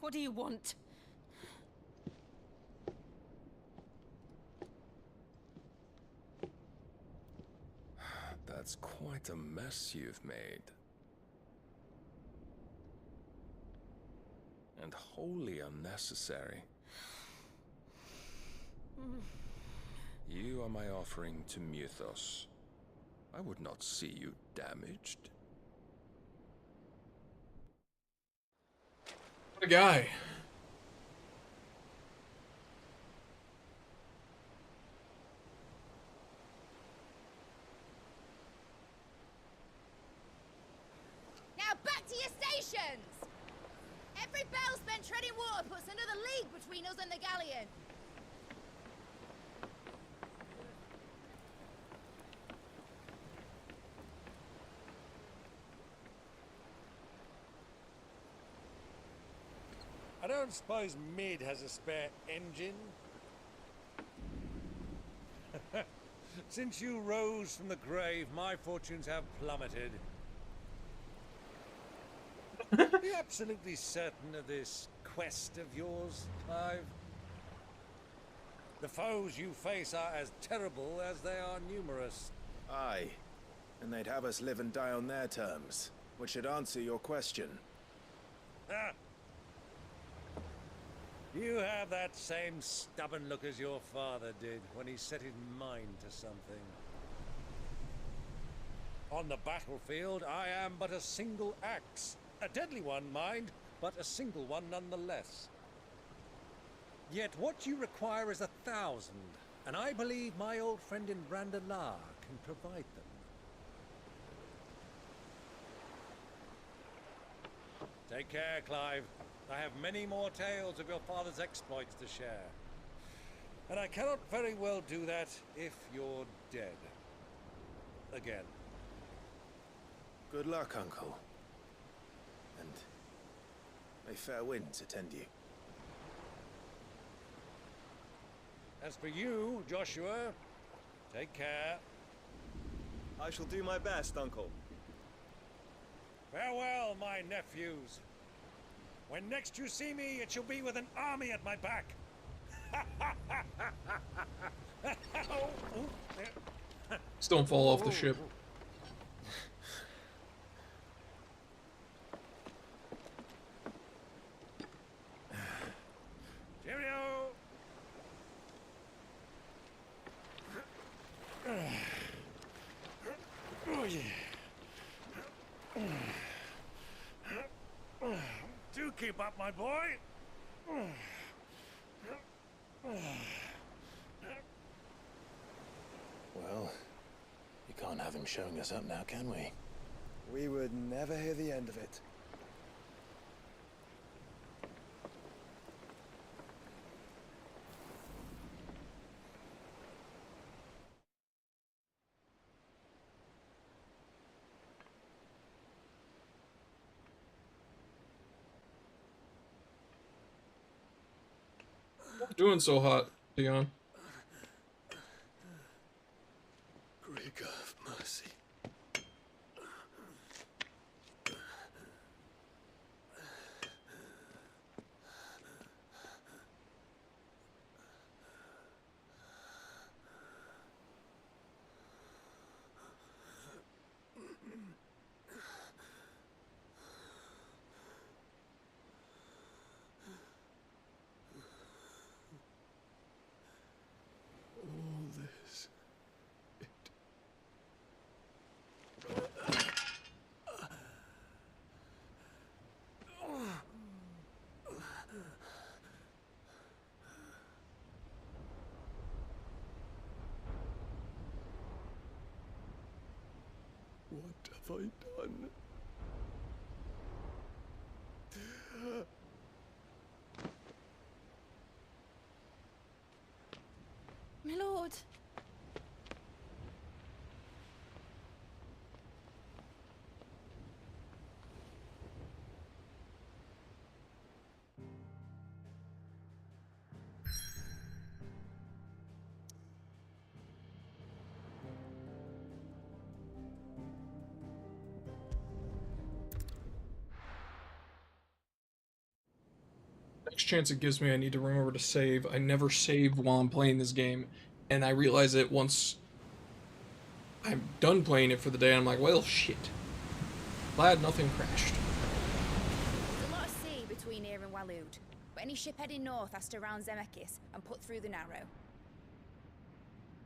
What do you want? That's quite a mess you've made. And wholly unnecessary. You are my offering to Mythos. I would not see you damaged. What a guy. Now back to your stations! Every bell spent treading water puts another league between us and the galleon. I don't suppose Mid has a spare engine? Since you rose from the grave, my fortunes have plummeted. Are you absolutely certain of this quest of yours, Clive? The foes you face are as terrible as they are numerous. Aye, and they'd have us live and die on their terms, which should answer your question. Ah. You have that same stubborn look as your father did when he set his mind to something. On the battlefield, I am but a single axe. A deadly one, mind, but a single one nonetheless. Yet what you require is 1,000, and I believe my old friend in Randalar can provide them. Take care, Clive. I have many more tales of your father's exploits to share. And I cannot very well do that if you're dead. Again. Good luck, Uncle. And may fair winds attend you. As for you, Joshua, take care. I shall do my best, Uncle. Farewell, my nephews. When next you see me, it shall be with an army at my back. Just don't fall off the ship. Cheerio! Oh, yeah. Do keep up, my boy. Well, we can't have him showing us up now, can we? We would never hear the end of it. What are you doing so hot, Dion? Greek of mercy. All this. What have I done? My lord. next chance it gives me, I need to remember to save. I never save while I'm playing this game, and I realize it once I'm done playing it for the day, and I'm like, well, shit. Glad nothing crashed. There's a lot of sea between here and Waloed, but any ship heading north has to round Zemeckis and put through the Narrow.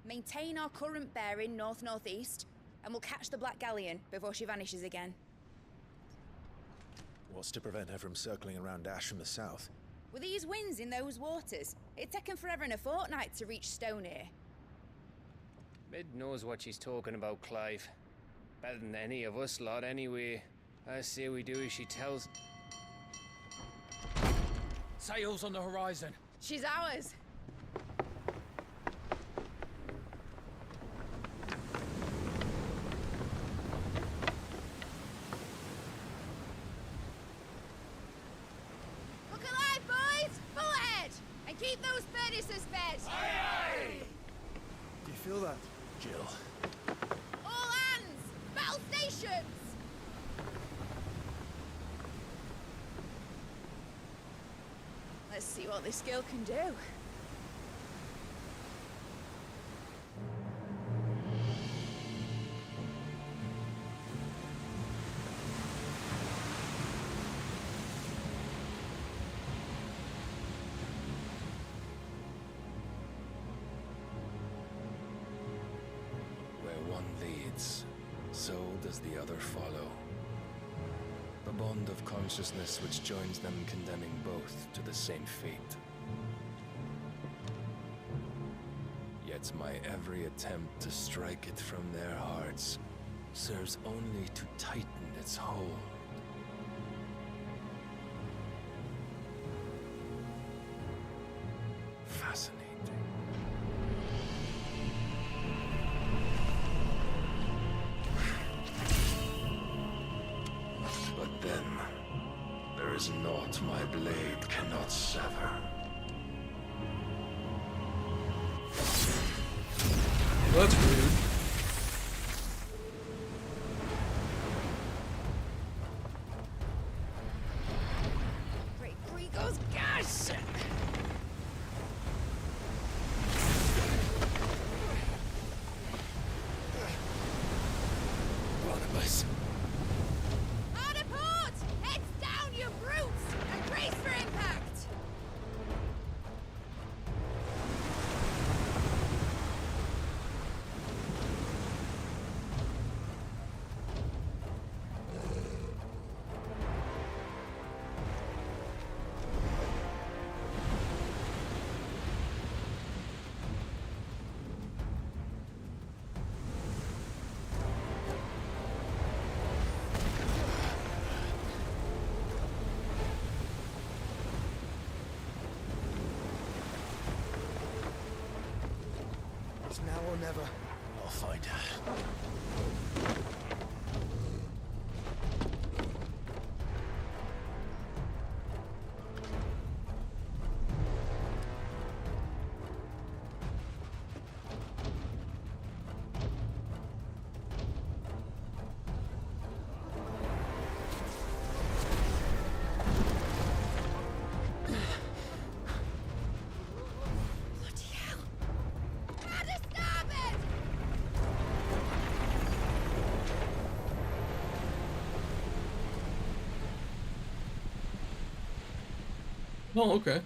Maintain our current bearing north-northeast, and we'll catch the Black Galleon before she vanishes again. What's to prevent her from circling around Ash from the south? With these winds in those waters, it'd taken forever and a fortnight to reach Stonehere. Mid knows what she's talking about, Clive. Better than any of us lot, anyway. I say we do as she tells. Sails on the horizon. She's ours. Look alive, boys! Full ahead! And keep those furnaces fed! Aye, aye! Do you feel that, Jill? All hands! Battle stations! Let's see what this girl can do. Where one leads, so does the other follow. The bond of consciousness which joins them condemning both to the same fate. Yet my every attempt to strike it from their hearts serves only to tighten its hold. Fascinating. But then, there is naught my blade cannot sever. Well, that's weird. Great Gregor's gas! Barnabas. Hard a port! Heads down, you brutes! And brace for impact! It's now or never. I'll find her. Oh, okay.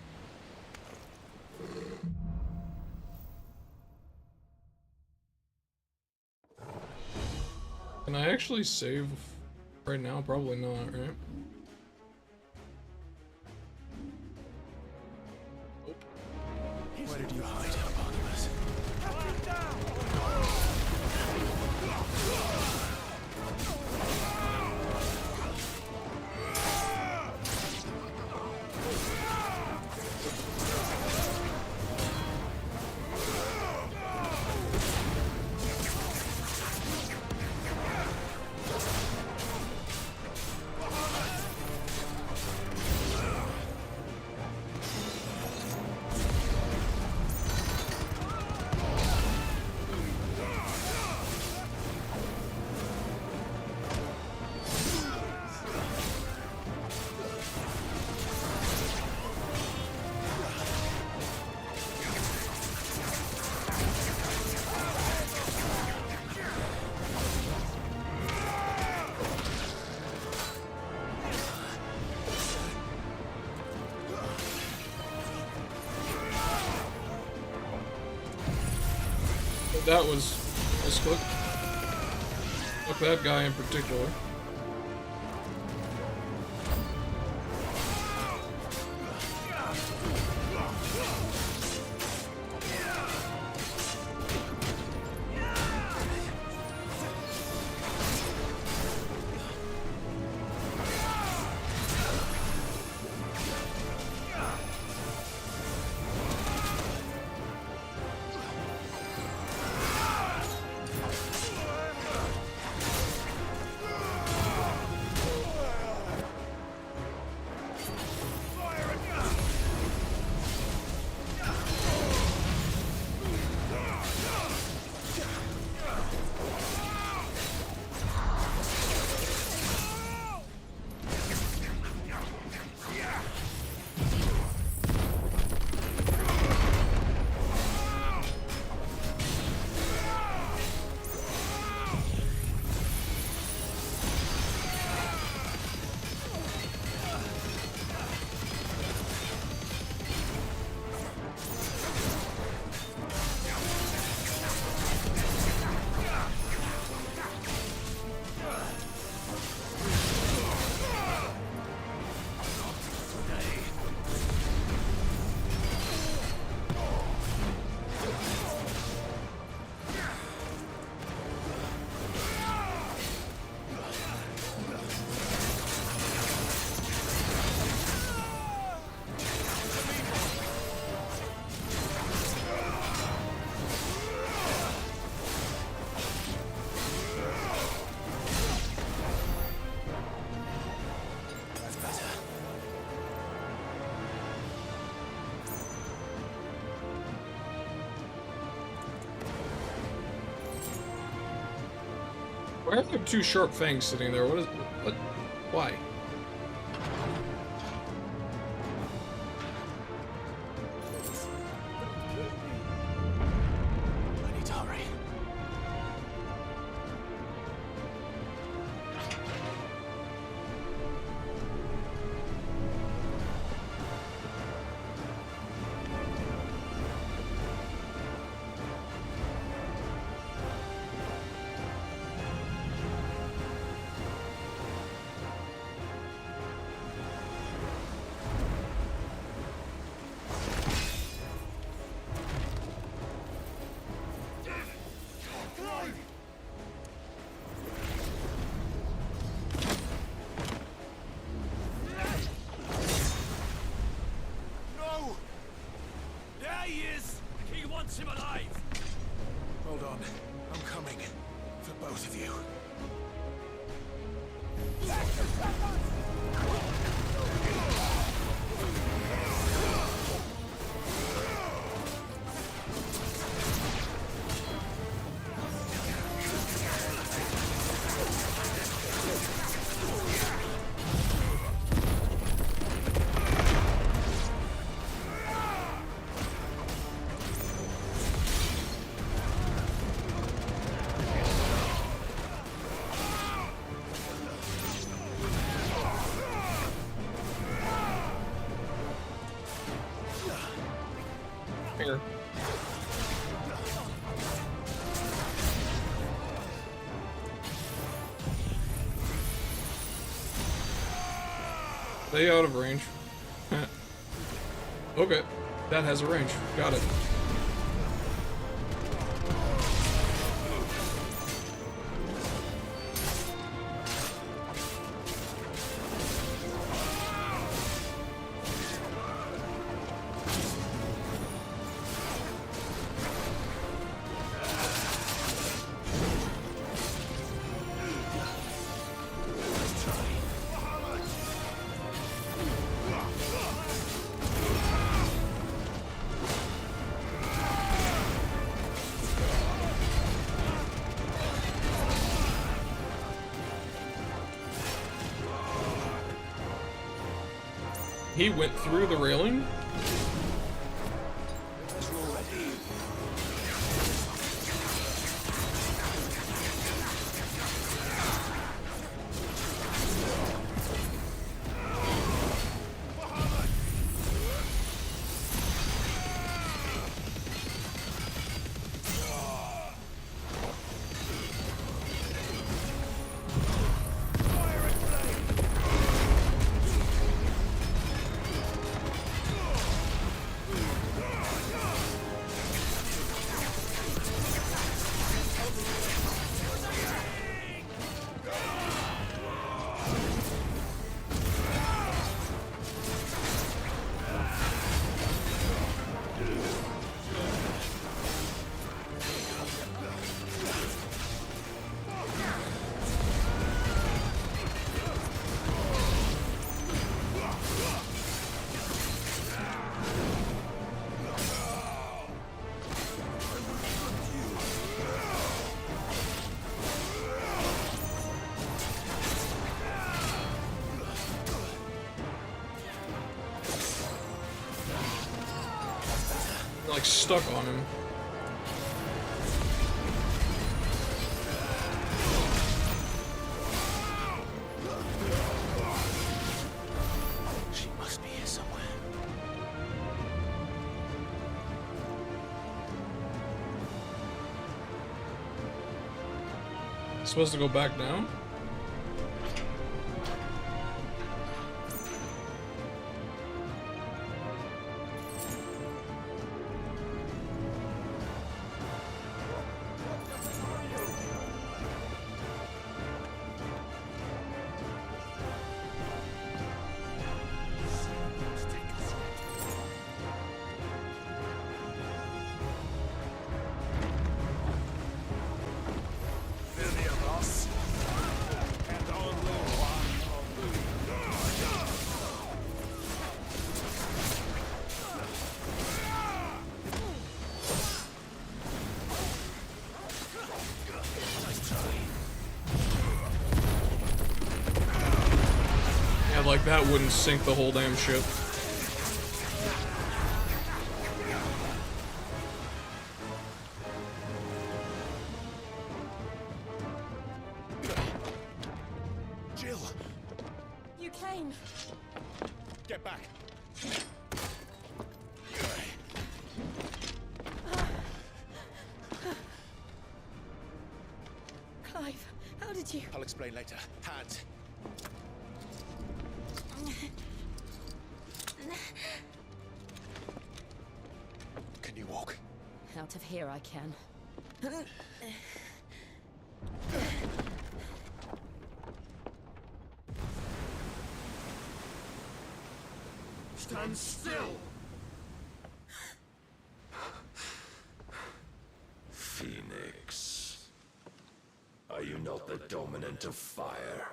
Can I actually save right now? Probably not, right? Where did you hide her, Barnabas? That was misclick. Fuck that guy in particular. Why are there two sharp fangs sitting there? What is... what? Why? I need to hurry. No! There he is! He wants him alive! Hold on. I'm coming. For both of you. Here. Stay out of range. Okay. That has a range. Got it. He went through the railing? like stuck on him. She must be here somewhere. Supposed to go back down? Like that wouldn't sink the whole damn ship. Jill! You came. Get back. Clive, how did you? I'll explain later. Hands. Can you walk? Out of here I can. Stand still! Phoenix. Are you not the dominant of fire?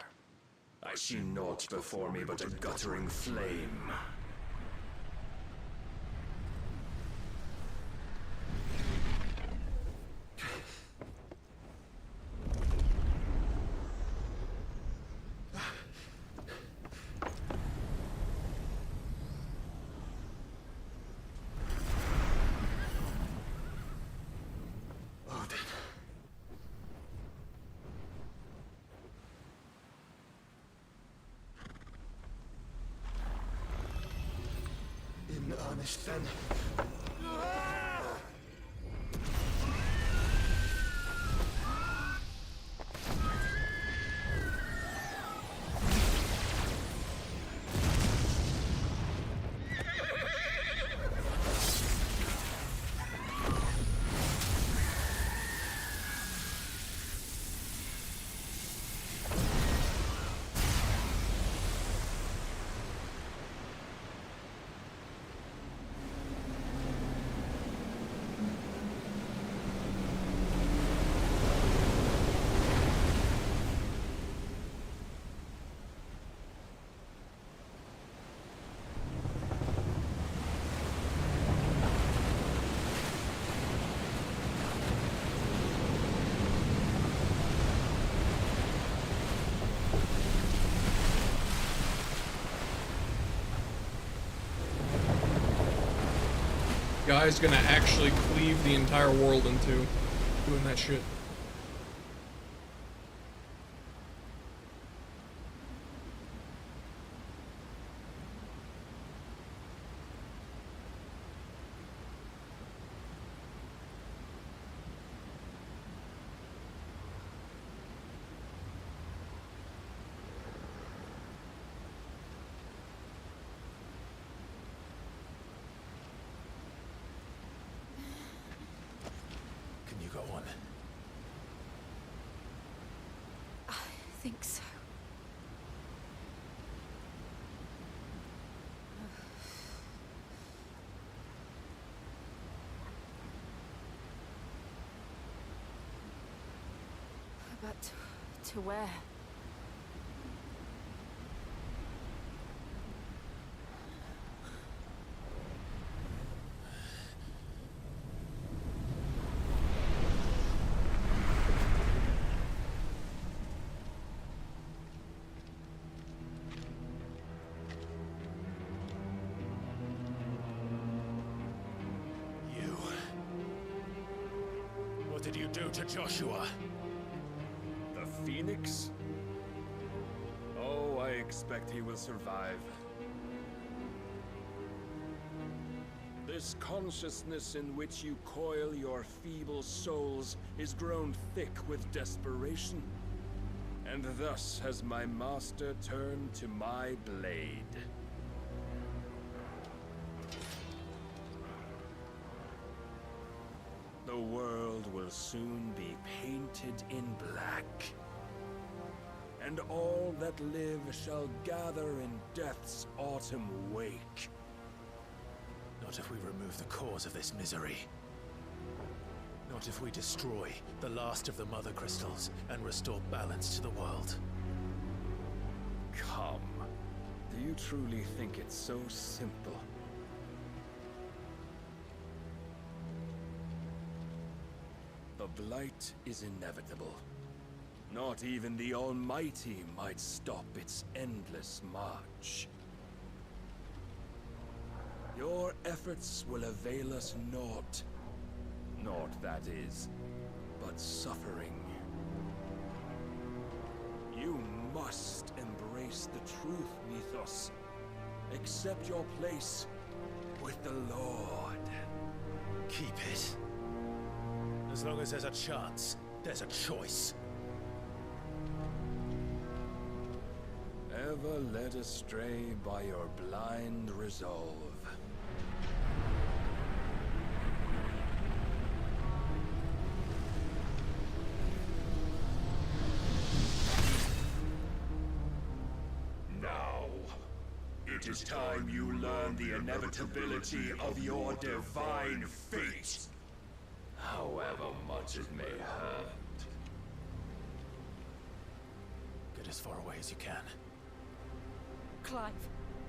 I see naught before me but a guttering flame. In earnest, then. Guy's gonna actually cleave the entire world in two, doing that shit. Can you go on? I think so. But to where? You. What did you do to Joshua? The Phoenix? Oh, I expect he will survive. This consciousness in which you coil your feeble souls is grown thick with desperation. And thus has my master turned to my blade. The world will soon be painted in black. And all that live shall gather in death's autumn wake. Not if we remove the cause of this misery. Not if we destroy the last of the Mother Crystals and restore balance to the world. Come. Do you truly think it's so simple? The blight is inevitable. Not even the Almighty might stop its endless march. Your efforts will avail us naught. Naught, that is, but suffering. You must embrace the truth, Mythos. Accept your place with the Lord. Keep it. As long as there's a chance, there's a choice. Ever led astray by your blind resolve. Now, it is time you learn the inevitability of your divine fate. However much it may hurt. Get as far away as you can. Clive,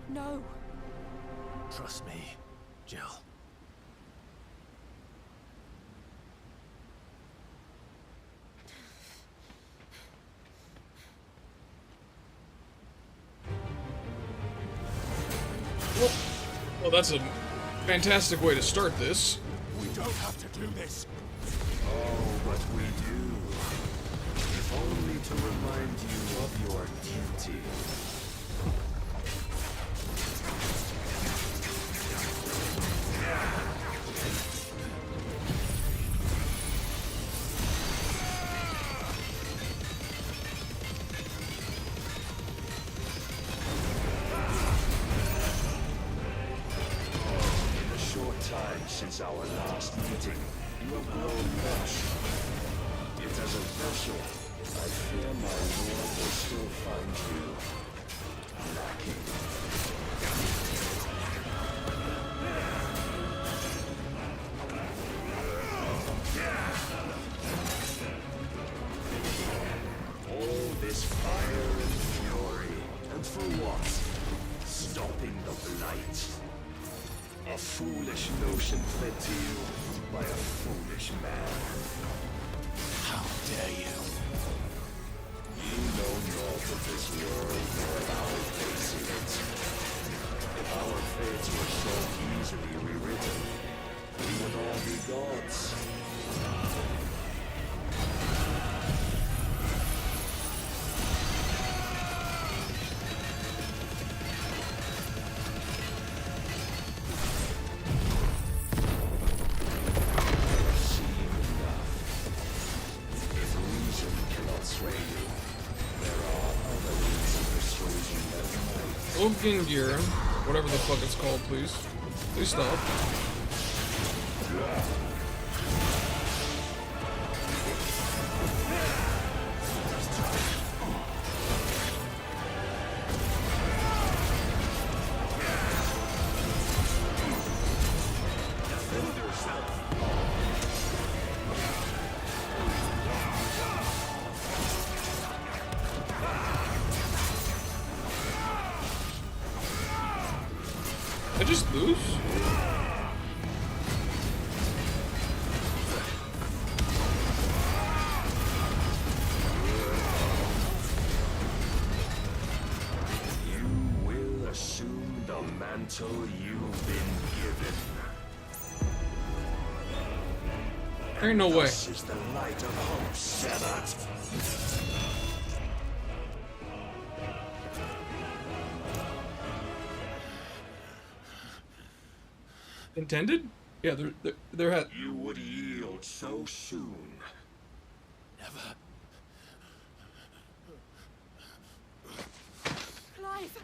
no. Trust me, Jill. Well, that's a fantastic way to start this. We don't have to do this. Oh, but we do. If only to remind you of your duty. Since our last meeting, you have grown much. Yet as a vessel, I fear my lord will still find you lacking. All this fire and fury, and for what? Stopping the blight. A foolish notion fed to you by a foolish man. How dare you? You know naught of this world nor of our place in it. If our fates were so easily rewritten, we would all be gods. Oaken gear, whatever the fuck it's called, please. Please stop. I just lose? You will assume the mantle you've been given. There ain't no way. This is the light of hope severed. Intended? Yeah, they're at. You would yield so soon. Never. Clive!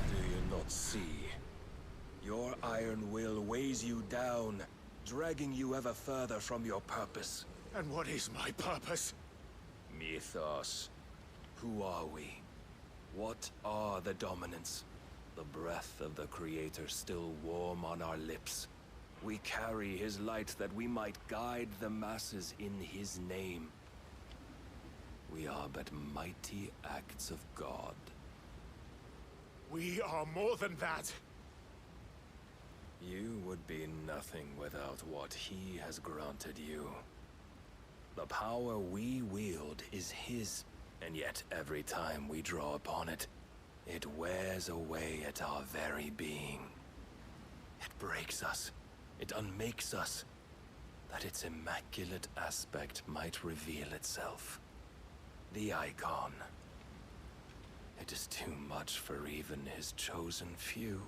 Do you not see? Your iron will weighs you down, dragging you ever further from your purpose. And what is my purpose? Mythos. Who are we? What are the dominants? The breath of the Creator still warm on our lips. We carry his light that we might guide the masses in his name. We are but mighty acts of God. We are more than that. You would be nothing without what he has granted you. The power we wield is his, and yet every time we draw upon it, it wears away at our very being. It breaks us. It unmakes us, that its immaculate aspect might reveal itself. The icon. It is too much for even his chosen few.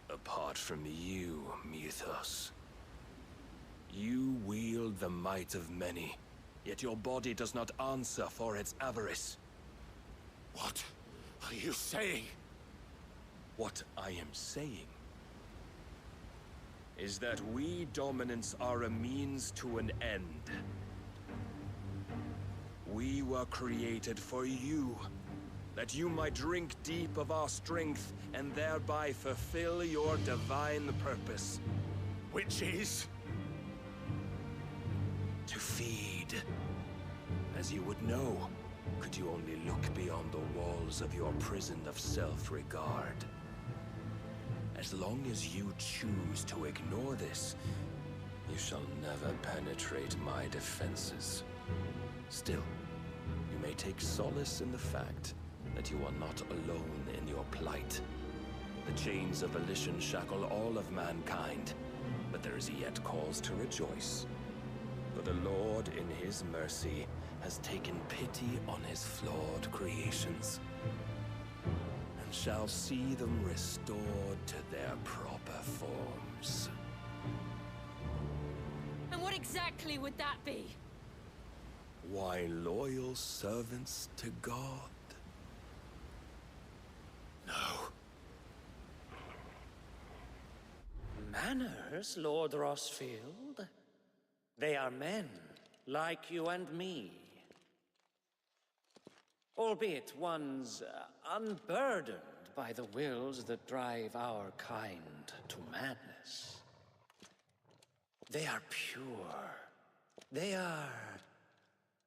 Apart from you, Mythos, you wield the might of many, yet your body does not answer for its avarice. What are you saying? What I am saying is that we dominants are a means to an end. We were created for you, that you might drink deep of our strength and thereby fulfill your divine purpose. Which is? To feed. As you would know, could you only look beyond the walls of your prison of self-regard. As long as you choose to ignore this, you shall never penetrate my defenses. Still, you may take solace in the fact that you are not alone in your plight. The chains of volition shackle all of mankind, but there is yet cause to rejoice. For the Lord, in his mercy, has taken pity on his flawed creations, and shall see them restored to their proper forms. And what exactly would that be? Why, loyal servants to God. No. Manners, Lord Rossfield? They are men, like you and me. Albeit ones unburdened by the wills that drive our kind to madness. They are pure. They are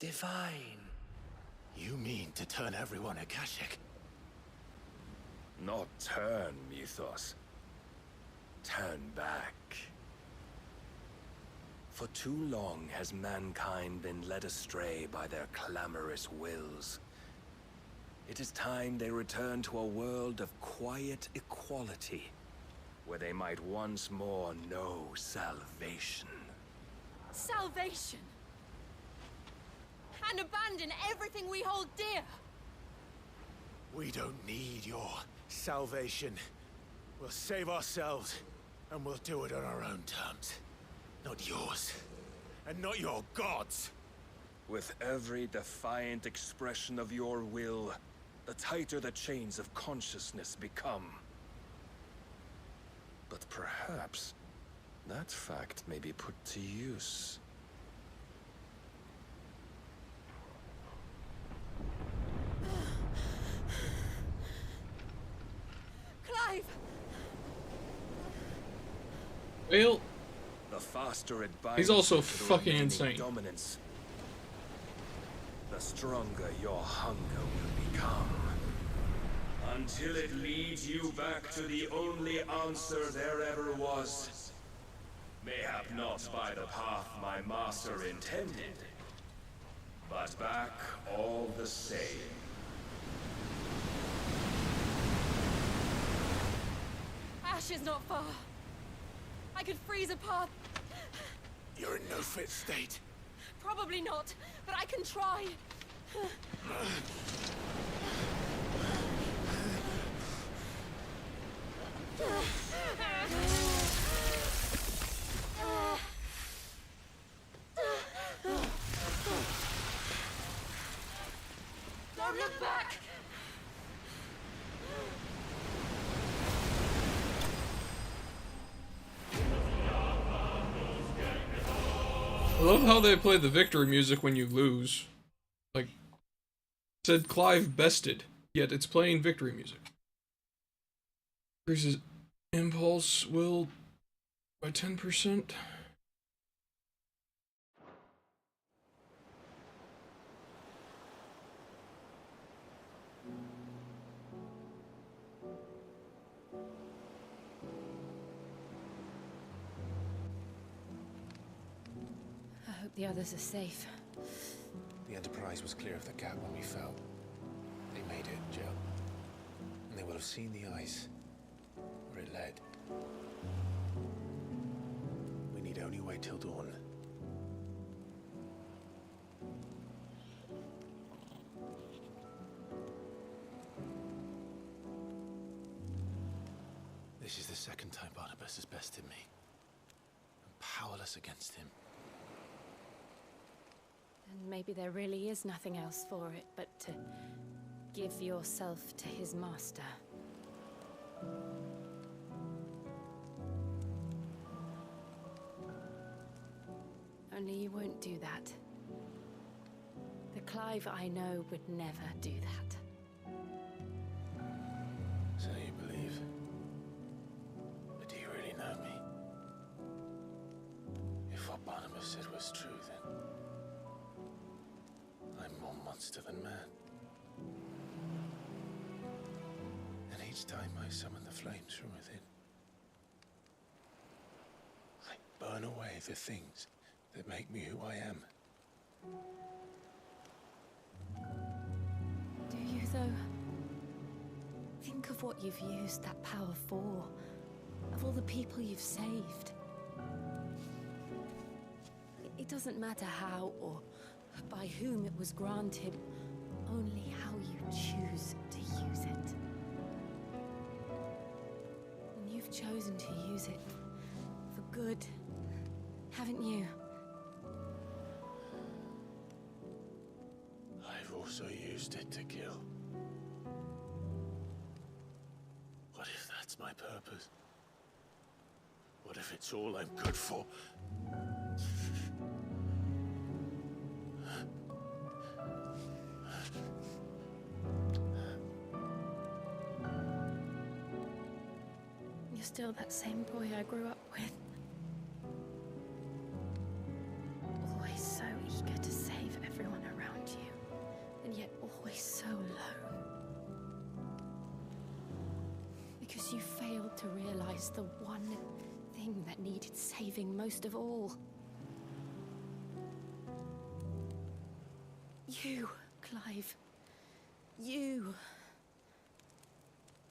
divine. You mean to turn everyone Akashic? Not turn, Mythos. Turn back. For too long has mankind been led astray by their clamorous wills. It is time they return to a world of quiet equality, where they might once more know salvation. Salvation? And abandon everything we hold dear? We don't need your salvation. We'll save ourselves, and we'll do it on our own terms. Not yours, and not your gods. With every defiant expression of your will, the tighter the chains of consciousness become. But perhaps that fact may be put to use. Clive! Well, the faster it binds he's also you to the fucking remaining insane. Dominance, the stronger your hunger will become. Until it leads you back to the only answer there ever was. Mayhap not by the path my master intended, but back all the same. Ash is not far. I could freeze a path. You're in no fit state. Probably not, but I can try. Don't look back! I love how they play the victory music when you lose. Like, it said Clive bested, yet it's playing victory music. Increases impulse will by 10%. I hope the others are safe. The Enterprise was clear of the gap when we fell. They made it, Jill. And they will have seen the ice where it led. We need only wait till dawn. This is the second time Barnabas has bested me. I'm powerless against him. And maybe there really is nothing else for it but to give yourself to his master. Only you won't do that. The Clive I know would never do that. So you believe? But do you really know me? If what Barnabas said was true, then I'm more monster than man. And each time I summon the flames from within, I burn away the things that make me who I am. Do you, though? Think of what you've used that power for. Of all the people you've saved. It doesn't matter how or by whom it was granted, only how you choose to use it. And you've chosen to use it for good, haven't you? I've also used it to kill. What if that's my purpose? What if it's all I'm good for? You're still that same boy I grew up with. Always so eager to save everyone around you, and yet always so alone. Because you failed to realize the one thing that needed saving most of all. You, Clive. You.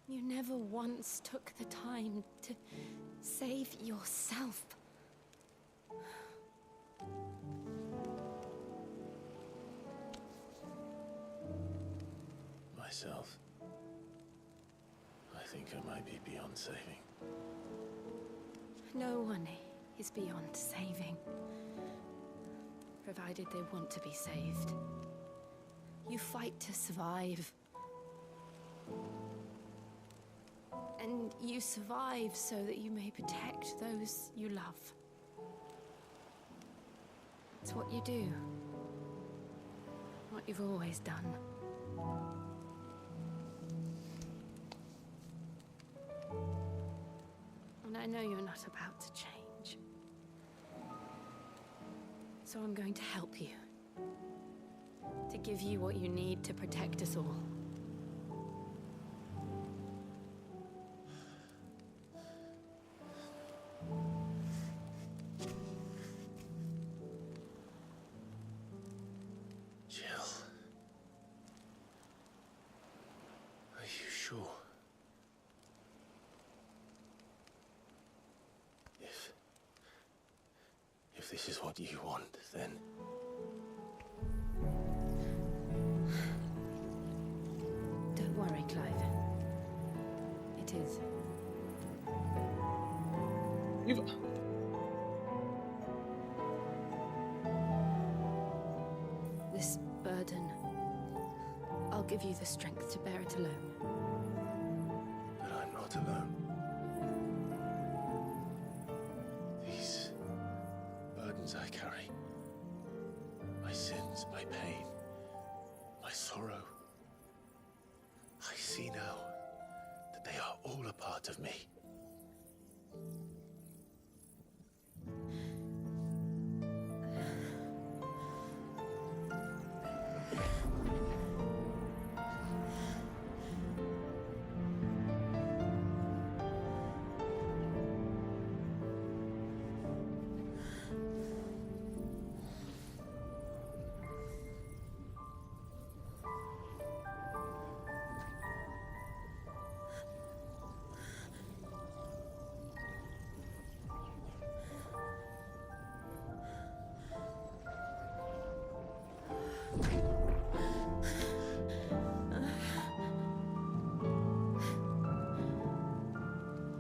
You never once took the time to save yourself. Myself. I think I might be beyond saving. No one is beyond saving, provided they want to be saved. You fight to survive. And you survive so that you may protect those you love. It's what you do. What you've always done. And I know you're not about to change. So I'm going to help you. To give you what you need to protect us all. sure. If this is what you want, then... Don't worry, Clive. It is. Eva. This burden, I'll give you the strength to bear it alone. But I'm not alone. These burdens I carry, my sins, my pain, my sorrow, I see now that they are all a part of me.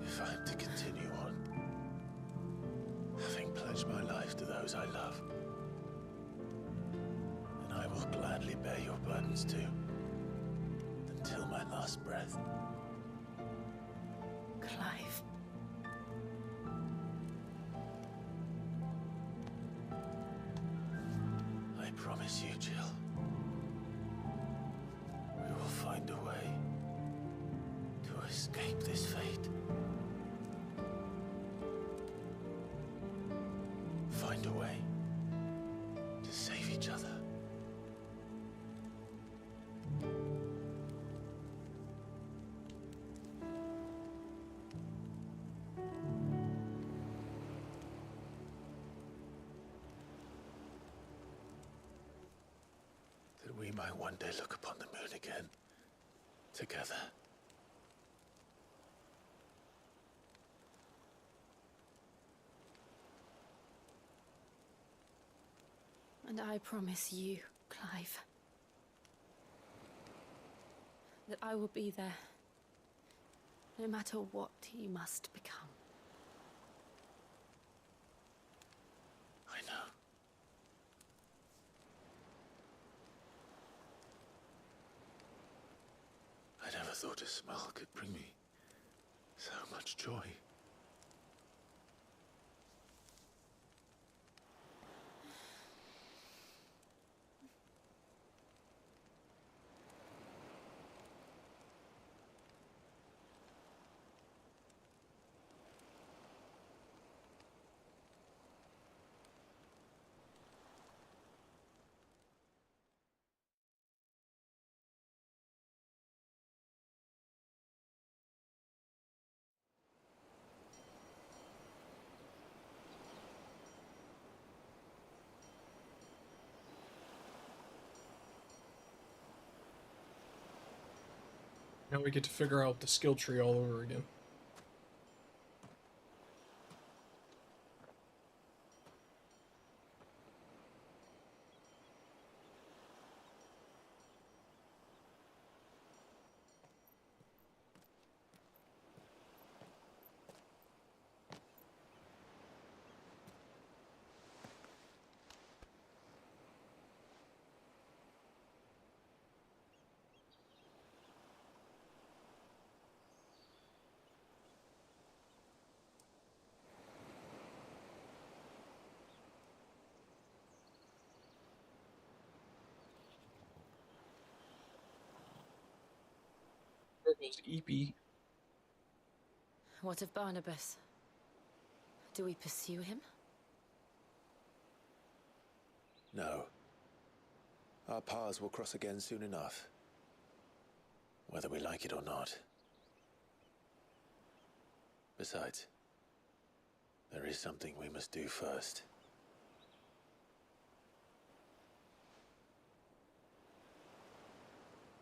If I'm to continue on, having pledged my life to those I love, then I will gladly bear your burdens too, until my last breath. Clive. I promise you, Jill, we will find a way to escape this fate. Find a way to save each other. That we might one day look upon the moon again, together. And I promise you, Clive, that I will be there, no matter what you must become. I know. I never thought a smile could bring me so much joy. Now we get to figure out the skill tree all over again. There goes Eepy. What of Barnabas? Do we pursue him? No. Our paths will cross again soon enough. Whether we like it or not. Besides, there is something we must do first.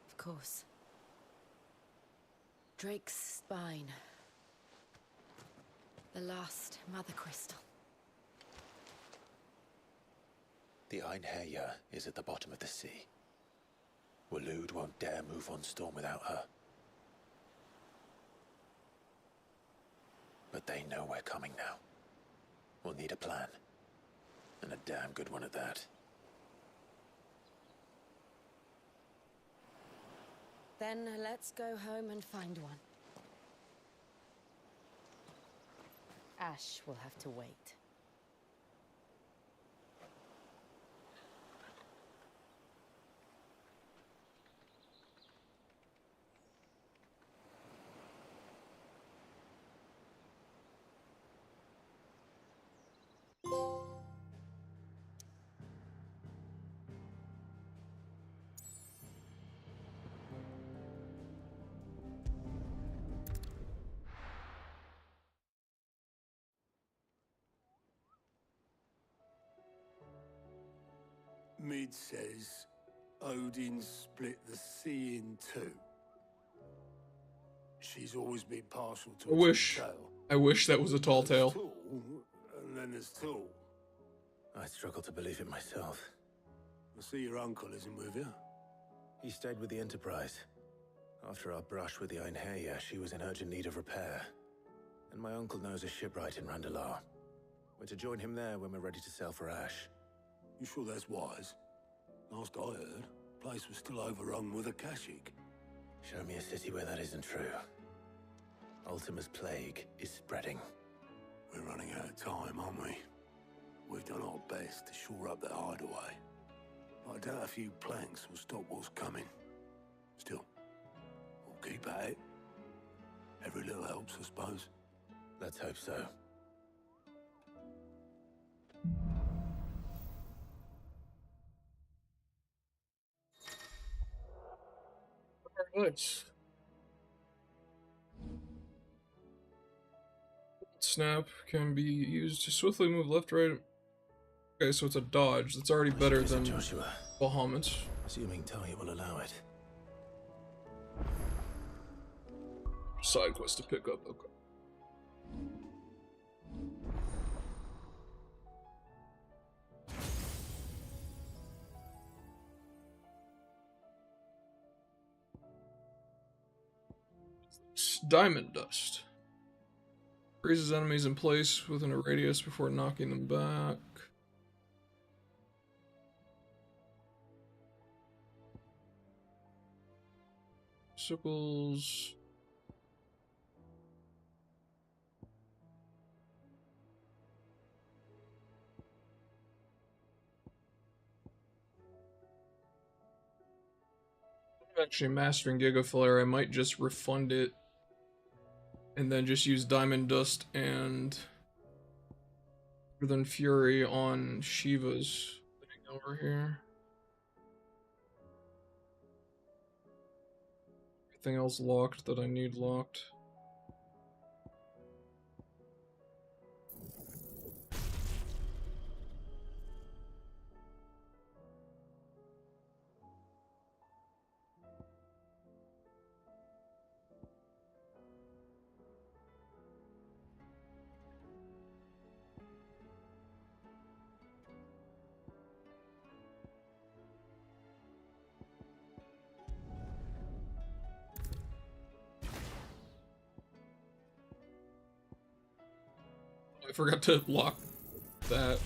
Of course. Drake's spine. The last Mother Crystal. The Einherjar is at the bottom of the sea. Waloed won't dare move on Storm without her. But they know we're coming now. We'll need a plan. And a damn good one at that. Then let's go home and find one. Ash will have to wait. Mid says Odin split the sea in two. She's always been partial to I wish that was a tall tale. And then there's Tool. I struggle to believe it myself. I see your uncle isn't with you. He stayed with the Enterprise. After our brush with the Einherjar, she was in urgent need of repair. And my uncle knows a shipwright in Randalar. We're to join him there when we're ready to sail for Ash. You sure that's wise? Last I heard, the place was still overrun with Akashic. Show me a city where that isn't true. Ultima's plague is spreading. We're running out of time, aren't we? We've done our best to shore up that hideaway. I doubt a few planks will stop what's coming. Still, we'll keep at it. Every little helps, I suppose. Let's hope so. Nice. Snap can be used to swiftly move left, right. Okay, so it's a dodge. That's already better than Bahamut's. Assuming Talia will allow it. Side quest to pick up. Okay. Diamond dust. Freezes enemies in place within a radius before knocking them back. Sickles. Actually mastering Gigaflare, I might just refund it and then just use Diamond Dust and Northern Fury on Shiva's thing over here. Everything else locked that I need locked. I forgot to lock that.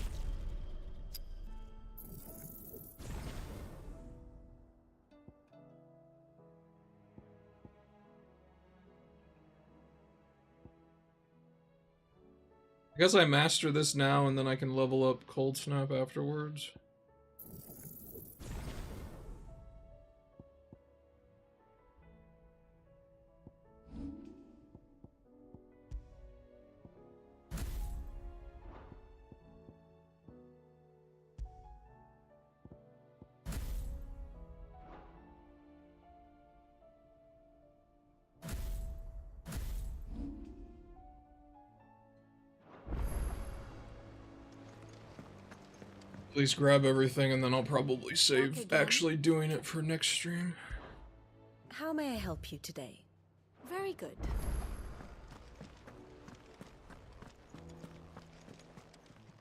I guess I master this now and then I can level up Cold Snap afterwards. At least grab everything and then I'll probably save actually doing it for next stream. How may I help you today? Very good.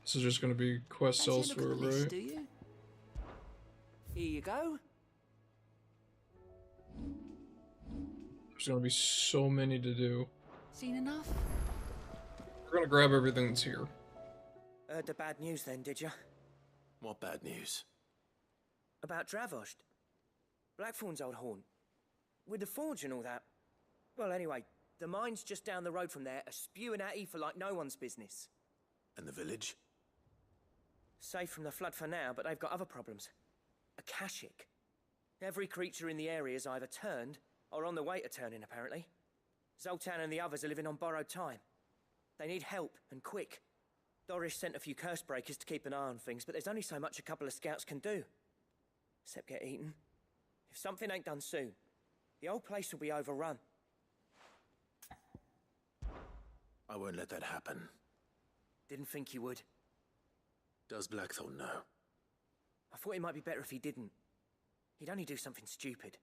This is just gonna be quests elsewhere, right? Do you? Here you go. There's gonna be so many to do. Seen enough? We're gonna grab everything that's here. Heard the bad news then, did you? What bad news? About Dravost. Blackthorn's old haunt. With the forge and all that. Well, anyway, the mines just down the road from there are spewing out ether like no one's business. And the village? Safe from the flood for now, but they've got other problems. Akashic. Every creature in the area is either turned or on the way to turning, apparently. Zoltan and the others are living on borrowed time. They need help, and quick. Doris sent a few curse breakers to keep an eye on things, but there's only so much a couple of scouts can do. Except get eaten. If something ain't done soon, the old place will be overrun. I won't let that happen. Didn't think you would. Does Blackthorn know? I thought it might be better if he didn't. He'd only do something stupid.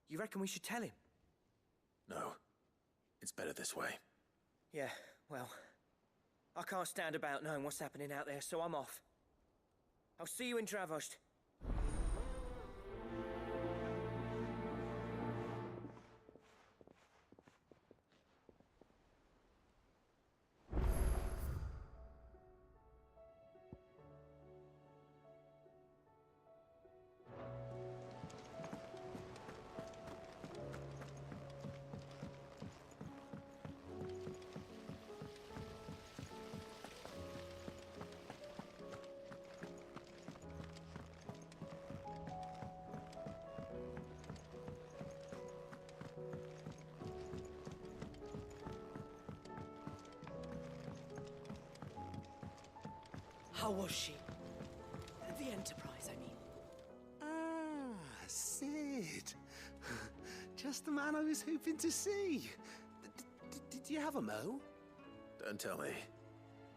You reckon we should tell him? No. It's better this way. Yeah, well, I can't stand about knowing what's happening out there, so I'm off. I'll see you in Dravost. How was she? The Enterprise, I mean. Ah, Sid. Just the man I was hoping to see. Did you have a mo? Don't tell me.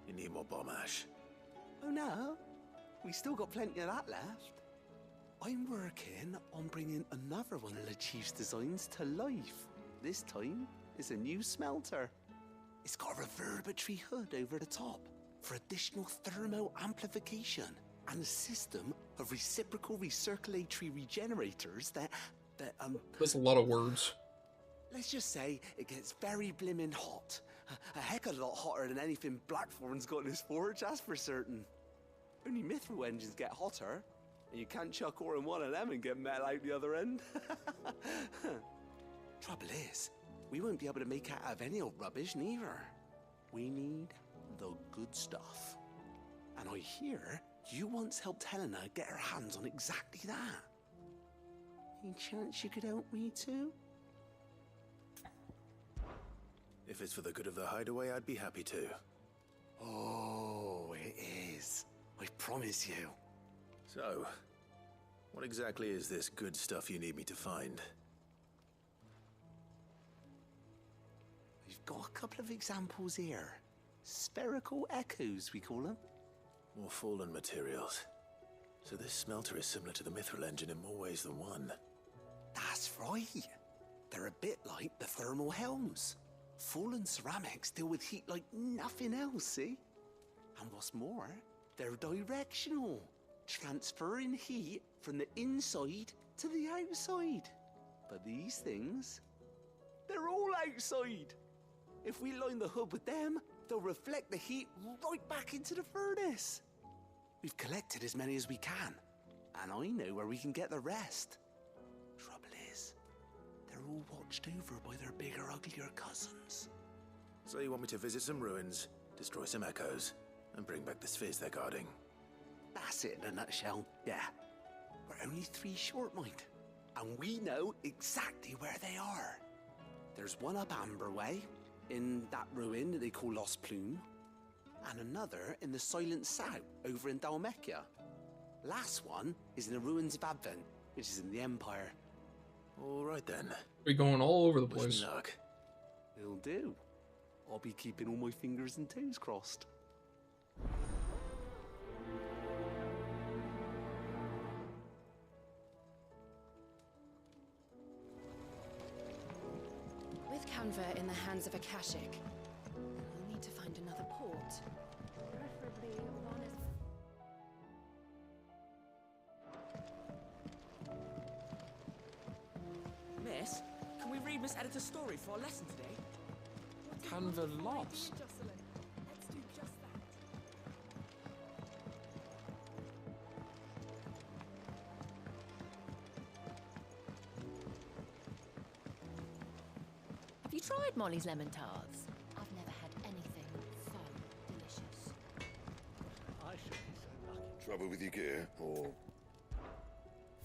You need more bomb ash. Oh no, we still got plenty of that left. I'm working on bringing another one of the Chief's designs to life. This time, it's a new smelter. It's got a reverberatory hood over the top for additional thermal amplification and a system of reciprocal recirculatory regenerators that That's a lot of words. let's just say it gets very blimmin' hot. A heck of a lot hotter than anything Blackthorn's got in his forge, that's for certain. Only mithril engines get hotter, and you can't chuck ore in one of them and get metal out the other end. Trouble is, we won't be able to make it out of any old rubbish neither. We need the good stuff. And I hear you once helped Helena get her hands on exactly that. Any chance you could help me too? If it's for the good of the hideaway, I'd be happy to. Oh, it is. I promise you. So, what exactly is this good stuff you need me to find? We've got a couple of examples here. Spherical echoes, we call them. More fallen materials. So this smelter is similar to the mithril engine in more ways than one. That's right. They're a bit like the thermal helms. Fallen ceramics deal with heat like nothing else, see? And what's more, they're directional, transferring heat from the inside to the outside. But these things, they're all outside. If we line the hood with them, they'll reflect the heat right back into the furnace. We've collected as many as we can, and I know where we can get the rest. Trouble is, they're all watched over by their bigger, uglier cousins. So you want me to visit some ruins, destroy some echoes, and bring back the spheres they're guarding? That's it in a nutshell, yeah. We're only 3 short, mind, and we know exactly where they are. There's one up Amber Way, in that ruin that they call Lost Plume, and another in the Silent South, over in Dalmekia. Last one is in the ruins of Advent, which is in the Empire. All right then. We're going all over the Wish place. me luck. Will do. I'll be keeping all my fingers and toes crossed. With Canva in the hands of a Kashik. We'll need to find another port. Preferably one as... Miss, can we read Miss Editor's story for our lesson today? Canva lost. Let's do just that. Have you tried Molly's lemon tarts? I've never had anything so delicious. I should be so lucky. Trouble with your gear, or...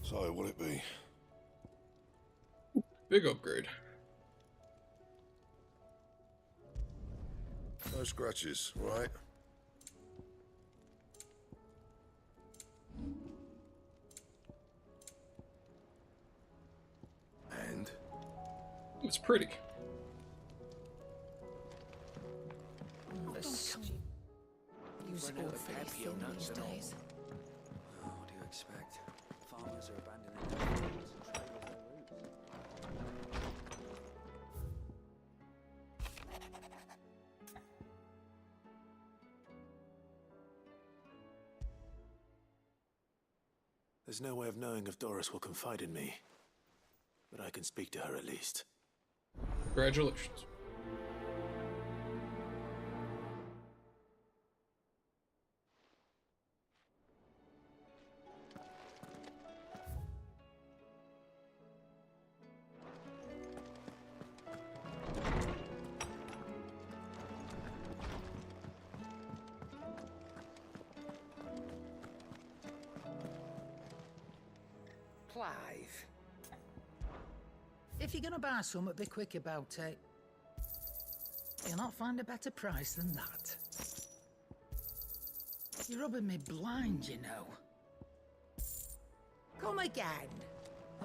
So, will it be? Big upgrade. No scratches, right? And? It's pretty. Use all faith in these days. Oh, what do you expect? Farmers are abandoning their fields and trailers their roots. There's no way of knowing if Doris will confide in me, but I can speak to her at least. Congratulations. Clive. If you're gonna buy something, be quick about it. You'll not find a better price than that. You're rubbing me blind, you know. Come again.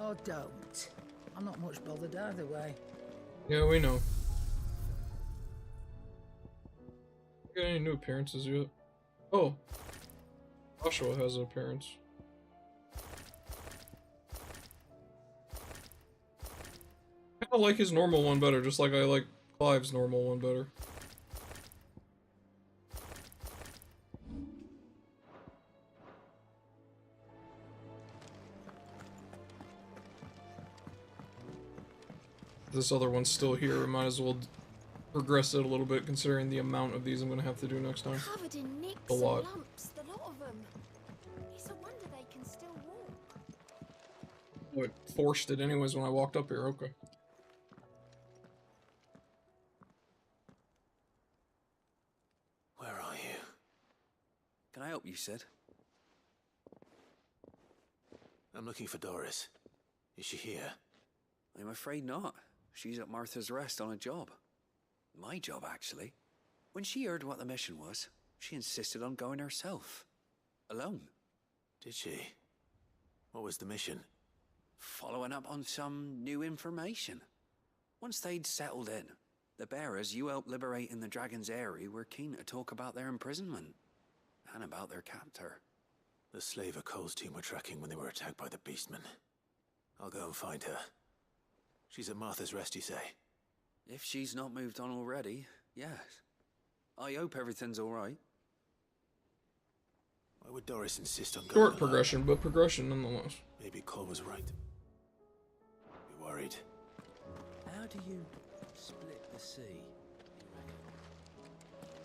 Or don't. I'm not much bothered either way. Yeah, we know. Got any new appearances yet? Oh, Joshua has an appearance. I like his normal one better, just like I like Clive's normal one better. This other one's still here, I might as well progress it a little bit considering the amount of these I'm gonna have to do next time. Covered in nicks A lot. and lumps, the lot of them. It's a wonder they can still walk. Oh, it forced it anyways when I walked up here, okay. Where are you? Can I help you, Sid? I'm looking for Doris. Is she here? I'm afraid not. She's at Martha's Rest on a job. My job, actually. When she heard what the mission was, she insisted on going herself. Alone. Did she? What was the mission? Following up on some new information. Once they'd settled in, the bearers you helped liberate in the Dragon's Eyrie were keen to talk about their imprisonment. And about their captor. The slaver Cole's team were tracking when they were attacked by the Beastmen. I'll go and find her. She's at Martha's Rest, you say? If she's not moved on already, yes. I hope everything's alright. Why would Doris insist on going Short alone? progression, but progression nonetheless. Maybe Cole was right. Be worried. How do you split the sea?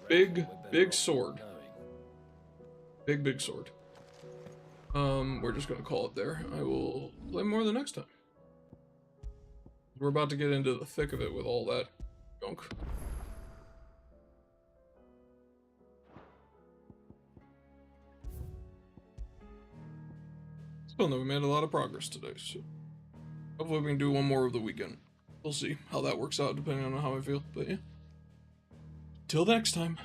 Big sword. Big sword. We're just gonna call it there. I will play more the next time. We're about to get into the thick of it with all that junk. Still know we made a lot of progress today, so hopefully we can do one more of the weekend. We'll see how that works out depending on how I feel, but yeah. Till next time.